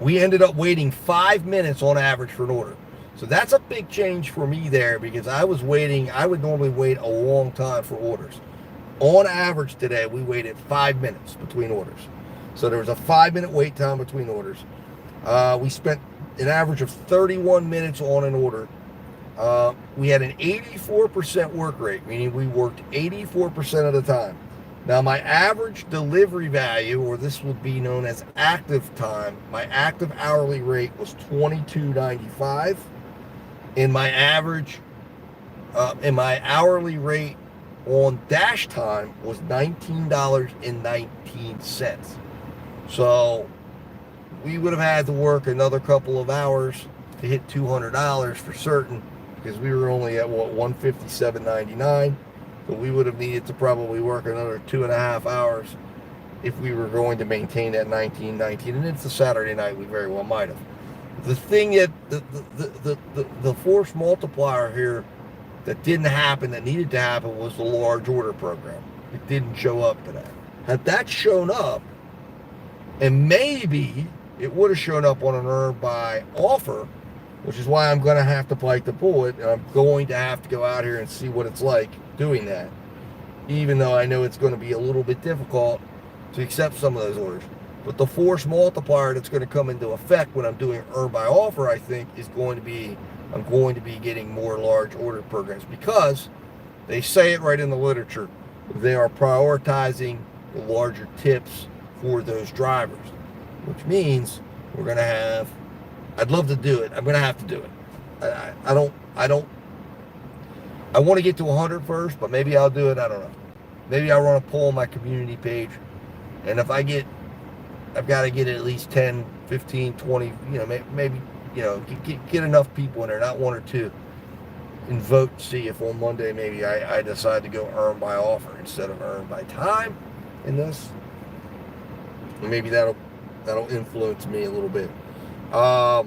We ended up waiting 5 minutes on average for an order. So that's a big change for me there, because I would normally wait a long time for orders. On average today, we waited 5 minutes between orders. So there was a 5-minute wait time between orders. We spent an average of 31 minutes on an order. We had an 84% work rate, meaning we worked 84% of the time. Now, my average delivery value, or this would be known as active time, my active hourly rate was $22.95. And my hourly rate on dash time was $19.19. So we would have had to work another couple of hours to hit $200 for certain, because we were only at $157.99. But we would have needed to probably work another 2.5 hours if we were going to maintain that $19.19. And it's a Saturday night, we very well might have. The thing that the force multiplier here that didn't happen, that needed to happen, was the large order program. It didn't show up today. Had that shown up, and maybe it would have shown up on an earn by offer, which is why I'm going to have to bite the bullet, and I'm going to have to go out here and see what it's like doing that, even though I know it's going to be a little bit difficult to accept some of those orders. But the force multiplier that's going to come into effect when I'm doing earn by offer, I think, is going to be, I'm going to be getting more large order programs, because they say it right in the literature. They are prioritizing the larger tips for those drivers, which means we're going to have, I'd love to do it. I'm going to have to do it. I want to get to 100 first, but maybe I'll do it. I don't know. Maybe I'll run a poll on my community page. And if I've got to get at least 10, 15, 20, maybe, get enough people in there, not one or two, and vote to see if on Monday maybe I decide to go earn by offer instead of earn by time in this. And maybe that'll influence me a little bit. But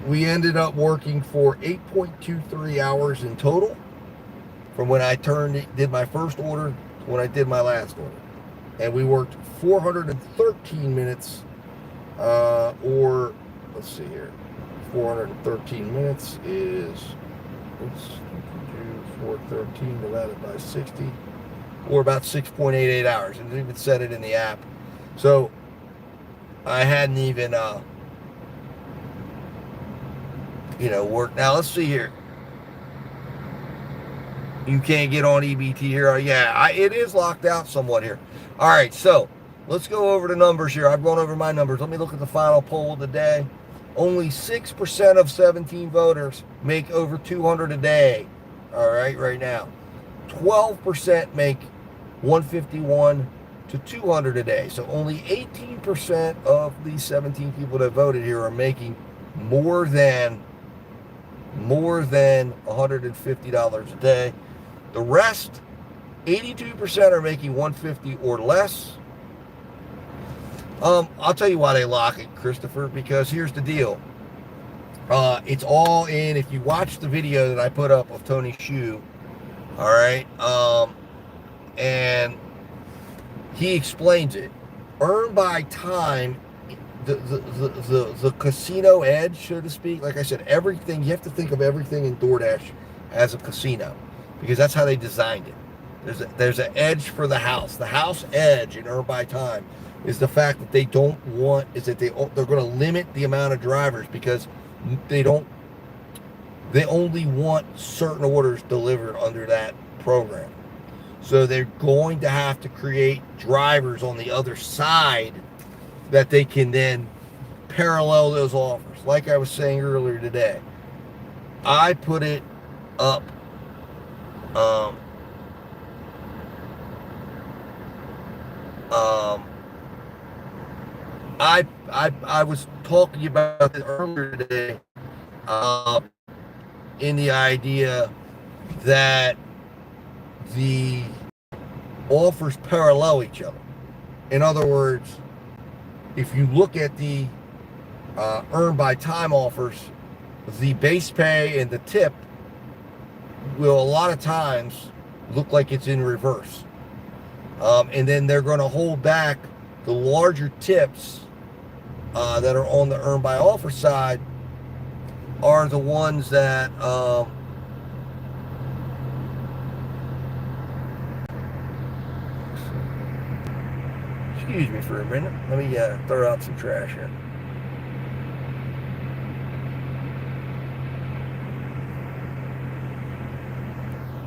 we ended up working for 8.23 hours in total from when I did my first order to when I did my last order. And we worked 413 minutes, or let's see here, 413 minutes is, 413 divided by 60, or about 6.88 hours. And it even said it in the app. So I hadn't even, worked. Now let's see here. You can't get on EBT here. Yeah, it is locked out somewhat here. All right, so let's go over the numbers here. I've gone over my numbers. Let me look at the final poll of the day. Only 6% of 17 voters make over 200 a day. All right, right now. 12% make 151 to 200 a day. So only 18% of these 17 people that voted here are making more than $150 a day. The rest, 82% are making 150 or less. I'll tell you why they lock it, Christopher, because here's the deal. It's all in, if you watch the video that I put up of Tony Hsu, all right, and he explains it. Earn by time, the casino edge, so to speak. Like I said, everything, you have to think of everything in DoorDash as a casino, because that's how they designed it. There's an edge for the house. The house edge in Earn by Time is the fact that they're going to limit the amount of drivers because they only want certain orders delivered under that program. So they're going to have to create drivers on the other side that they can then parallel those offers. Like I was saying earlier today, I put it up. I was talking about this earlier today, in the idea that the offers parallel each other. In other words, if you look at the Earn by Time offers, the base pay and the tip will a lot of times look like it's in reverse. And then they're going to hold back the larger tips that are on the Earn by Offer side are the ones that excuse me for a minute. Let me throw out some trash here.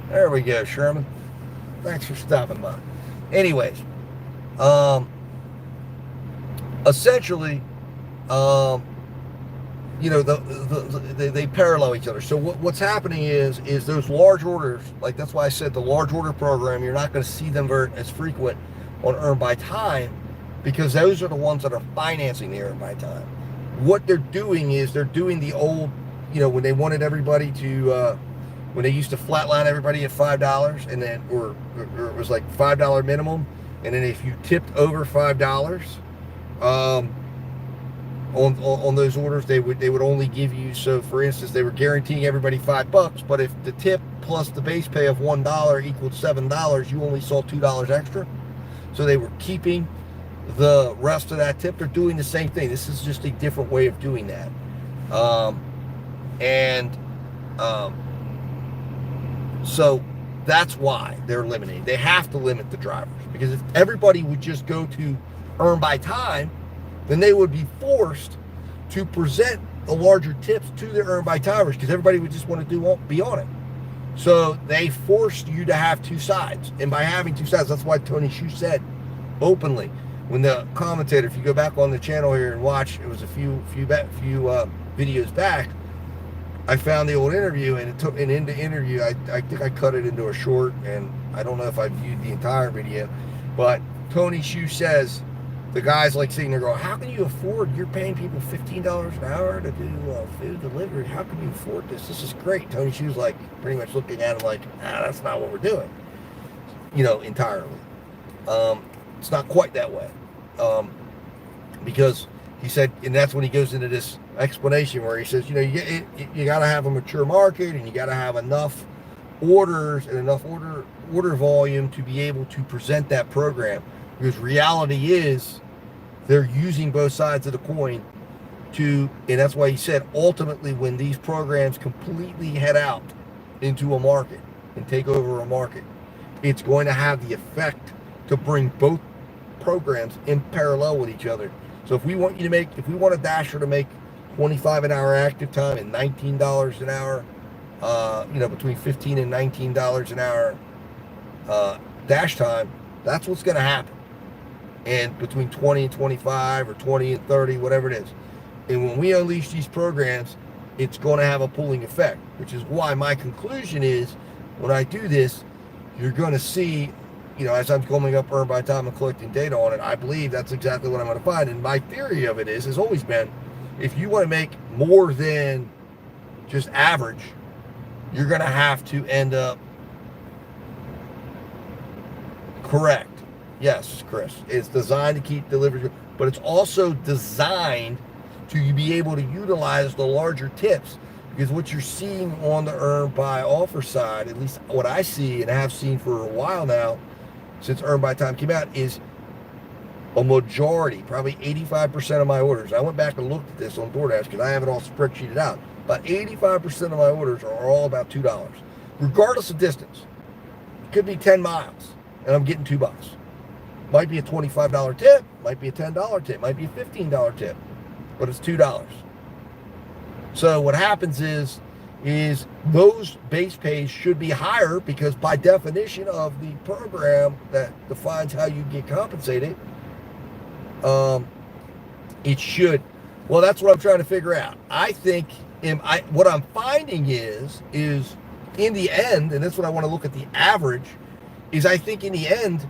There we go, Sherman. Thanks for stopping by. Anyways, essentially, they parallel each other. So what's happening is those large orders, like that's why I said the large order program, you're not going to see them as frequent on Earn by Time because those are the ones that are financing the Earn by Time. What they're doing is they're doing the old, when they wanted everybody to, when they used to flatline everybody at $5 and then, or it was like $5 minimum. And then if you tipped over $5, on those orders, they would only give you, so for instance, they were guaranteeing everybody $5, but if the tip plus the base pay of $1 equaled $7, you only saw $2 extra. So they were keeping the rest of that tip. They're doing the same thing. This is just a different way of doing that. So that's why they're eliminating. They have to limit the drivers because if everybody would just go to Earn by Time, then they would be forced to present the larger tips to the Earn by Timers because everybody would just want to be on it. So they forced you to have two sides, and by having two sides, that's why Tony Hsu said openly when the commentator, if you go back on the channel here and watch, it was a few videos back, I found the old interview, and in the interview, I think I cut it into a short, and I don't know if I viewed the entire video, but Tony Hsu says, the guy's like sitting there going, how can you afford, you're paying people $15 an hour to do food delivery, how can you afford this? This is great. Tony Hsu's like pretty much looking at him like, that's not what we're doing, entirely. It's not quite that way. Because he said, and that's when he goes into this explanation where he says, you got to have a mature market and you got to have enough orders and enough order volume to be able to present that program. Because reality is they're using both sides of the coin and that's why he said ultimately when these programs completely head out into a market and take over a market, it's going to have the effect to bring both programs in parallel with each other. So if we want a Dasher to make $25 an hour active time and $19 an hour, between $15 and $19 an hour dash time, that's what's going to happen. And between 20 and 25 or 20 and 30, whatever it is. And when we unleash these programs, it's going to have a pulling effect, which is why my conclusion is when I do this, you're going to see, as I'm coming up Earn by Time and collecting data on it, I believe that's exactly what I'm going to find. And my theory of it has always been, if you want to make more than just average, you're going to have to end up correct. Yes, Chris. It's designed to keep delivery, but it's also designed to be able to utilize the larger tips. Because what you're seeing on the Earn by Offer side, at least what I see and have seen for a while now, since Earn by Time came out, is a majority, probably 85% of my orders. I went back and looked at this on DoorDash because I have it all spreadsheeted out. But 85% of my orders are all about $2, regardless of distance. could be 10 miles, and I'm getting $2. Might be a $25 tip, might be a $10 tip, might be a $15 tip, but it's $2. So what happens is those base pays should be higher, because by definition of the program that defines how you get compensated, it should. Well, that's what I'm trying to figure out. I think what I'm finding is in the end, and that's what I want to look at the average, is I think in the end,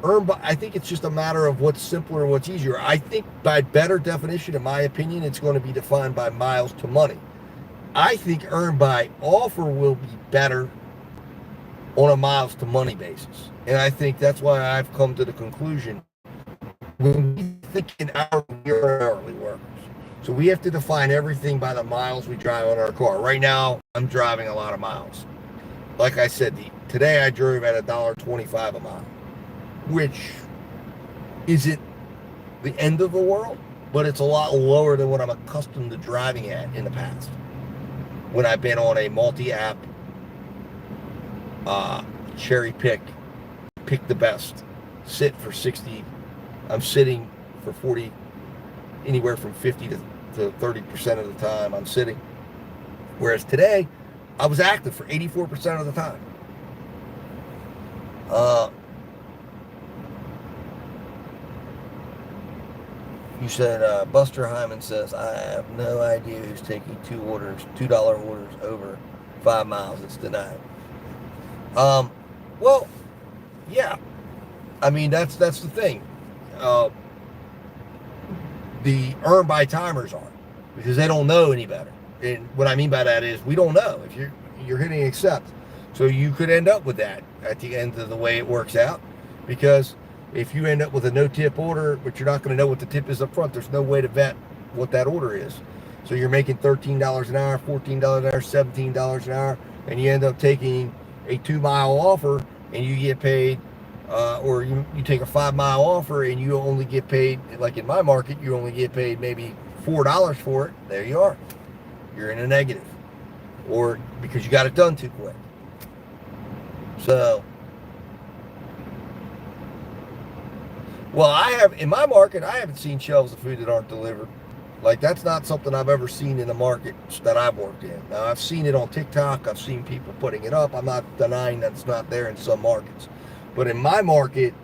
I think it's just a matter of what's simpler and what's easier. I think by better definition, in my opinion, it's going to be defined by miles to money. I think earned by offer will be better on a miles to money basis. And I think that's why I've come to the conclusion, when we think in hourly workers, so we have to define everything by the miles we drive on our car. Right now, I'm driving a lot of miles. Like I said, today I drove at $1.25 a mile, which isn't the end of the world, but it's a lot lower than what I'm accustomed to driving at in the past, when I've been on a multi-app, cherry pick the best, sit for 60, I'm sitting for 40, anywhere from 50 to 30% of the time I'm sitting. Whereas today, I was active for 84% of the time. You said, Buster Hyman says, I have no idea who's taking $2 orders over 5 miles. It's denied. Well, yeah. I mean, that's the thing. The earn by timers are, because they don't know any better. And what I mean by that is, we don't know if you're hitting accept. So you could end up with that at the end of the way it works out, because if you end up with a no tip order, but you're not going to know what the tip is up front, there's no way to vet what that order is. So you're making $13 an hour, $14 an hour, $17 an hour, and you end up taking a 2-mile offer, and you get paid, or you take a 5-mile offer and you only get paid, like in my market, you only get paid maybe $4 for it. There you are. You're in a negative, or because you got it done too quick. So, well, in my market, I haven't seen shelves of food that aren't delivered. Like, that's not something I've ever seen in the market that I've worked in. Now, I've seen it on TikTok. I've seen people putting it up. I'm not denying that it's not there in some markets. But in my market,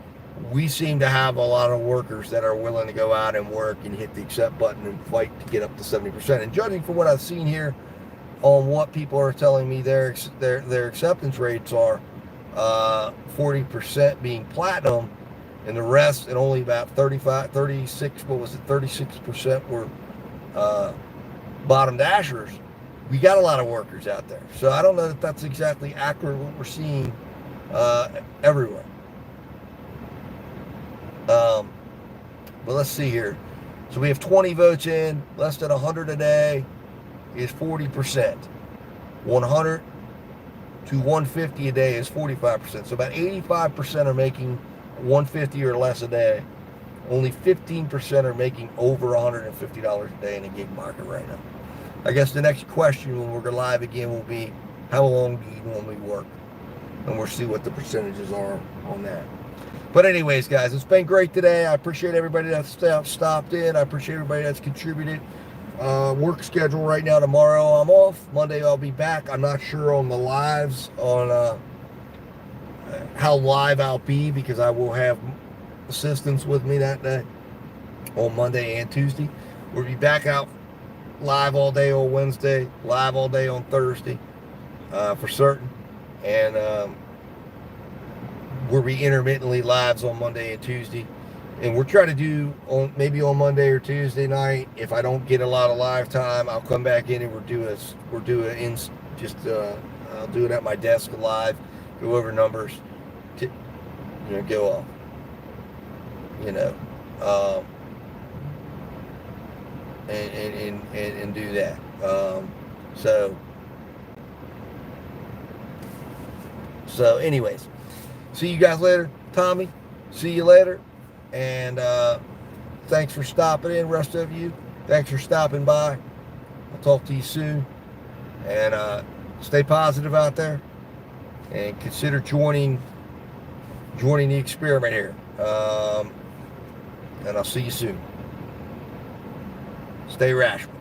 we seem to have a lot of workers that are willing to go out and work and hit the accept button and fight to get up to 70%. And judging from what I've seen here on what people are telling me their acceptance rates are, 40% being platinum, and the rest, and only about 36% were bottom dashers. We got a lot of workers out there. So I don't know if that's exactly accurate what we're seeing everywhere. But let's see here. So we have 20 votes in, less than 100 a day is 40%. 100 to 150 a day is 45%. So about 85% are making 150 or less a day. Only 15% are making over $150 a day in a gig market right now. I guess the next question when we're live again will be, how long do you normally work? And we'll see what the percentages are on that. But anyways, guys, it's been great today. I appreciate everybody that stopped in. I appreciate everybody that's contributed. Work schedule right now, tomorrow I'm off. Monday I'll be back. I'm not sure on the lives, on how live I'll be, because I will have assistants with me that day on Monday and Tuesday. We'll be back out live all day on Wednesday, live all day on Thursday, for certain. And we'll be intermittently lives on Monday and Tuesday. And we're trying to do maybe on Monday or Tuesday night. If I don't get a lot of live time, I'll come back in and I'll do it at my desk live, go over numbers, go off, and do that. So anyways, see you guys later. Tommy, see you later. And thanks for stopping in, rest of you. Thanks for stopping by. I'll talk to you soon. And stay positive out there. And consider joining joining the experiment here. And I'll see you soon. Stay rational.